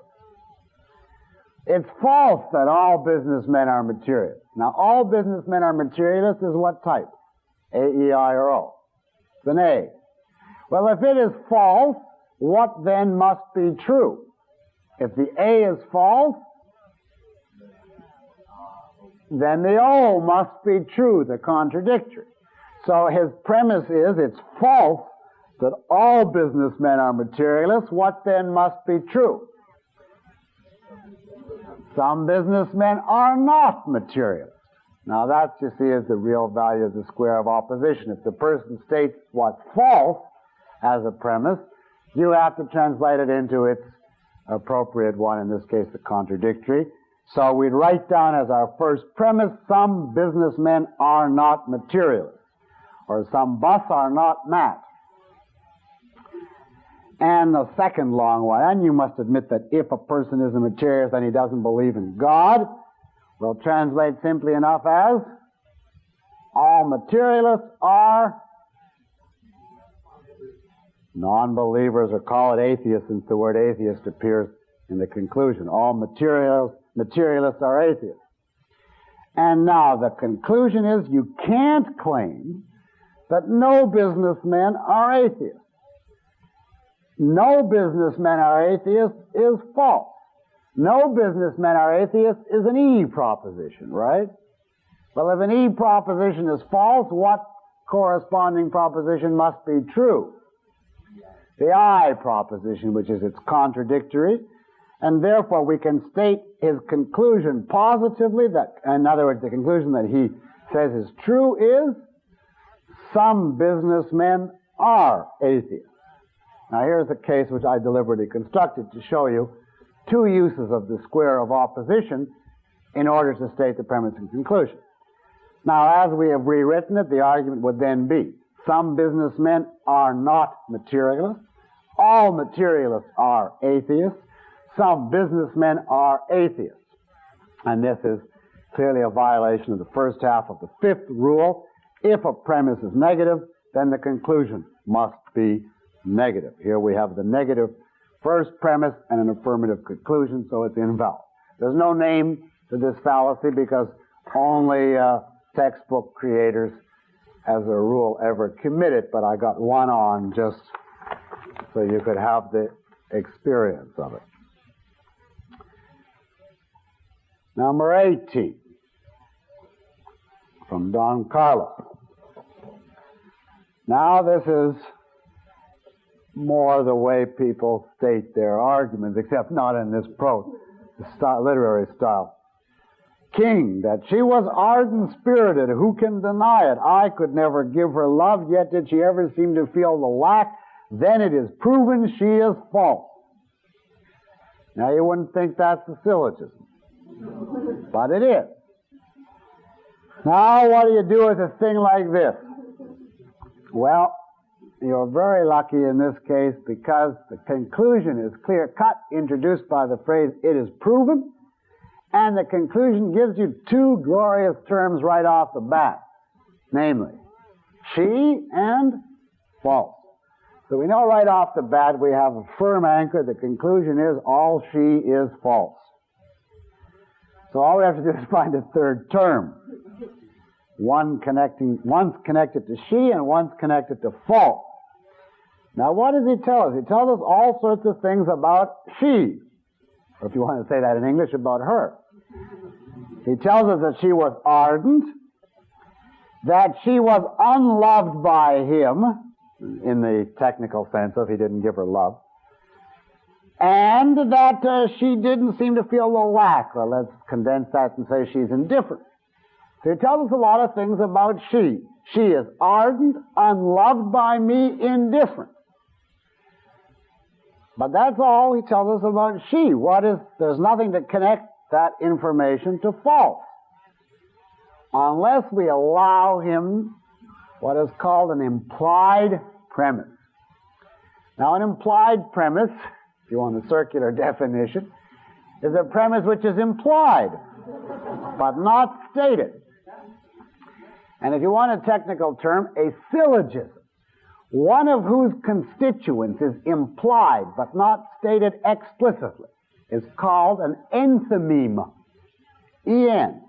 It's false that all businessmen are material. Now, all businessmen are materialists is what type? A, E, I, or O? It's an A. Well, if it is false, what then must be true? If the A is false, then the O must be true, the contradictory. So his premise is it's false that all businessmen are materialists. What then must be true? Some businessmen are not materialists. Now that, you see, is the real value of the square of opposition. If the person states what's false as a premise, you have to translate it into its appropriate one, in this case the contradictory. So we'd write down as our first premise, some businessmen are not materialists, or some bus are not mat. And the second long one, and you must admit that if a person is a materialist and he doesn't believe in God, we'll translate simply enough as all materialists are non-believers, or call it atheists, since the word atheist appears in the conclusion. All materialists are atheists. And now the conclusion is you can't claim that no businessmen are atheists. No businessmen are atheists is false. No businessmen are atheists is an E proposition, right? Well, if an E proposition is false, what corresponding proposition must be true? The I proposition, which is its contradictory, and therefore we can state his conclusion positively, that, in other words, the conclusion that he says is true is some businessmen are atheists. Now here's a case which I deliberately constructed to show you two uses of the square of opposition in order to state the premise and conclusion. Now, as we have rewritten it, the argument would then be some businessmen are not materialists, all materialists are atheists, some businessmen are atheists. And this is clearly a violation of the first half of the fifth rule. If a premise is negative, then the conclusion must be negative. Here we have the negative first premise and an affirmative conclusion, so it's invalid. There's no name to this fallacy because only textbook creators, as a rule, ever commit it, but I got one on just so you could have the experience of it. Number 18, from Don Carlos. Now this is more the way people state their arguments, except not in this literary style. King, that she was ardent-spirited, who can deny it? I could never give her love, yet did she ever seem to feel the lack? Then it is proven she is false. Now you wouldn't think that's a syllogism, but it is. Now what do you do with a thing like this? Well, you're very lucky in this case because the conclusion is clear-cut, introduced by the phrase, it is proven, and the conclusion gives you two glorious terms right off the bat, namely, she and false. So we know right off the bat we have a firm anchor. The conclusion is all she is false. So all we have to do is find a third term. One's connected to she and one's connected to false. Now what does he tell us? He tells us all sorts of things about she. Or if you want to say that in English, about her. He tells us that she was ardent, that she was unloved by him, in the technical sense of he didn't give her love, and that she didn't seem to feel the lack. Well, let's condense that and say she's indifferent. So he tells us a lot of things about she. She is ardent, unloved by me, indifferent. But that's all he tells us about she. There's nothing to connect that information to false, unless we allow him what is called an implied premise. Now, an implied premise, if you want a circular definition, is a premise which is implied, but not stated. And if you want a technical term, a syllogism, one of whose constituents is implied, but not stated explicitly, is called an enthymeme. E-N-T-H-Y-M-E-M-E.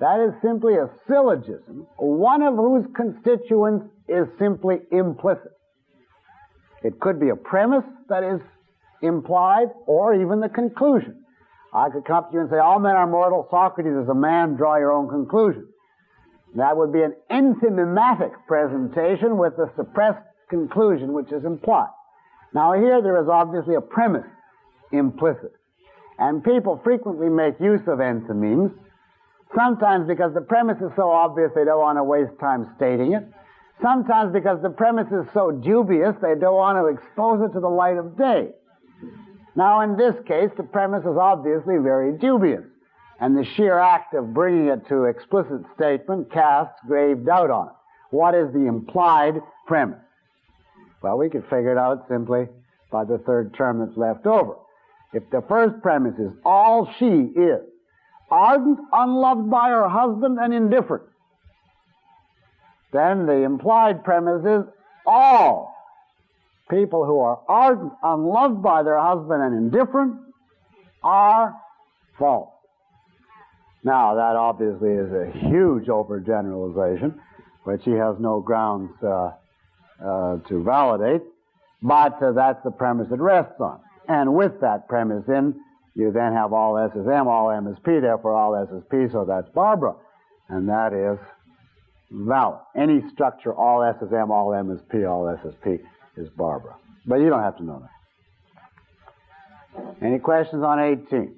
That is simply a syllogism, one of whose constituents is simply implicit. It could be a premise that is implied, or even the conclusion. I could come up to you and say, all men are mortal, Socrates is a man, draw your own conclusion. That would be an enthymematic presentation with a suppressed conclusion which is implied. Now here there is obviously a premise implicit. And people frequently make use of enthymemes, sometimes because the premise is so obvious they don't want to waste time stating it, sometimes because the premise is so dubious they don't want to expose it to the light of day. Now in this case the premise is obviously very dubious, and the sheer act of bringing it to explicit statement casts grave doubt on it. What is the implied premise? Well, we could figure it out simply by the third term that's left over. If the first premise is all she is, ardent, unloved by her husband, and indifferent, then the implied premise is all people who are ardent, unloved by their husband, and indifferent are false. Now, that obviously is a huge overgeneralization, which he has no grounds to validate, but that's the premise it rests on. And with that premise in, you then have all S is M, all M is P, therefore all S is P, so that's Barbara. And that is valid. Any structure, all S is M, all M is P, all S is P, is Barbara. But you don't have to know that. Any questions on 18?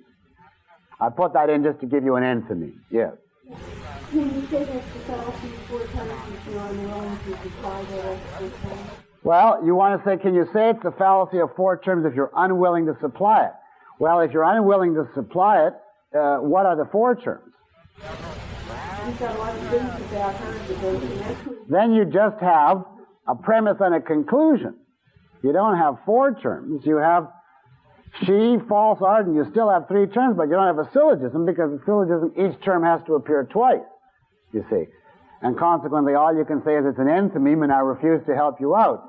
I put that in just to give you an enthymeme. Yes. Can you say that the fallacy of four terms if you're unwilling to supply that explanation? Well, you want to say, can you say it's the fallacy of four terms if you're unwilling to supply it? Well, if you're unwilling to supply it, what are the four terms? You've got a lot of things about her that don't connect with. Then you just have a premise and a conclusion. You don't have four terms. You have she, false, ardent. You still have three terms, but you don't have a syllogism, because the syllogism, each term has to appear twice, you see. And consequently, all you can say is it's an enthymeme, and I refuse to help you out.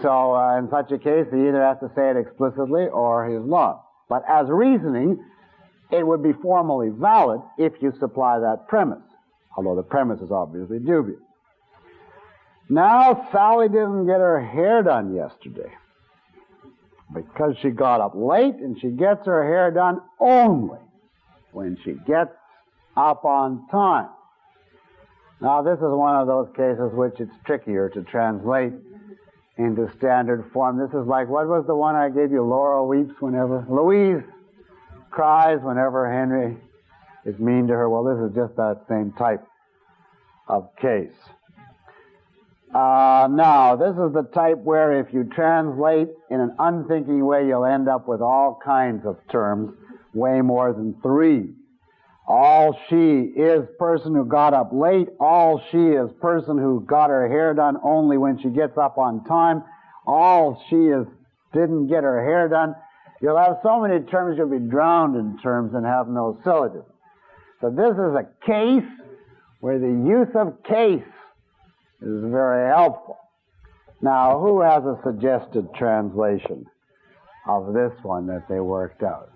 So in such a case, he either has to say it explicitly or he's lost. But as reasoning, it would be formally valid if you supply that premise, although the premise is obviously dubious. Now, Sally didn't get her hair done yesterday because she got up late, and she gets her hair done only when she gets up on time. Now, this is one of those cases which it's trickier to translate into standard form. This is like, what was the one I gave you? Laura weeps whenever, Louise cries whenever Henry is mean to her. Well, this is just that same type of case. Now, this is the type where if you translate in an unthinking way, you'll end up with all kinds of terms, way more than 3. All she is person who got up late. All she is person who got her hair done only when she gets up on time. All she is didn't get her hair done. You'll have so many terms you'll be drowned in terms and have no syllogism. So this is a case where the use of case is very helpful. Now, who has a suggested translation of this one that they worked out?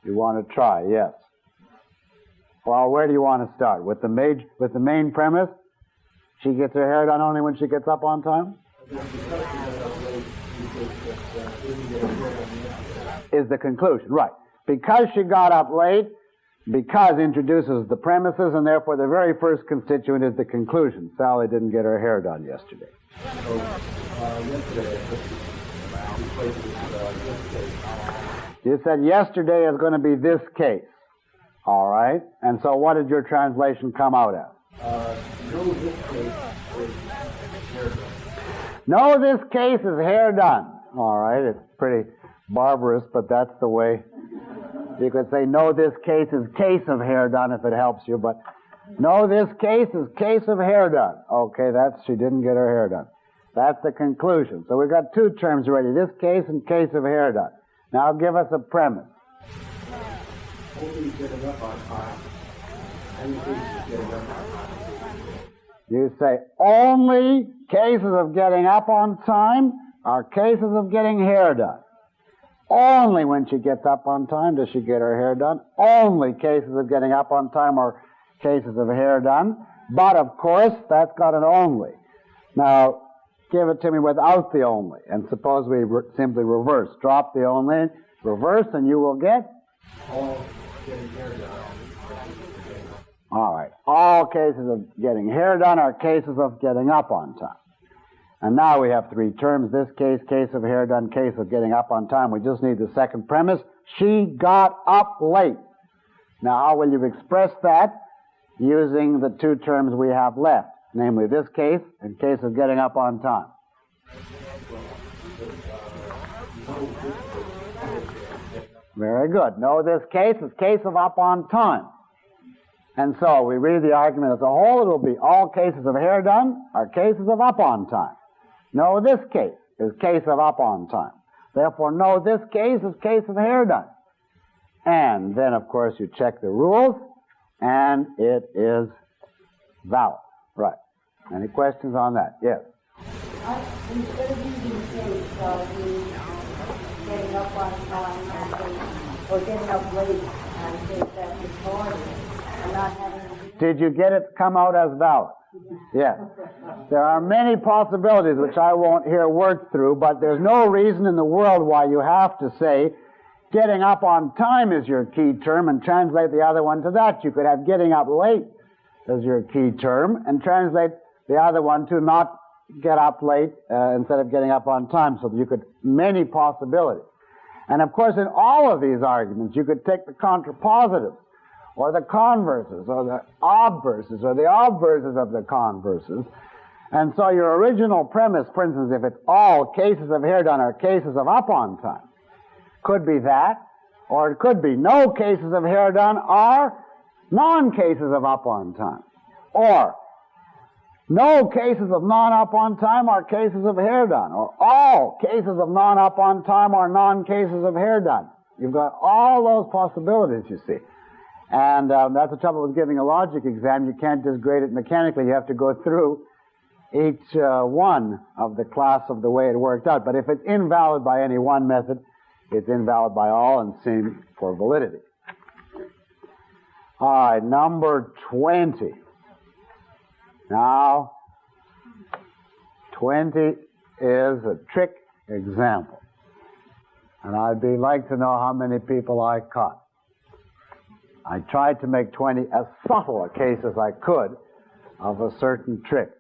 You want to try? Yes. Well, where do you want to start? With the main premise? She gets her hair done only when she gets up on time? Is the conclusion, right. Because she got up late, because introduces the premises, and therefore the very first constituent is the conclusion. Sally didn't get her hair done yesterday. You said yesterday is going to be this case. All right. And so what did your translation come out as? No, this case is hair done. No, this case is hair done. All right. It's pretty barbarous, but that's the way. You could say, no, this case is case of hair done if it helps you, but no, this case is case of hair done. Okay, she didn't get her hair done. That's the conclusion. So we've got 2 terms already, this case and case of hair done. Now give us a premise. Only getting up on time. Any cases getting up on time. You say, only cases of getting up on time are cases of getting hair done. Only when she gets up on time does she get her hair done. Only cases of getting up on time are cases of hair done. But, of course, that's got an only. Now, give it to me without the only. And suppose we simply reverse. Drop the only, reverse, and you will get? All getting hair done. All right. All cases of getting hair done are cases of getting up on time. And now we have 3 terms. This case, case of hair done, case of getting up on time. We just need the second premise. She got up late. Now, how will you express that? Using the 2 terms we have left, namely this case and case of getting up on time. Very good. No, this case is case of up on time. And so we read the argument as a whole. It will be all cases of hair done are cases of up on time. No, this case is case of up on time. Therefore, no, this case is case of hair done. And then, of course, you check the rules, and it is valid. Right. Any questions on that? Yes. Instead of using case, getting up on time or getting up late, I think that's important. And not having. Did you get it come out as valid? Yes. There are many possibilities which I won't here work through, but there's no reason in the world why you have to say getting up on time is your key term and translate the other one to that. You could have getting up late as your key term and translate the other one to not get up late instead of getting up on time, so that you could, many possibilities. And of course, in all of these arguments, you could take the contrapositive, or the converses, or the obverses, or the obverses of the converses. And so your original premise, for instance, if it's all cases of hair done are cases of up on time, could be that, or it could be no cases of hair done are non-cases of up on time. Or no cases of non-up on time are cases of hair done, or all cases of non-up on time are non-cases of hair done. You've got all those possibilities, you see. And that's the trouble with giving a logic exam. You can't just grade it mechanically. You have to go through each one of the class of the way it worked out. But if it's invalid by any one method, it's invalid by all and seen for validity. All right, number 20. Now, 20 is a trick example. And I'd like to know how many people I caught. I tried to make 20 as subtle a case as I could of a certain trick.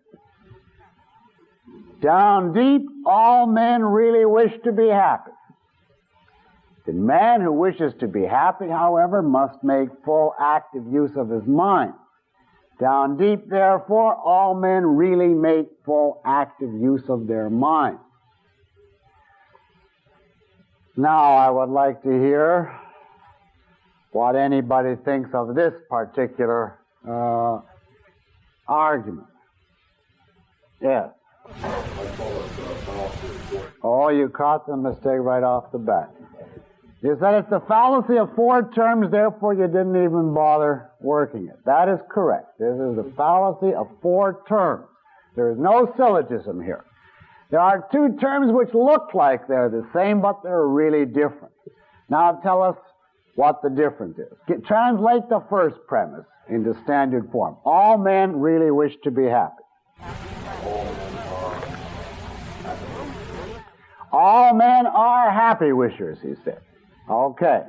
Down deep, all men really wish to be happy. The man who wishes to be happy, however, must make full active use of his mind. Down deep, therefore, all men really make full active use of their mind. Now I would like to hear what anybody thinks of this particular argument. Yes. Oh, you caught the mistake right off the bat. You said it's the fallacy of four terms, therefore you didn't even bother working it. That is correct. This is the fallacy of four terms. There is no syllogism here. There are two terms which look like they're the same, but they're really different. Now tell us what the difference is. Translate the first premise into standard form. All men really wish to be happy. All men are happy wishers, he said. Okay.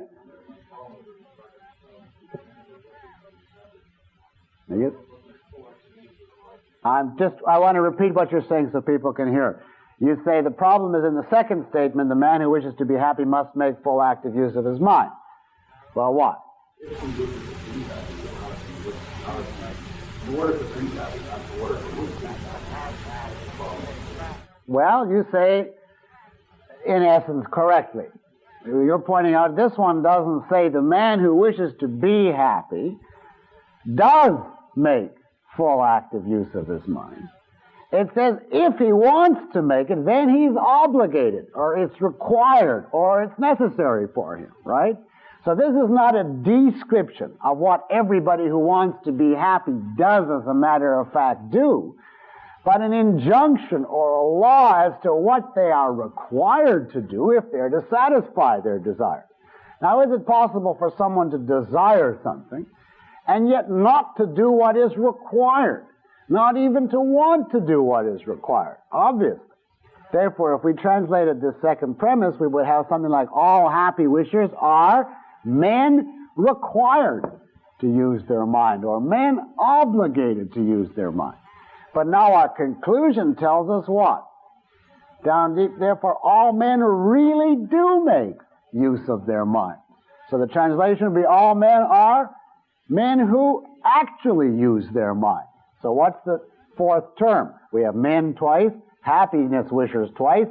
I want to repeat what you're saying so people can hear. You say the problem is in the second statement, the man who wishes to be happy must make full active use of his mind. Well, what? Well, you say, in essence, correctly. You're pointing out this one doesn't say the man who wishes to be happy does make full active use of his mind. It says if he wants to make it, then he's obligated, or it's required, or it's necessary for him, right? So this is not a description of what everybody who wants to be happy does as a matter of fact do, but an injunction or a law as to what they are required to do if they're to satisfy their desires. Now, is it possible for someone to desire something and yet not to do what is required? Not even to want to do what is required, obviously. Therefore, if we translated this second premise, we would have something like all happy wishers are men required to use their mind, or men obligated to use their mind. But now our conclusion tells us what? Down deep, therefore, all men really do make use of their mind. So the translation would be all men are men who actually use their mind. So what's the fourth term? We have men twice, happiness wishers twice,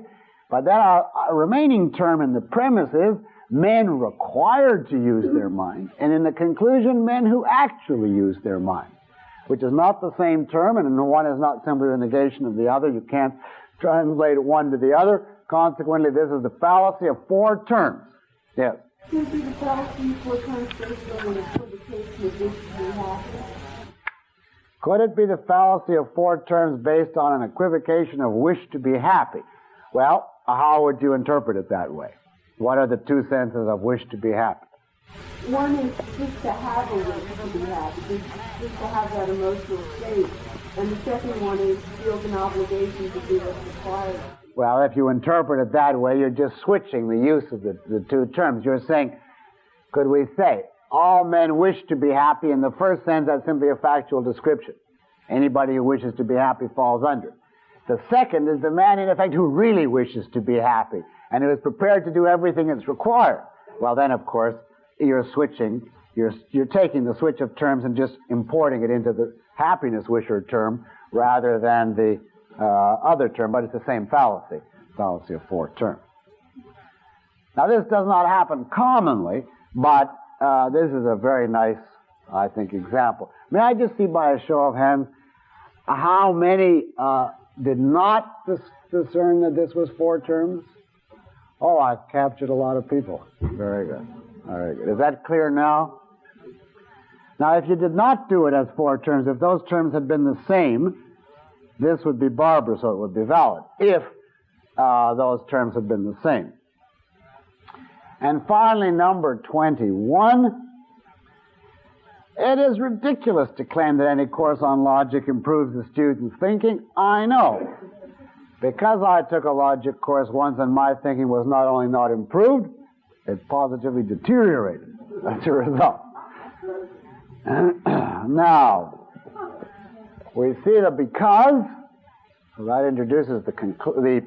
but then our remaining term in the premise is men required to use their mind, and in the conclusion, men who actually use their mind, which is not the same term, and one is not simply the negation of the other. You can't translate one to the other. Consequently, this is the fallacy of four terms. Yes? Could be the fallacy of four terms based on an equivocation of wish to be happy? Could it be the fallacy of four terms based on an equivocation of wish to be happy? Well, how would you interpret it that way? What are the two senses of wish to be happy? One is just to have a wish to be happy, just to have that emotional state. And the second one is feels an obligation to do what's required. Well, if you interpret it that way, you're just switching the use of the two terms. You're saying, could we say, all men wish to be happy? In the first sense, that's simply a factual description. Anybody who wishes to be happy falls under it. The second is the man, in effect, who really wishes to be happy and who is prepared to do everything that's required. Well, then, of course, you're switching. You're taking the switch of terms and just importing it into the happiness wisher term rather than the other term, but it's the same fallacy of four terms. Now, this does not happen commonly, but this is a very nice, I think, example. May I just see by a show of hands how many did not discern that this was four terms? Oh, I captured a lot of people. Very good. Very good. Is that clear now? Now, if you did not do it as four terms, if those terms had been the same, this would be barbarous, so it would be valid, if those terms had been the same. And finally, number 21. It is ridiculous to claim that any course on logic improves the student's thinking. I know. Because I took a logic course once and my thinking was not only not improved, it positively deteriorated as a result. Now, we see that because, that introduces the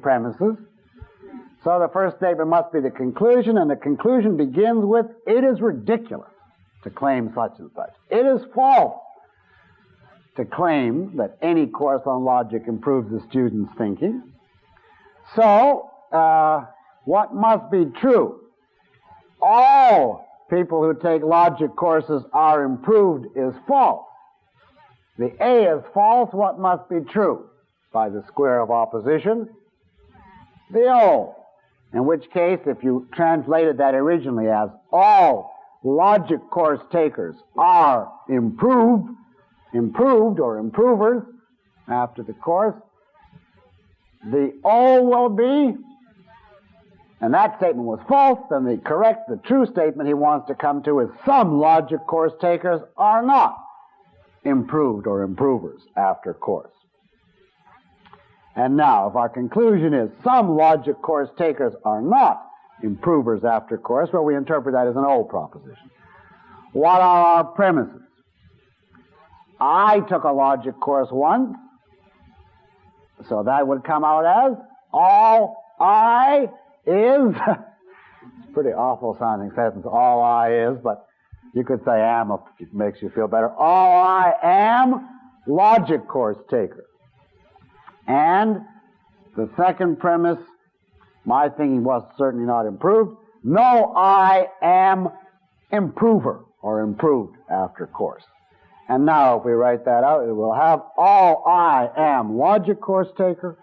premises, so the first statement must be the conclusion, and the conclusion begins with, it is ridiculous to claim such and such. It is false to claim that any course on logic improves the student's thinking. So, what must be true? All people who take logic courses are improved is false. The A is false. What must be true? By the square of opposition, the O. In which case, if you translated that originally as all logic course takers are improved or improvers after the course, the O will be, and that statement was false, then the true statement he wants to come to is some logic course takers are not improved or improvers after course. And now, if our conclusion is some logic course takers are not improvers after course, well, we interpret that as an O proposition. What are our premises? I took a logic course once, so that would come out as all I is, it's a pretty awful sounding sentence, all I is, but you could say am if it makes you feel better. All I am logic course taker. And the second premise, my thinking was certainly not improved. No, I am improver or improved after course. And now if we write that out, it will have all I am logic course taker.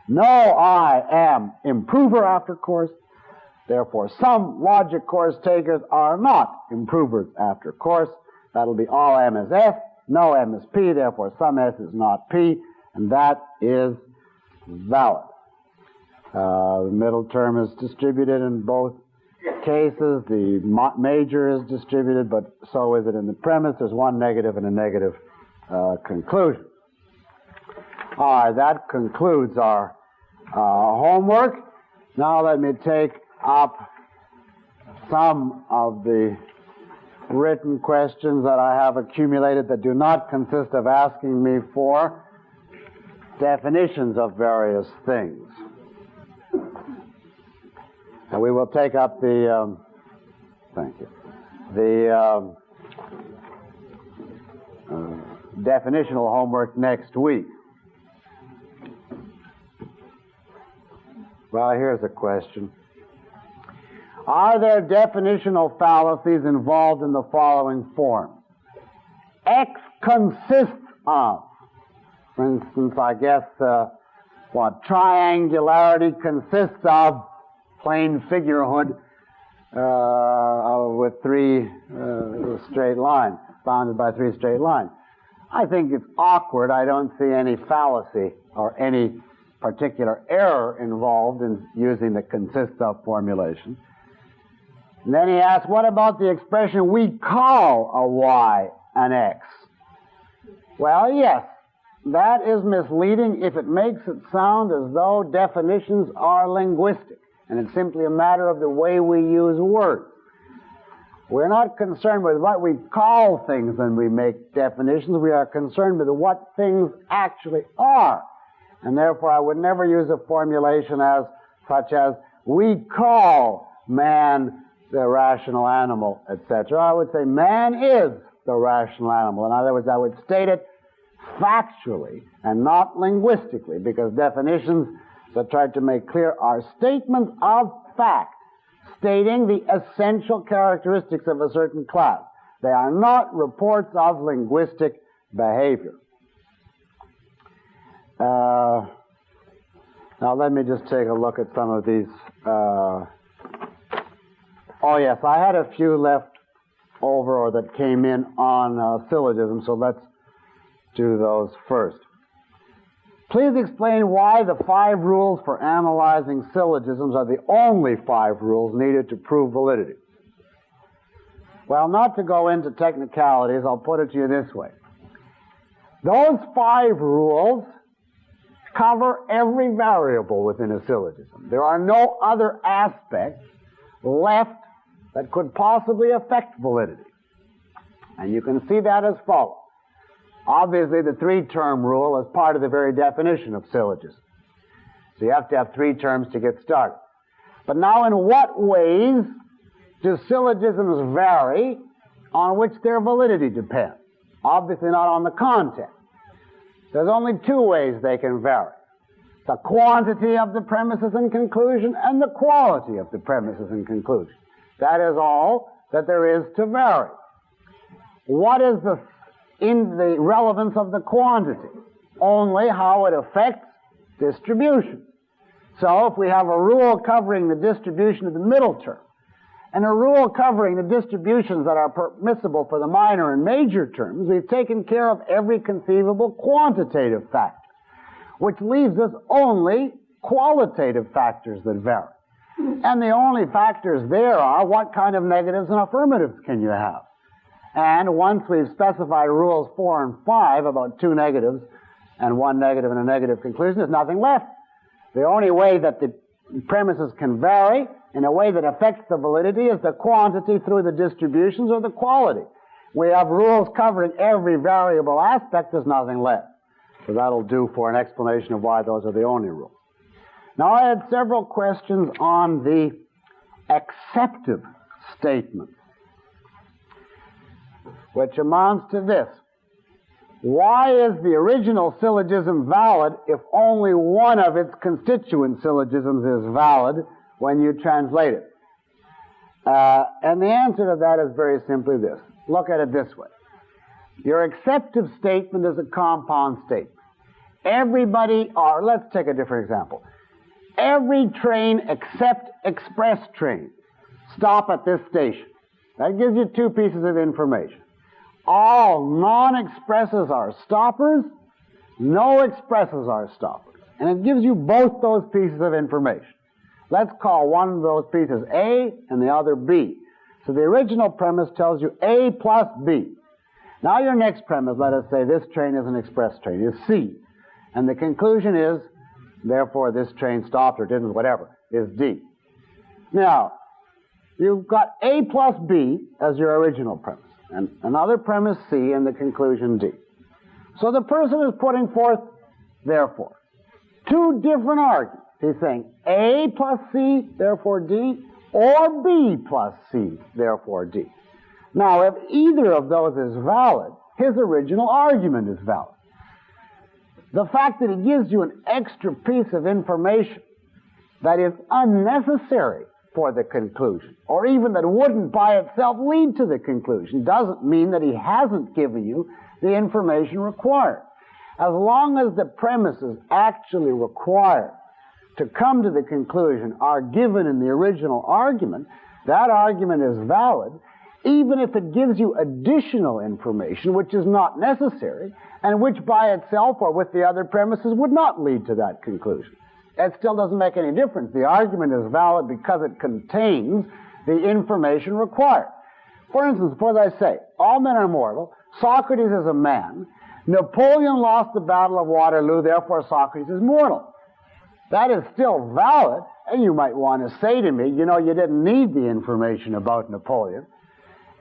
No, I am improver after course. Therefore, some logic course takers are not improvers after course. That'll be all M is F, no M is P, therefore some S is not P, and that is valid. The middle term is distributed in both cases. The major is distributed, but so is it in the premise. There's one negative and a negative conclusion. All right, that concludes our homework. Now let me take up some of the written questions that I have accumulated that do not consist of asking me for definitions of various things. And we will take up the, definitional homework next week. Well, here's a question. Are there definitional fallacies involved in the following form? X consists of. For instance, I guess triangularity consists of plain figurehood with three straight lines, bounded by three straight lines. I think it's awkward. I don't see any fallacy or any particular error involved in using the consists of formulation. And then he asks, what about the expression we call a y an x? Well, yes, that is misleading if it makes it sound as though definitions are linguistic, and it's simply a matter of the way we use words. We're not concerned with what we call things when we make definitions. We are concerned with what things actually are. And therefore, I would never use a formulation such as, we call man the rational animal, etc. I would say, man is the rational animal. In other words, I would state it factually and not linguistically, because definitions that try to make clear are statements of fact, stating the essential characteristics of a certain class. They are not reports of linguistic behavior. Now let me just take a look at some of these. Oh yes, I had a few left over or that came in on syllogism, so let's do those first. Please explain why the 5 rules for analyzing syllogisms are the only 5 rules needed to prove validity. Well, not to go into technicalities, I'll put it to you this way. Those 5 rules cover every variable within a syllogism. There are no other aspects left that could possibly affect validity. And you can see that as follows. Obviously, the three-term rule is part of the very definition of syllogism. So you have to have three terms to get started. But now, in what ways do syllogisms vary on which their validity depends? Obviously not on the content. There's only two ways they can vary. The quantity of the premises and conclusion and the quality of the premises and conclusion. That is all that there is to vary. What is the relevance of the quantity? Only how it affects distribution. So if we have a rule covering the distribution of the middle term, and a rule covering the distributions that are permissible for the minor and major terms, we've taken care of every conceivable quantitative factor, which leaves us only qualitative factors that vary. And the only factors there are what kind of negatives and affirmatives can you have. And once we've specified rules 4 and 5 about two negatives and one negative and a negative conclusion, there's nothing left. The only way that the premises can vary in a way that affects the validity is the quantity through the distributions or the quality. We have rules covering every variable aspect, there's nothing left. So that'll do for an explanation of why those are the only rules. Now I had several questions on the acceptive statement, which amounts to this. Why is the original syllogism valid if only one of its constituent syllogisms is valid when you translate it? And the answer to that is very simply this. Look at it this way. Your acceptive statement is a compound statement. Everybody, or let's take a different example. Every train except express trains stop at this station. That gives you two pieces of information. All non-expresses are stoppers, no expresses are stoppers. And it gives you both those pieces of information. Let's call one of those pieces A and the other B. So the original premise tells you A plus B. Now your next premise, let us say this train is an express train, is C. And the conclusion is, therefore this train stopped or didn't, whatever, is D. Now, you've got A plus B as your original premise, and another premise C, and the conclusion D. So the person is putting forth, therefore, two different arguments. He's saying A plus C, therefore D, or B plus C, therefore D. Now, if either of those is valid, his original argument is valid. The fact that he gives you an extra piece of information that is unnecessary for the conclusion, or even that wouldn't by itself lead to the conclusion, doesn't mean that he hasn't given you the information required. As long as the premises actually required to come to the conclusion are given in the original argument, that argument is valid, even if it gives you additional information which is not necessary, and which by itself or with the other premises would not lead to that conclusion. It still doesn't make any difference. The argument is valid because it contains the information required. For instance, suppose I say, all men are mortal, Socrates is a man, Napoleon lost the Battle of Waterloo, therefore Socrates is mortal. That is still valid, and you might want to say to me, you know, you didn't need the information about Napoleon,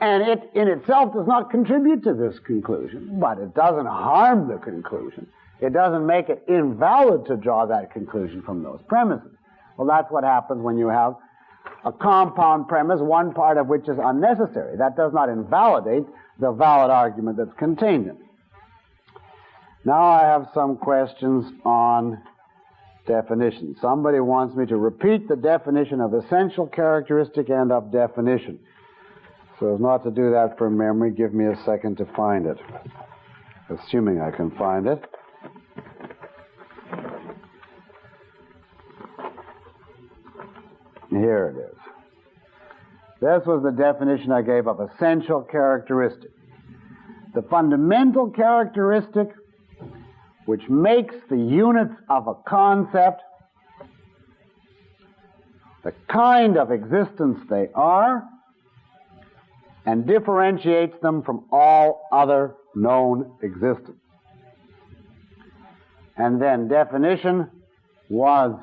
and it in itself does not contribute to this conclusion, but it doesn't harm the conclusion. It doesn't make it invalid to draw that conclusion from those premises. Well, that's what happens when you have a compound premise, one part of which is unnecessary. That does not invalidate the valid argument that's contained in it. Now I have some questions on definition. Somebody wants me to repeat the definition of essential characteristic and of definition. So as not to do that from memory, give me a second to find it, assuming I can find it. Here it is. This was the definition I gave of essential characteristic. The fundamental characteristic which makes the units of a concept the kind of existence they are and differentiates them from all other known existence. And then definition was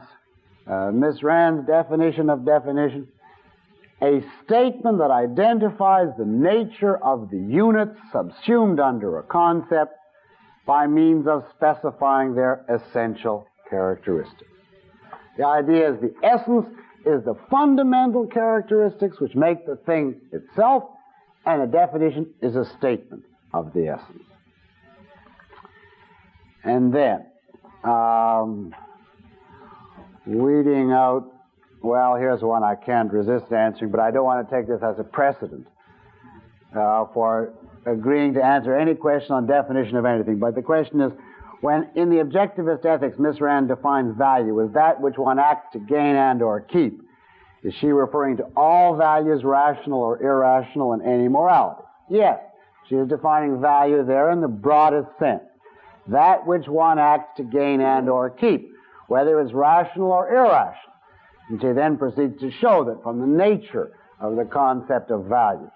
Miss Rand's definition of definition. a statement that identifies the nature of the units subsumed under a concept by means of specifying their essential characteristics. The idea is the essence is the fundamental characteristics which make the thing itself, and a definition is a statement of the essence. And then, weeding out, well, here's one I can't resist answering, but I don't want to take this as a precedent for agreeing to answer any question on definition of anything. But the question is, when in the objectivist ethics Miss Rand defines value as that which one acts to gain and or keep, is she referring to all values, rational or irrational, in any morality? Yes, she is defining value there in the broadest sense. That which one acts to gain and or keep, whether it's rational or irrational. And she then proceeds to show that from the nature of the concept of value,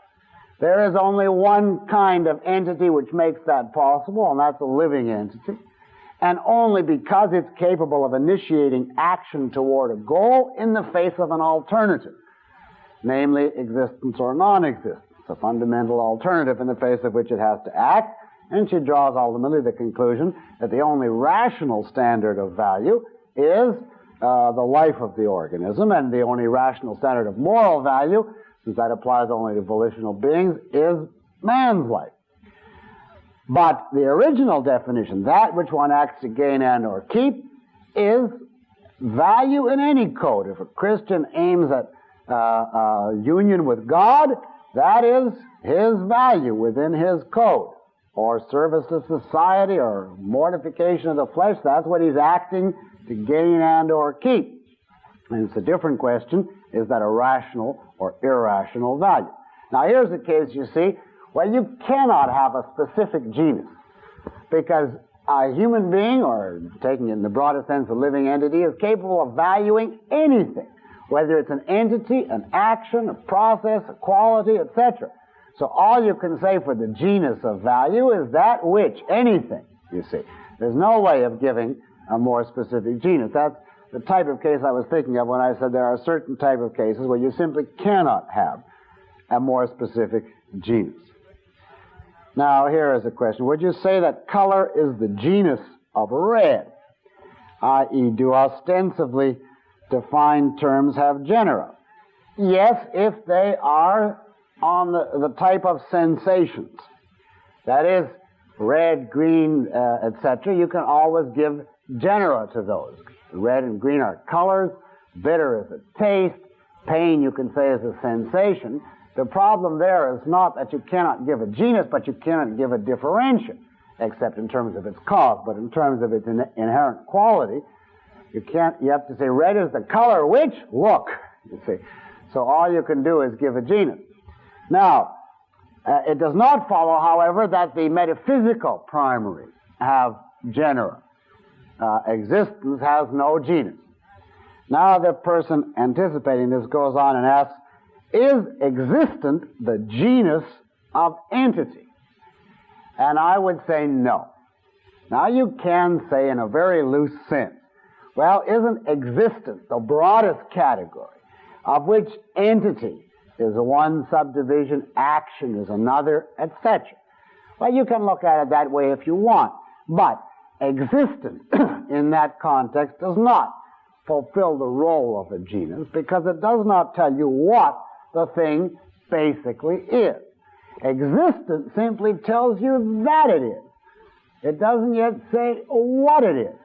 there is only one kind of entity which makes that possible, and that's a living entity. And only because it's capable of initiating action toward a goal in the face of an alternative, namely existence or non-existence, a fundamental alternative in the face of which it has to act. And she draws ultimately the conclusion that the only rational standard of value is the life of the organism, and the only rational standard of moral value, since that applies only to volitional beings, is man's life. But the original definition, that which one acts to gain and or keep, is value in any code. If a Christian aims at union with God, that is his value within his code. Or service to society, or mortification of the flesh, that's what he's acting to gain and or keep. And it's a different question, is that a rational or irrational value? Now here's the case, you see, where you cannot have a specific genus, because a human being, or taking it in the broadest sense, a living entity, is capable of valuing anything, whether it's an entity, an action, a process, a quality, etc. So all you can say for the genus of value is that which, anything, you see. There's no way of giving a more specific genus. That's the type of case I was thinking of when I said there are certain type of cases where you simply cannot have a more specific genus. Now, here is a question. Would you say that color is the genus of red? I.e., do ostensibly defined terms have genera? Yes, if they are on the type of sensations. That is, red, green, etc. You can always give genera to those. Red and green are colors. Bitter is a taste. Pain, you can say, is a sensation. The problem there is not that you cannot give a genus, but you cannot give a differentia, except in terms of its cause. But in terms of its inherent quality, you have to say red is the color which, look, you see. So all you can do is give a genus. Now, it does not follow, however, that the metaphysical primaries have genera. Existence has no genus. Now the person anticipating this goes on and asks, is existent the genus of entity? And I would say no. Now you can say in a very loose sense, well, isn't existence the broadest category, of which entity is one subdivision, action is another, etc. Well, you can look at it that way if you want, but existence in that context does not fulfill the role of a genus, because it does not tell you what the thing basically is. Existence simply tells you that it is. It doesn't yet say what it is.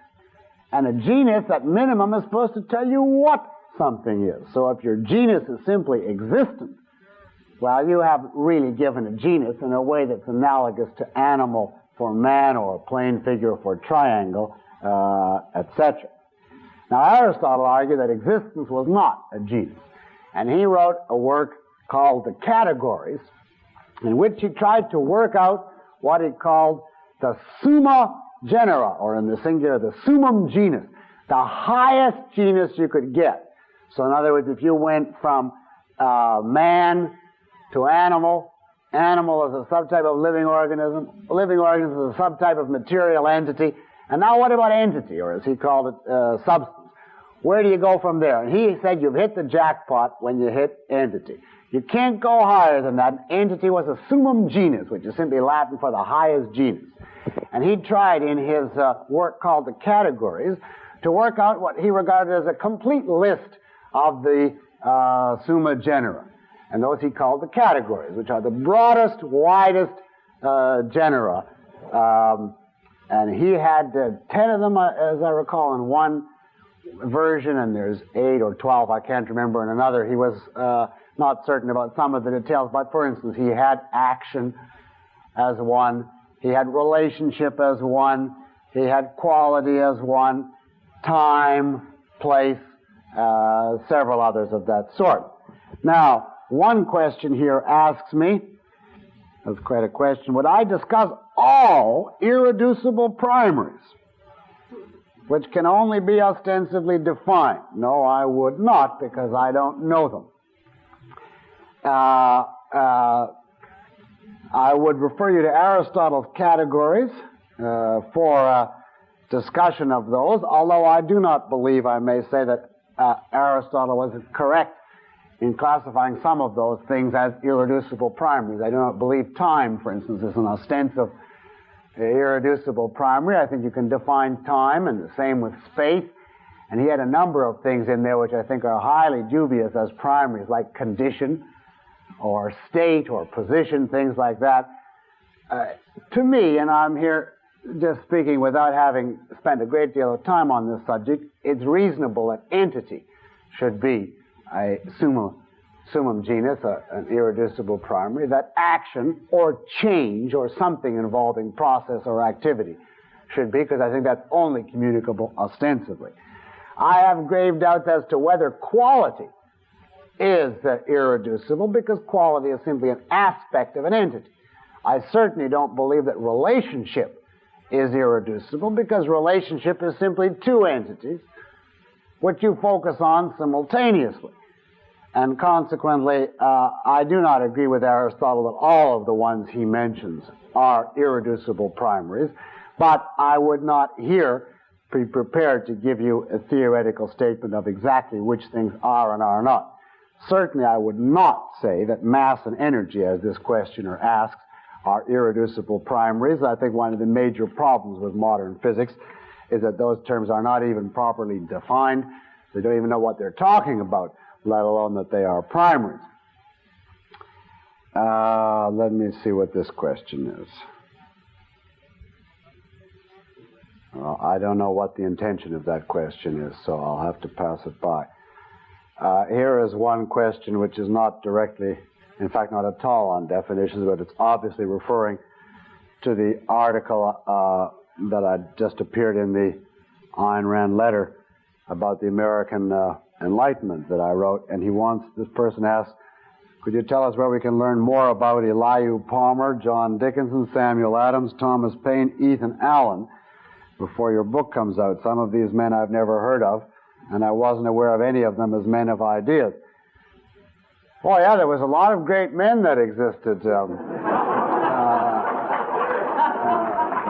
And a genus, at minimum, is supposed to tell you what something is. So if your genus is simply existence, well, you have really given a genus in a way that's analogous to animal for man, or plane figure for triangle, etc. Now, Aristotle argued that existence was not a genus. And he wrote a work called The Categories, in which he tried to work out what he called the summa genera, or in the singular, the summum genus, the highest genus you could get. So in other words, if you went from man to animal, animal is a subtype of living organism is a subtype of material entity, and now what about entity, or as he called it, substance? Where do you go from there? And he said you've hit the jackpot when you hit entity. You can't go higher than that. Entity was a summum genus, which is simply Latin for the highest genus. And he tried in his work called The Categories to work out what he regarded as a complete list of the summa genera. And those he called the categories, which are the broadest, widest genera. And he had 10 of them, as I recall, in one version, and there's 8 or 12, I can't remember, in another. He was not certain about some of the details, but for instance, he had action as one, he had relationship as one, he had quality as one, time, place, several others of that sort. Now, one question here asks me, that's quite a question, would I discuss all irreducible primaries, which can only be ostensibly defined? No, I would not, because I don't know them. I would refer you to Aristotle's categories for a discussion of those, although I do not believe, I may say, that Aristotle was correct in classifying some of those things as irreducible primaries. I do not believe time, for instance, is an ostensive irreducible primary. I think you can define time, and the same with space. And he had a number of things in there which I think are highly dubious as primaries, like condition, or state, or position, things like that. To me, and I'm here just speaking without having spent a great deal of time on this subject, it's reasonable that entity should be a summum genus, an irreducible primary, that action or change or something involving process or activity should be, because I think that's only communicable ostensibly. I have grave doubts as to whether quality is irreducible, because quality is simply an aspect of an entity. I certainly don't believe that relationship is irreducible, because relationship is simply two entities which you focus on simultaneously. And consequently, I do not agree with Aristotle that all of the ones he mentions are irreducible primaries, but I would not here be prepared to give you a theoretical statement of exactly which things are and are not. Certainly, I would not say that mass and energy, as this questioner asks, are irreducible primaries. I think one of the major problems with modern physics is that those terms are not even properly defined. They don't even know what they're talking about, let alone that they are primaries. Let me see what this question is. Well, I don't know what the intention of that question is, so I'll have to pass it by. Here is one question which is not directly, in fact not at all on definitions, but it's obviously referring to the article that had just appeared in the Ayn Rand letter about the American Enlightenment that I wrote. And this person asks, could you tell us where we can learn more about Elihu Palmer, John Dickinson, Samuel Adams, Thomas Paine, Ethan Allen before your book comes out? Some of these men I've never heard of, and I wasn't aware of any of them as men of ideas. Oh yeah, there was a lot of great men that existed.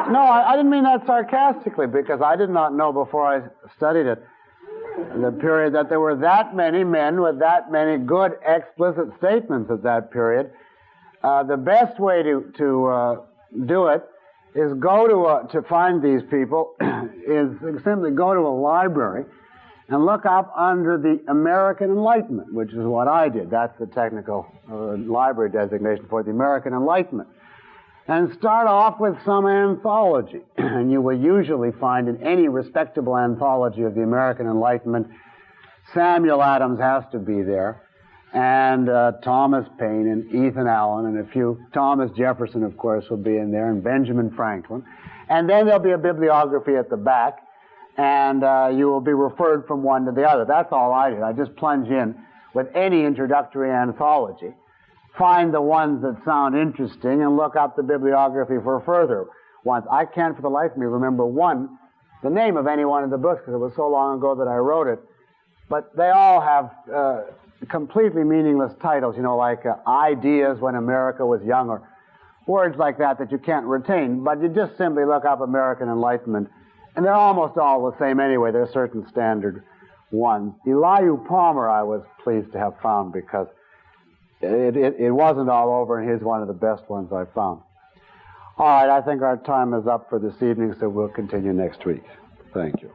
No, I didn't mean that sarcastically, because I did not know before I studied it, the period, that there were that many men with that many good explicit statements at that period. The best way to do it is to find these people is simply go to a library and look up under the American Enlightenment, which is what I did. That's the technical library designation for the American Enlightenment. And start off with some anthology. And you will usually find in any respectable anthology of the American Enlightenment, Samuel Adams has to be there, and Thomas Paine and Ethan Allen, and a few. Thomas Jefferson, of course, will be in there, and Benjamin Franklin. And then there'll be a bibliography at the back, and you will be referred from one to the other. That's all I did. I just plunge in with any introductory anthology, find the ones that sound interesting, and look up the bibliography for further ones. I can't for the life of me remember the name of any one of the books, because it was so long ago that I wrote it. But they all have completely meaningless titles, like Ideas When America Was Young, or words like that you can't retain. But you just simply look up American Enlightenment, and they're almost all the same anyway. There's certain standard ones. Elihu Palmer I was pleased to have found because it wasn't all over, and he's one of the best ones I found. All right, I think our time is up for this evening, so we'll continue next week. Thank you.